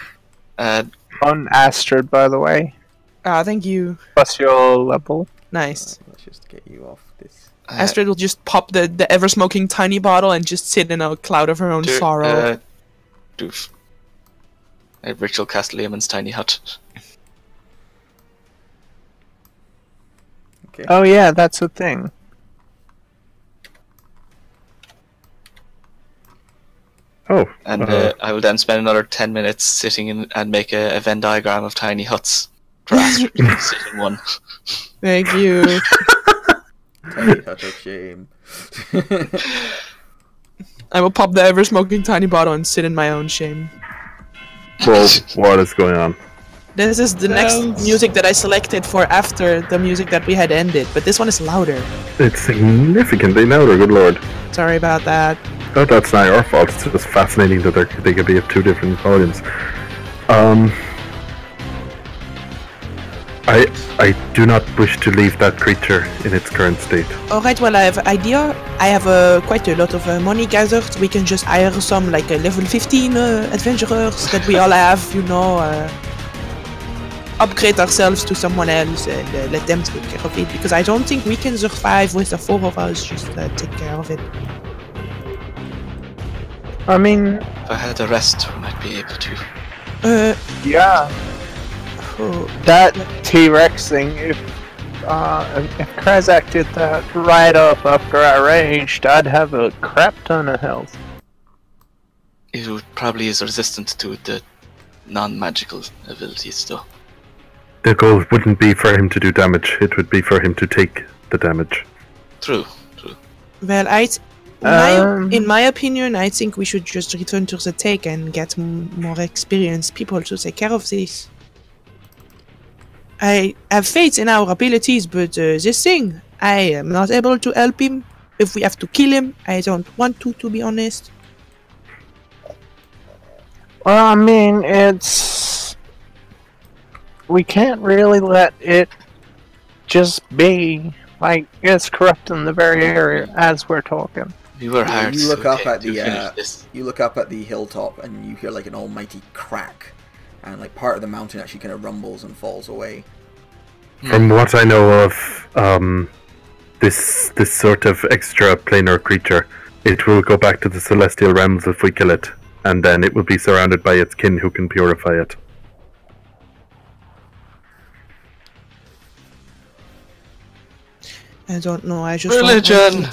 On Astrid, by the way. Thank you. Plus your level. Nice. Let's just get you off this. Astrid will just pop the ever-smoking tiny bottle and just sit in a cloud of her own sorrow. Doof. I ritual cast Lehman's tiny hut. Okay. Oh yeah, that's a thing. Oh, And I will then spend another 10 minutes sitting in and make a Venn diagram of tiny huts for Astrid to sit in one. Thank you. Tiny hut of shame. I will pop the ever-smoking tiny bottle and sit in my own shame. well, what is going on? This is the next music that I selected for after the music that we had ended, but this one is louder. It's significantly louder, good lord. Sorry about that. Oh, that's not your fault. It's just fascinating that they could be of two different volumes. I do not wish to leave that creature in its current state. Alright, well I have an idea. I have quite a lot of money gathered. We can just hire some like level 15 adventurers that we all have, you know, upgrade ourselves to someone else and let them take care of it. Because I don't think we can survive with the 4 of us just take care of it. I mean, If I had the rest, we might be able to. yeah. Oh, That T-Rex thing, if Krazak did that right up after I raged, I'd have a crap ton of health. It would probably is resistant to the non-magical abilities, though. The goal wouldn't be for him to do damage, it would be for him to take the damage. True. well, in my opinion, I think we should just return to the take and get more experienced people to take care of this. I have faith in our abilities, but this thing, I am not able to help him. If we have to kill him, I don't want to be honest. Well, I mean, it's... We can't really let it just be, like, it's corrupting the very area as we're talking. We were hired You look to up at to the finish this. you look up at the hilltop and you hear like an almighty crack and like part of the mountain actually kind of rumbles and falls away. From what I know of this sort of extra planar creature, it will go back to the celestial realms if we kill it, and then it will be surrounded by its kin who can purify it. I don't know. I just Religion.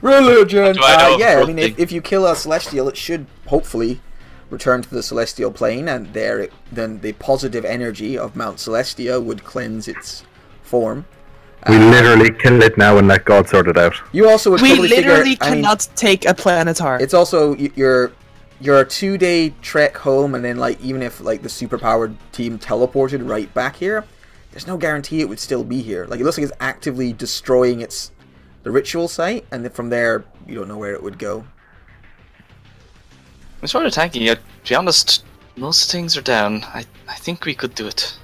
Religion. Do I know Yeah, I of mean, religion? if you kill a celestial, it should hopefully return to the celestial plane, and then the positive energy of Mount Celestia would cleanse its form. We literally kill it now and let God sort it out. You also would We probably literally figure, I mean, cannot take a planetar. it's also you're a 2-day trek home, and then like even if like the superpowered team teleported right back here, there's no guarantee it would still be here. Like it looks like it's actively destroying the ritual site, and then from there you don't know where it would go. I'm sort of tanking you. To be honest, most things are down. I think we could do it.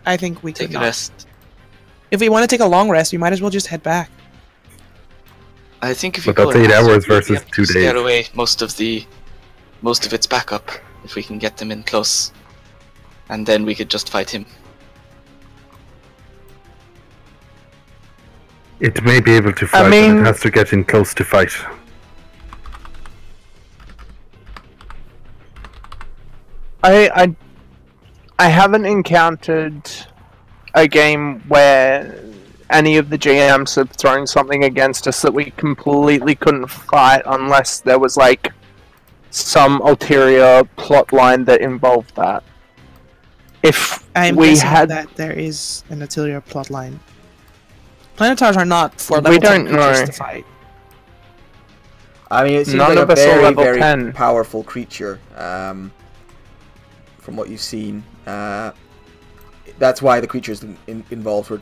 I think we could Take a not. rest. If we want to take a long rest, we might as well just head back. I think if we But go that's 8 and hours we'll be versus able to 2 days. Scare away most of its backup if we can get them in close, and then we could just fight him. It may be able to fight, but mean- it has to get in close to fight. I haven't encountered a game where any of the GMs have thrown something against us that we completely couldn't fight unless there was like some ulterior plot line that involved that. If I'm we guessing had, that there is an ulterior plot line. Planetars are not for We level 10 don't creatures know. to fight. I mean, it seems None like of a us are very, level very 10. powerful creature. From what you've seen, that's why the creatures involved were,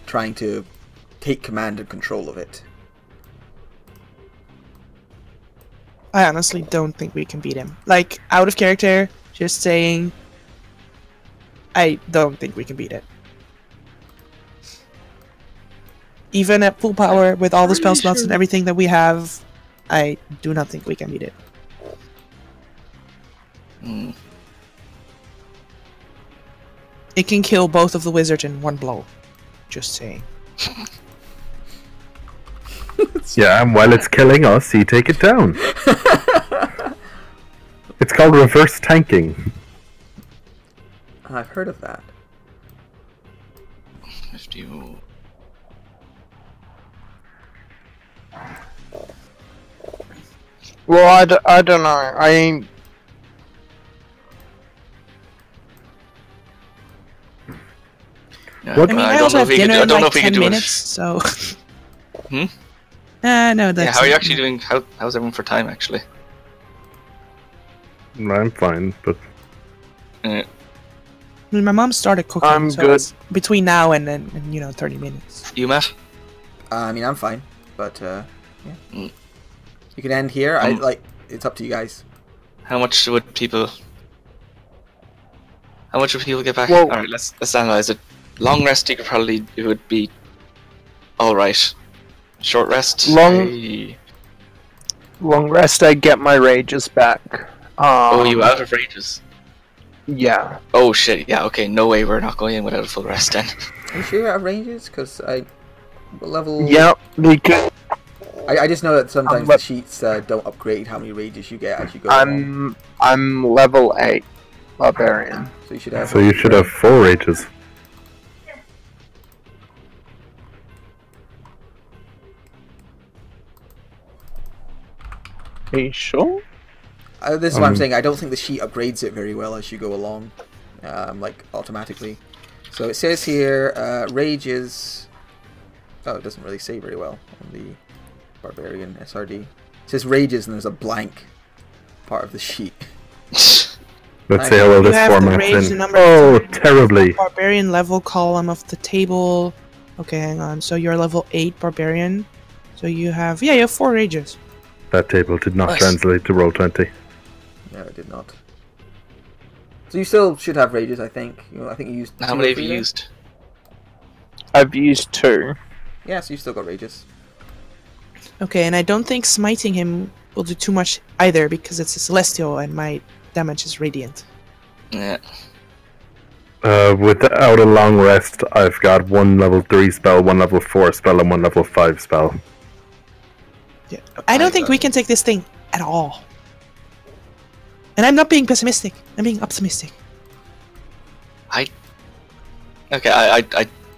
trying to take command and control of it. I honestly don't think we can beat him. Like, out of character, just saying, I don't think we can beat it. Even at full power, with all the spell slots and everything that we have, I do not think we can beat it. Hmm. It can kill both of the wizards in one blow. Just saying. Yeah, and while it's killing us, you take it down. It's called reverse tanking. I've heard of that. 50. well, I don't know. Yeah, What- I mean, I I don't also know have if we could. dinner I in don't know like if we 10 could do minutes, it. so... Hmm? No, that's... Yeah, how are you actually doing? How's everyone for time actually? I'm fine, but I mean, my mom started cooking, I'm so good. it's between now and 30 minutes. You, Matt? I mean, I'm fine, but yeah. Mm. You can end here. It's up to you guys. How much would people get back? Well- Alright, let's analyze it. Long rest, it would be alright. Short rest? Long rest, I get my rages back. Oh, you out of rages? Yeah. Oh shit, yeah, okay, no way we're not going in without a full rest then. Are you sure you have ranges? Because level. Yep. Because I just know that sometimes the sheets don't upgrade how many rages you get as you go along. I'm level 8 barbarian. So you should have. so you should have 4 rages. Are you sure? This is what I'm saying. I don't think the sheet upgrades it very well as you go along, like automatically. So it says here, rages. Oh, it doesn't really say very well on the barbarian SRD. It says rages, and there's a blank part of the sheet. Let's see how well You this have the format's rage, the in. number Oh, of terribly. Barbarian level column of the table. Okay, hang on. So you're level 8 barbarian. So you have 4 rages. That table did not Nice. translate to Roll20. No, it did not. So you still should have rages, I think. I think you used. How 2 or many have 3 you there? used? I've used 2. Yeah, so you still got rages. Okay, and I don't think smiting him will do too much either because it's a celestial and my damage is radiant. Yeah. Without a long rest, I've got 1 level 3 spell, 1 level 4 spell, and 1 level 5 spell. Yeah. I don't think we can take this thing at all. And I'm not being pessimistic. I'm being optimistic. Okay,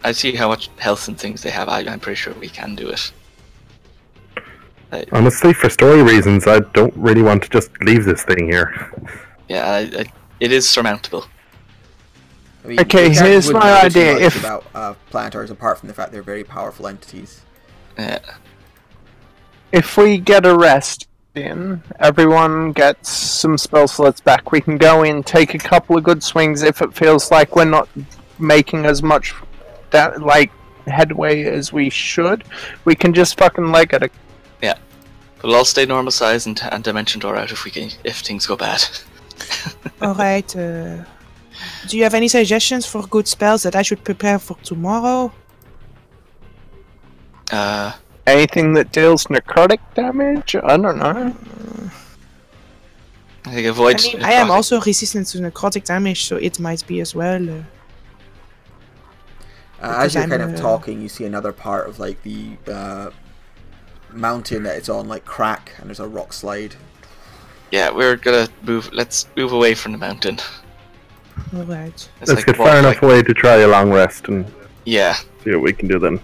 I see how much health and things they have. I'm pretty sure we can do it. Honestly, for story reasons, I don't really want to just leave this thing here. Yeah, it is surmountable. I mean, Okay, you here's wouldn't my know too idea, much if- about planetars, apart from the fact they're very powerful entities. Yeah. If we get a rest in, everyone gets some spell slots back. We can go in, take a couple of good swings. If it feels like we're not making as much headway as we should, we can just fucking leg it. Yeah. We'll all stay normal size and dimension door out if things go bad. Alright, do you have any suggestions for good spells that I should prepare for tomorrow? Anything that deals necrotic damage? I don't know. I think avoid. I mean, I am also resistant to necrotic damage, so it might be as well. As you're I'm, kind of talking, you see another part of like the mountain that it's on like crack, and there's a rock slide. Yeah, we're gonna move. Let's move away from the mountain. Alright. Let's get far enough away to try a long rest and Yeah, see what we can do then.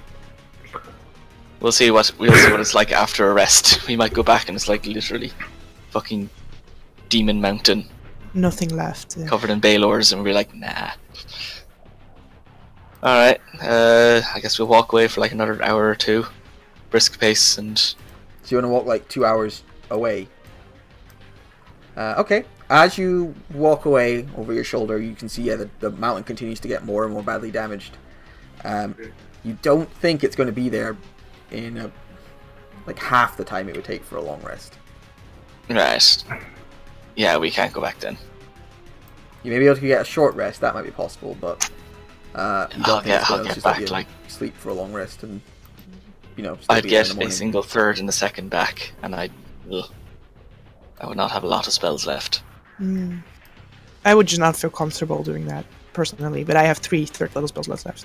we'll see what it's like after a rest. We might go back and it's like literally fucking demon mountain Nothing left. covered in Baylors, and we're like, nah. All right, I guess we'll walk away for like another hour or two, brisk pace, and So you want to walk like 2 hours away. Okay. As you walk away over your shoulder, you can see the mountain continues to get more and more badly damaged. You don't think it's going to be there in like half the time it would take for a long rest. right. Yeah, we can't go back then. You may be able to get a short rest, that might be possible, but you don't think it's I'll going to get just let back, you like- sleep for a long rest and still I'd be there in get the a morning. single third and a second back, and I would not have a lot of spells left. I would just not feel comfortable doing that, personally, but I have 3 third level spells left.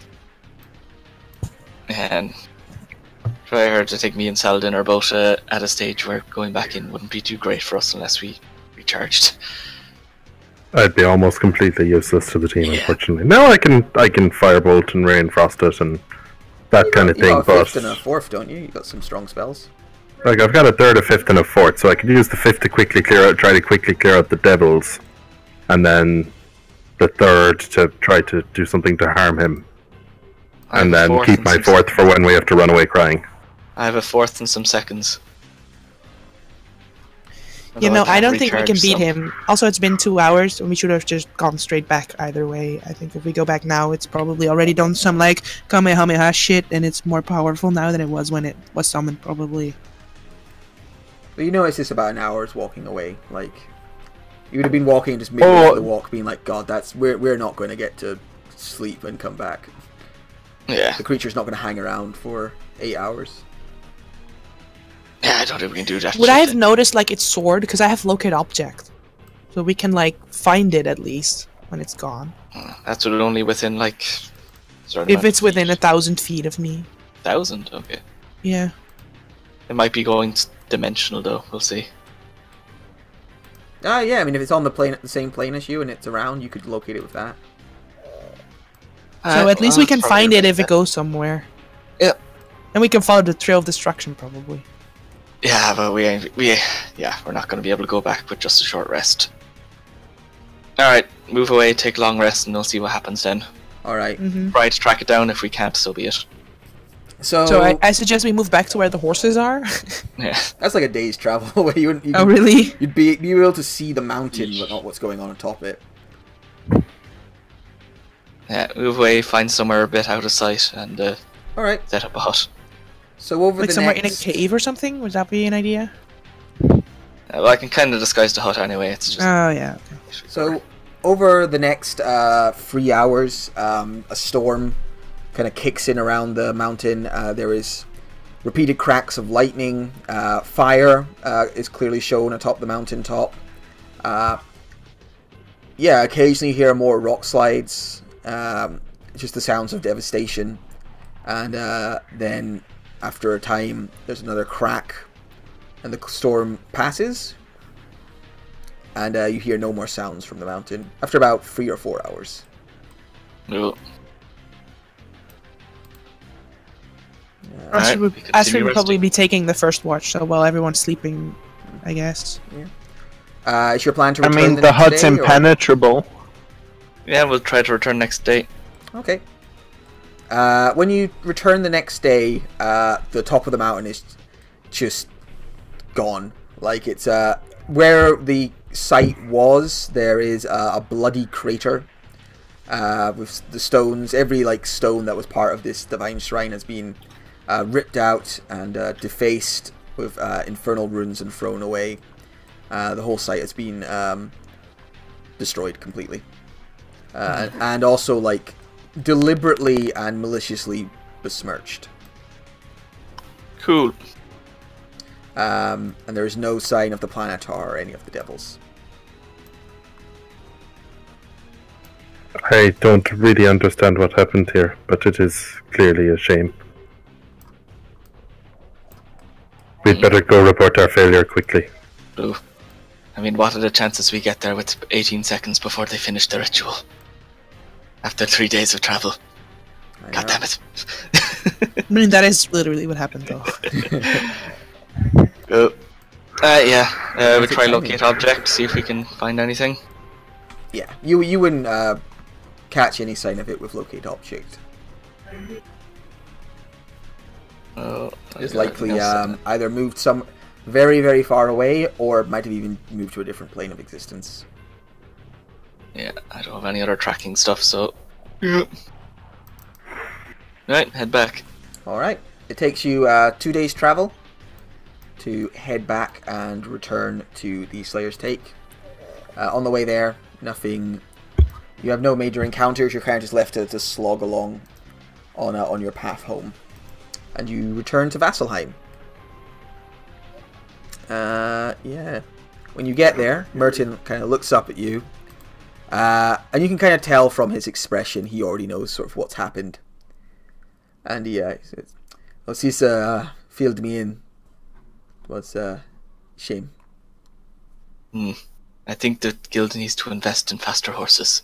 And try hard to take me and Saladin are both at a stage where going back in wouldn't be too great for us unless we recharged. I'd be almost completely useless to the team, Yeah. unfortunately. Now I can firebolt and rain frost it and that kind of You thing, got a but fifth and a fourth, don't you? You got some strong spells. like I've got a third, a fifth, and a fourth, so I could use the fifth to try to quickly clear out the devils, and then the third to try to do something to harm him, I and have a then fourth keep and my some fourth for when we have to run away crying. I have a fourth and some seconds. You know, I can't don't think we can recharge beat some. him. Also, it's been 2 hours, and we should have just gone straight back either way. I think if we go back now, it's probably already done some, like, Kamehameha shit, and it's more powerful now than it was when it was summoned, probably. But you notice it's about an hour's walking away. Like, you would have been walking just midway through the walk, being like, God, we're not going to get to sleep and come back. Yeah. The creature's not going to hang around for 8 hours. Yeah, I don't think we can do that. Would shit I have then. noticed, like, its sword? Because I have locate object. So we can, like, find it at least when it's gone. That's only within like. If it's within 1,000 feet of me. 1,000, okay. Yeah. It might be going dimensional though. We'll see. Yeah, I mean, if it's on the same plane as you and it's around, you could locate it with that. So at least we can that's probably find it if right. it goes somewhere. Yeah. And we can follow the trail of destruction, probably. Yeah, but we're not going to be able to go back with just a short rest. Alright, move away, take a long rest, and we'll see what happens then. Alright. Try to track it down. If we can't, so be it. So I suggest we move back to where the horses are. Yeah. that's like a day's travel away. You Oh, really? You'd be able to see the mountain, but not what's going on atop it. Yeah, move away, find somewhere a bit out of sight, and Alright. set up a hut. So over Like the somewhere next... in a cave or something? Would that be an idea? Well, I can kind of disguise the hut anyway. It's just. Oh, yeah. Okay. So, over the next 3 hours, a storm kind of kicks in around the mountain. There is repeated cracks of lightning. Fire is clearly shown atop the mountaintop. Yeah, occasionally you hear more rock slides. Just the sounds of devastation. And then after a time, there's another crack. And the storm passes. And you hear no more sounds from the mountain after about 3 or 4 hours. No. Astrid we would continue probably resting. be taking the first watch, so while everyone's sleeping, I guess. Is your plan to I return mean, the the next hut's day, or- impenetrable. Yeah, we'll try to return next day. Okay. When you return the next day, the top of the mountain is just gone. Like, it's where the site was, there is a bloody crater with the stones. Every stone that was part of this divine shrine has been ripped out and defaced with infernal runes and thrown away. The whole site has been destroyed completely, and also deliberately and maliciously besmirched. Cool. And there is no sign of the Planetar or any of the devils. I don't really understand what happened here, but it is clearly a shame. We'd better go report our failure quickly. Ooh. I mean, what are the chances we get there with 18 seconds before they finish the ritual? After 3 days of travel. God damn it. I mean, that is literally what happened, though. Go. Yeah. We Perfect try timing. locate object, see if we can find anything. Yeah, you wouldn't catch any sign of it with locate object. Oh, It's likely either moved some very, very far away, or might have even moved to a different plane of existence. Yeah, I don't have any other tracking stuff, so... Yeah. Right, head back. Alright, it takes you 2 days travel to head back and return to the Slayer's Take. On the way there, nothing... You have no major encounters, you're kind of just left to slog along on your path home. And you return to Vasselheim. Yeah. When you get there, Merton kind of looks up at you. And you can kind of tell from his expression he already knows sort of what's happened. And he says, "Well, this filled me in. It was shame." I think the guild needs to invest in faster horses.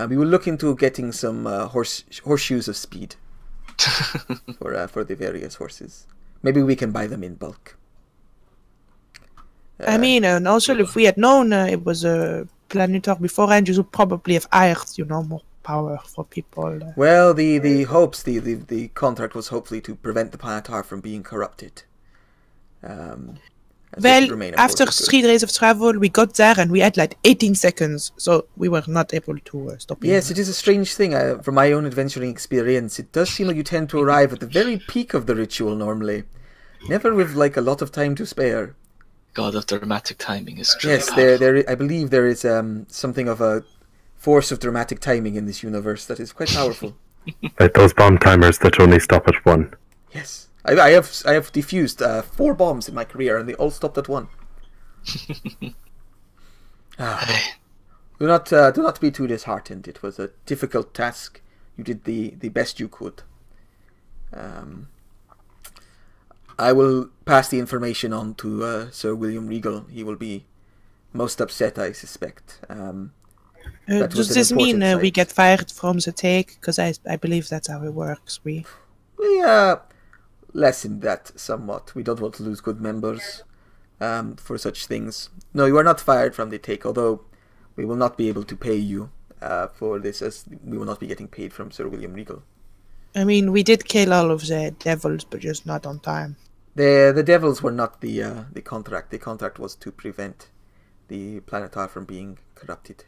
We will look into getting some horseshoes of speed for the various horses. Maybe we can buy them in bulk. I mean, and also if we had known it was a Planetar beforehand, you would probably have hired, more power for people. Well, the hopes, the contract was hopefully to prevent the Planetar from being corrupted. As it should remain a After force of good. 3 days of travel, we got there and we had 18 seconds, so we were not able to stop. Yes, it is a strange thing. From my own adventuring experience, it does seem like you tend to arrive at the very peak of the ritual normally. Never with a lot of time to spare. God of dramatic timing is truly Yes, powerful. I believe there is something of a force of dramatic timing in this universe that is quite powerful. Like those bomb timers that only stop at 1. Yes, I have defused 4 bombs in my career, and they all stopped at 1. Hey, Do not be too disheartened. It was a difficult task. You did the best you could. I will pass the information on to Sir William Regal. He will be most upset, I suspect. That was Does an this mean important we site. get fired from the take? Because I believe that's how it works. We lessened that somewhat. We don't want to lose good members for such things. No, you are not fired from the take, although we will not be able to pay you for this, as we will not be getting paid from Sir William Regal. I mean, we did kill all of the devils, but just not on time. The devils were not the contract. The contract was to prevent the Planetar from being corrupted.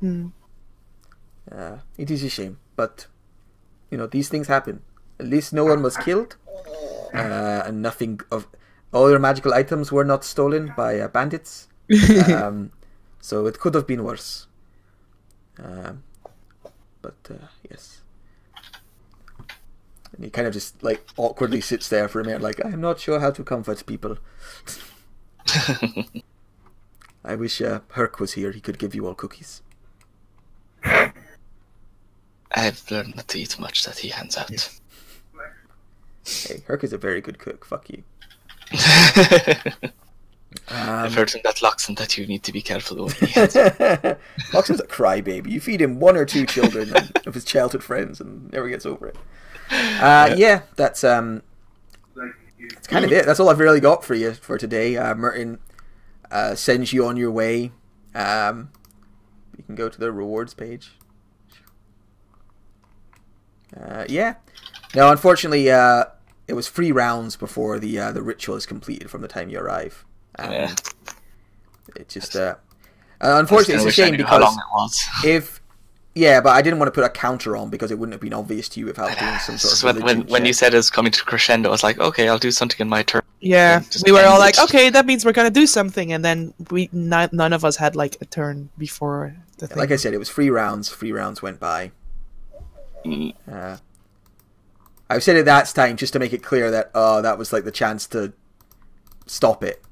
It is a shame, but these things happen. At least no one was killed, and nothing of all your magical items were not stolen by bandits. So it could have been worse. But yes, He kind of just like awkwardly sits there for a minute, like, I'm not sure how to comfort people. I wish Herc was here. He could give you all cookies. I've learned not to eat much that he hands out. Hey, Herc is a very good cook. Fuck you. I've heard from that Loxon that you need to be careful with what he hands. Loxon's a crybaby. You feed him 1 or 2 children of his childhood friends and never gets over it. Yeah, that's kind of it. That's all I've really got for you for today. Merton sends you on your way. You can go to the rewards page. Yeah. Now, unfortunately, it was 3 rounds before the ritual is completed from the time you arrive. Yeah. It just unfortunately it's a shame because but I didn't want to put a counter on because it wouldn't have been obvious to you without doing some sort of when you said it was coming to crescendo, I was like, okay, I'll do something in my turn. Yeah, we were all like, okay, that means we're gonna do something, and then none of us had like a turn before the thing. Like I said, it was 3 rounds. 3 rounds went by. I've said it that time just to make it clear that that was like the chance to stop it,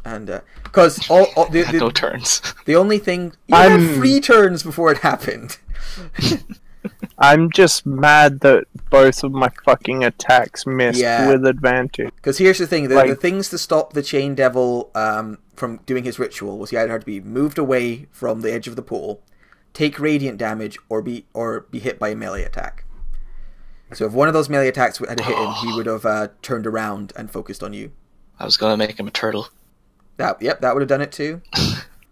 and because no turns. The only thing you had 3 turns before it happened. I'm just mad that both of my fucking attacks missed with advantage. Because here's the thing: the things to stop the Chain Devil from doing his ritual was he either had to be moved away from the edge of the pool, take radiant damage, or be hit by a melee attack. So if one of those melee attacks had hit him, he would have turned around and focused on you. I was gonna make him a turtle. That would have done it too.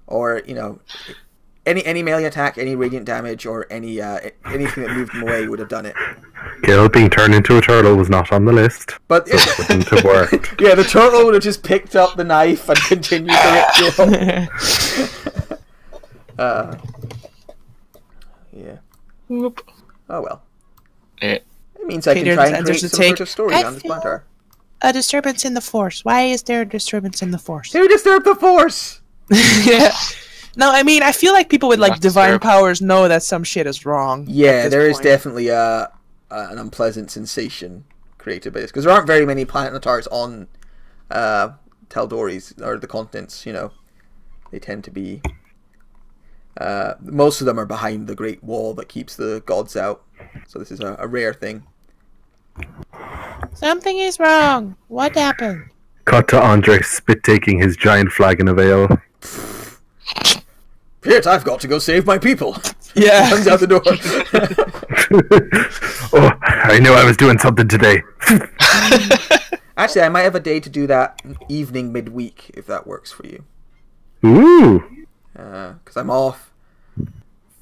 Or any melee attack, any radiant damage, or anything that moved him away would have done it. Gil being turned into a turtle was not on the list, but so it wouldn't have worked. Yeah, the turtle would have just picked up the knife and continued the ritual. Yeah. Whoop. Oh well. Yeah. It means I can try and create some sort of story on this banter. A disturbance in the Force. Why is there a disturbance in the Force? Who disturbed the Force? Yeah. No, I mean, I feel like people with like divine powers know that some shit is wrong. Yeah, there is definitely an unpleasant sensation created by this because there aren't very many planetars on Tal'Doris or the continents. They tend to be. Most of them are behind the Great Wall that keeps the gods out. So this is a rare thing. Something is wrong. What happened? Cut to Andre spit-taking his giant flagon of ale. Pitt, I've got to go save my people. Yeah. Comes out the door. Oh, I knew I was doing something today. Actually, I might have a day to do that evening midweek, if that works for you. Ooh. Because I'm off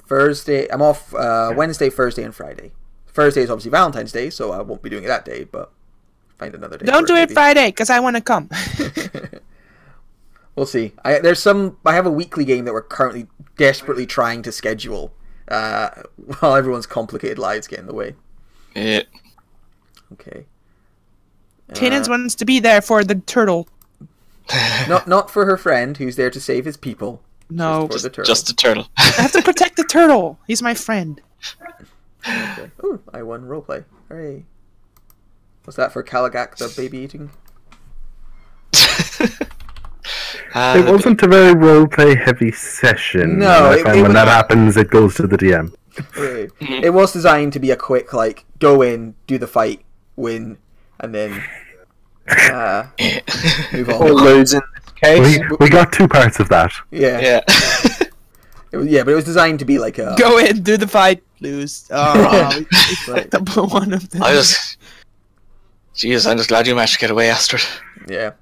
Thursday. I'm off Wednesday, Thursday, and Friday. Thursday is obviously Valentine's Day, so I won't be doing it that day, but find another day. Don't do it Friday, because I want to come. We'll see. I have a weekly game that we're currently desperately trying to schedule while everyone's complicated lives get in the way. Yeah. Okay. Cadence wants to be there for the turtle. Not for her friend, who's there to save his people. No. Just the turtle. I have to protect the turtle. He's my friend. Okay. Ooh, I won roleplay. Hooray. What's that for Kalagak, the baby eating? It wasn't a very roleplay heavy session. No, when that happens, it goes to the DM. Hooray. It was designed to be a quick, like, go in, do the fight, win, and then move on. Or lose in this case. We got 2 parts of that. Yeah. But it was designed to be like a... Go in, do the fight, lose. Oh, we fucked up one of them. Jesus, I'm just glad you managed to get away, Astrid. Yeah.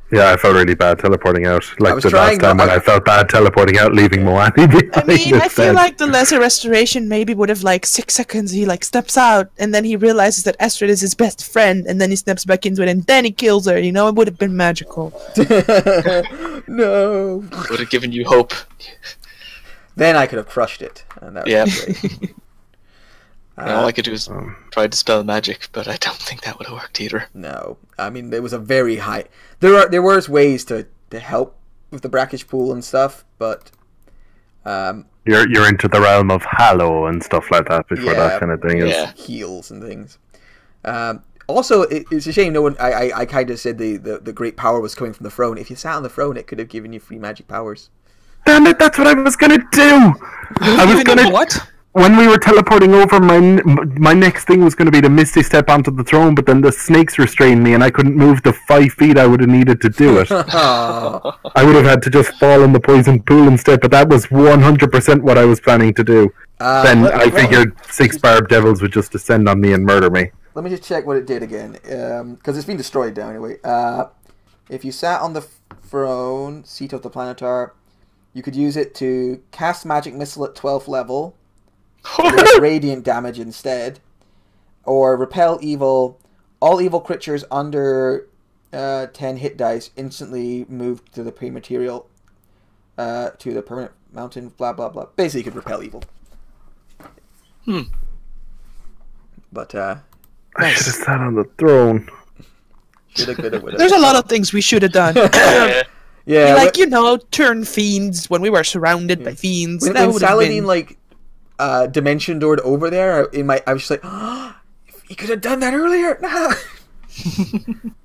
Yeah, I felt really bad teleporting out. Like the last time when I felt bad teleporting out, leaving Moani behind. I mean, I feel like the lesser restoration maybe would have like 6 seconds. He like steps out and then he realizes that Astrid is his best friend, and then he steps back into it and then he kills her. It would have been magical. No. Would have given you hope. Then I could have crushed it, and that would be great. All I could do is try to dispel magic, but I don't think that would have worked either. No, I mean there was a very high. There were ways to help with the brackish pool and stuff, but you're into the realm of Hallow and stuff like that before that kind of thing is heals and things. Also, it's a shame no one. I kind of said the great power was coming from the throne. If you sat on the throne, it could have given you free magic powers. Damn it! That's what I was gonna do. I was gonna what? When we were teleporting over, my next thing was going to be to Misty Step onto the throne, but then the snakes restrained me, and I couldn't move the 5 feet I would have needed to do it. I would have had to just fall in the poison pool instead, but that was 100% what I was planning to do. Then I figured 6 barbed devils would just descend on me and murder me. Let me just check what it did again, because it's been destroyed now anyway. If you sat on the throne, seat of the Planetar, you could use it to cast magic missile at 12th level, with radiant damage instead, or repel evil. All evil creatures under 10 hit dice instantly moved to the pre-material, to the permanent mountain, blah blah blah. Basically, you could repel evil. But I should have sat on the throne. There's a lot of things we should have done. Yeah, like, turn fiends when we were surrounded by fiends. When Saladin dimension doored over there, I was just like, oh, he could have done that earlier. No.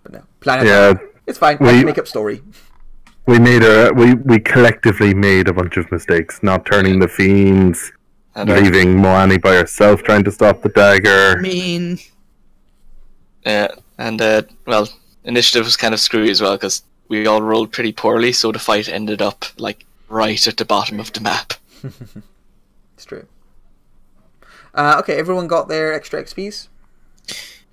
But no, it's fine. I can make up story. We collectively made a bunch of mistakes, not turning the fiends, leaving Moani by herself trying to stop the dagger. Yeah, and well, initiative was kind of screwy as well because we all rolled pretty poorly, so the fight ended up like right at the bottom of the map. It's true. Okay, everyone got their extra XPs?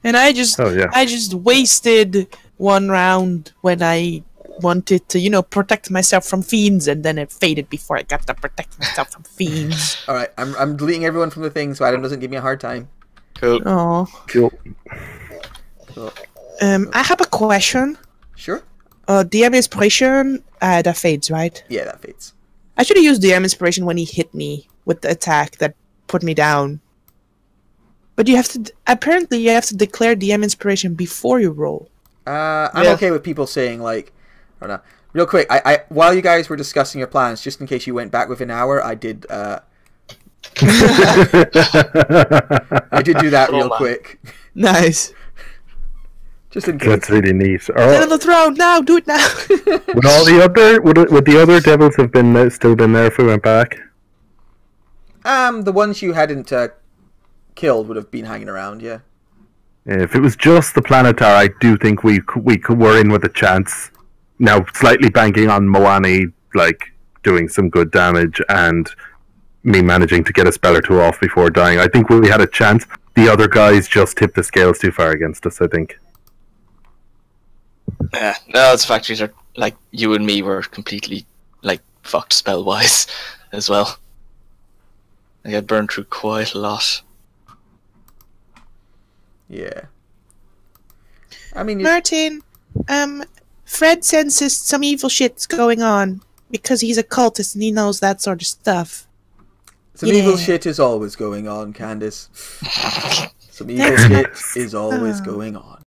And I just wasted one round when I wanted to, protect myself from fiends, and then it faded before I got to protect myself from fiends. Alright, I'm deleting everyone from the thing so Adam doesn't give me a hard time. Cool. Oh. Cool. I have a question. Sure. DM Inspiration, that fades, right? Yeah, that fades. I should have used DM Inspiration when he hit me with the attack that put me down. But apparently you have to declare DM Inspiration before you roll. I'm okay with people saying, like, I don't know. Real quick, I while you guys were discussing your plans, just in case you went back within an hour, I did I did do that real quick. Nice. Just in case. That's really neat. Get on the throne now! Do it now! Would the other devils have still been there if we went back? The ones you hadn't killed would have been hanging around, yeah. If it was just the Planetar, I do think we were in with a chance. Now, slightly banking on Moani, like, doing some good damage, and me managing to get a spell or two off before dying. I think we had a chance. The other guys just tipped the scales too far against us, I think. Yeah, no, it's factories are like you and me were completely like fucked spell wise as well. I got burned through quite a lot. Yeah. I mean, Martin, Fred senses some evil shit's going on because he's a cultist and he knows that sort of stuff. Some evil shit is always going on, Candice. Some evil shit is always going on.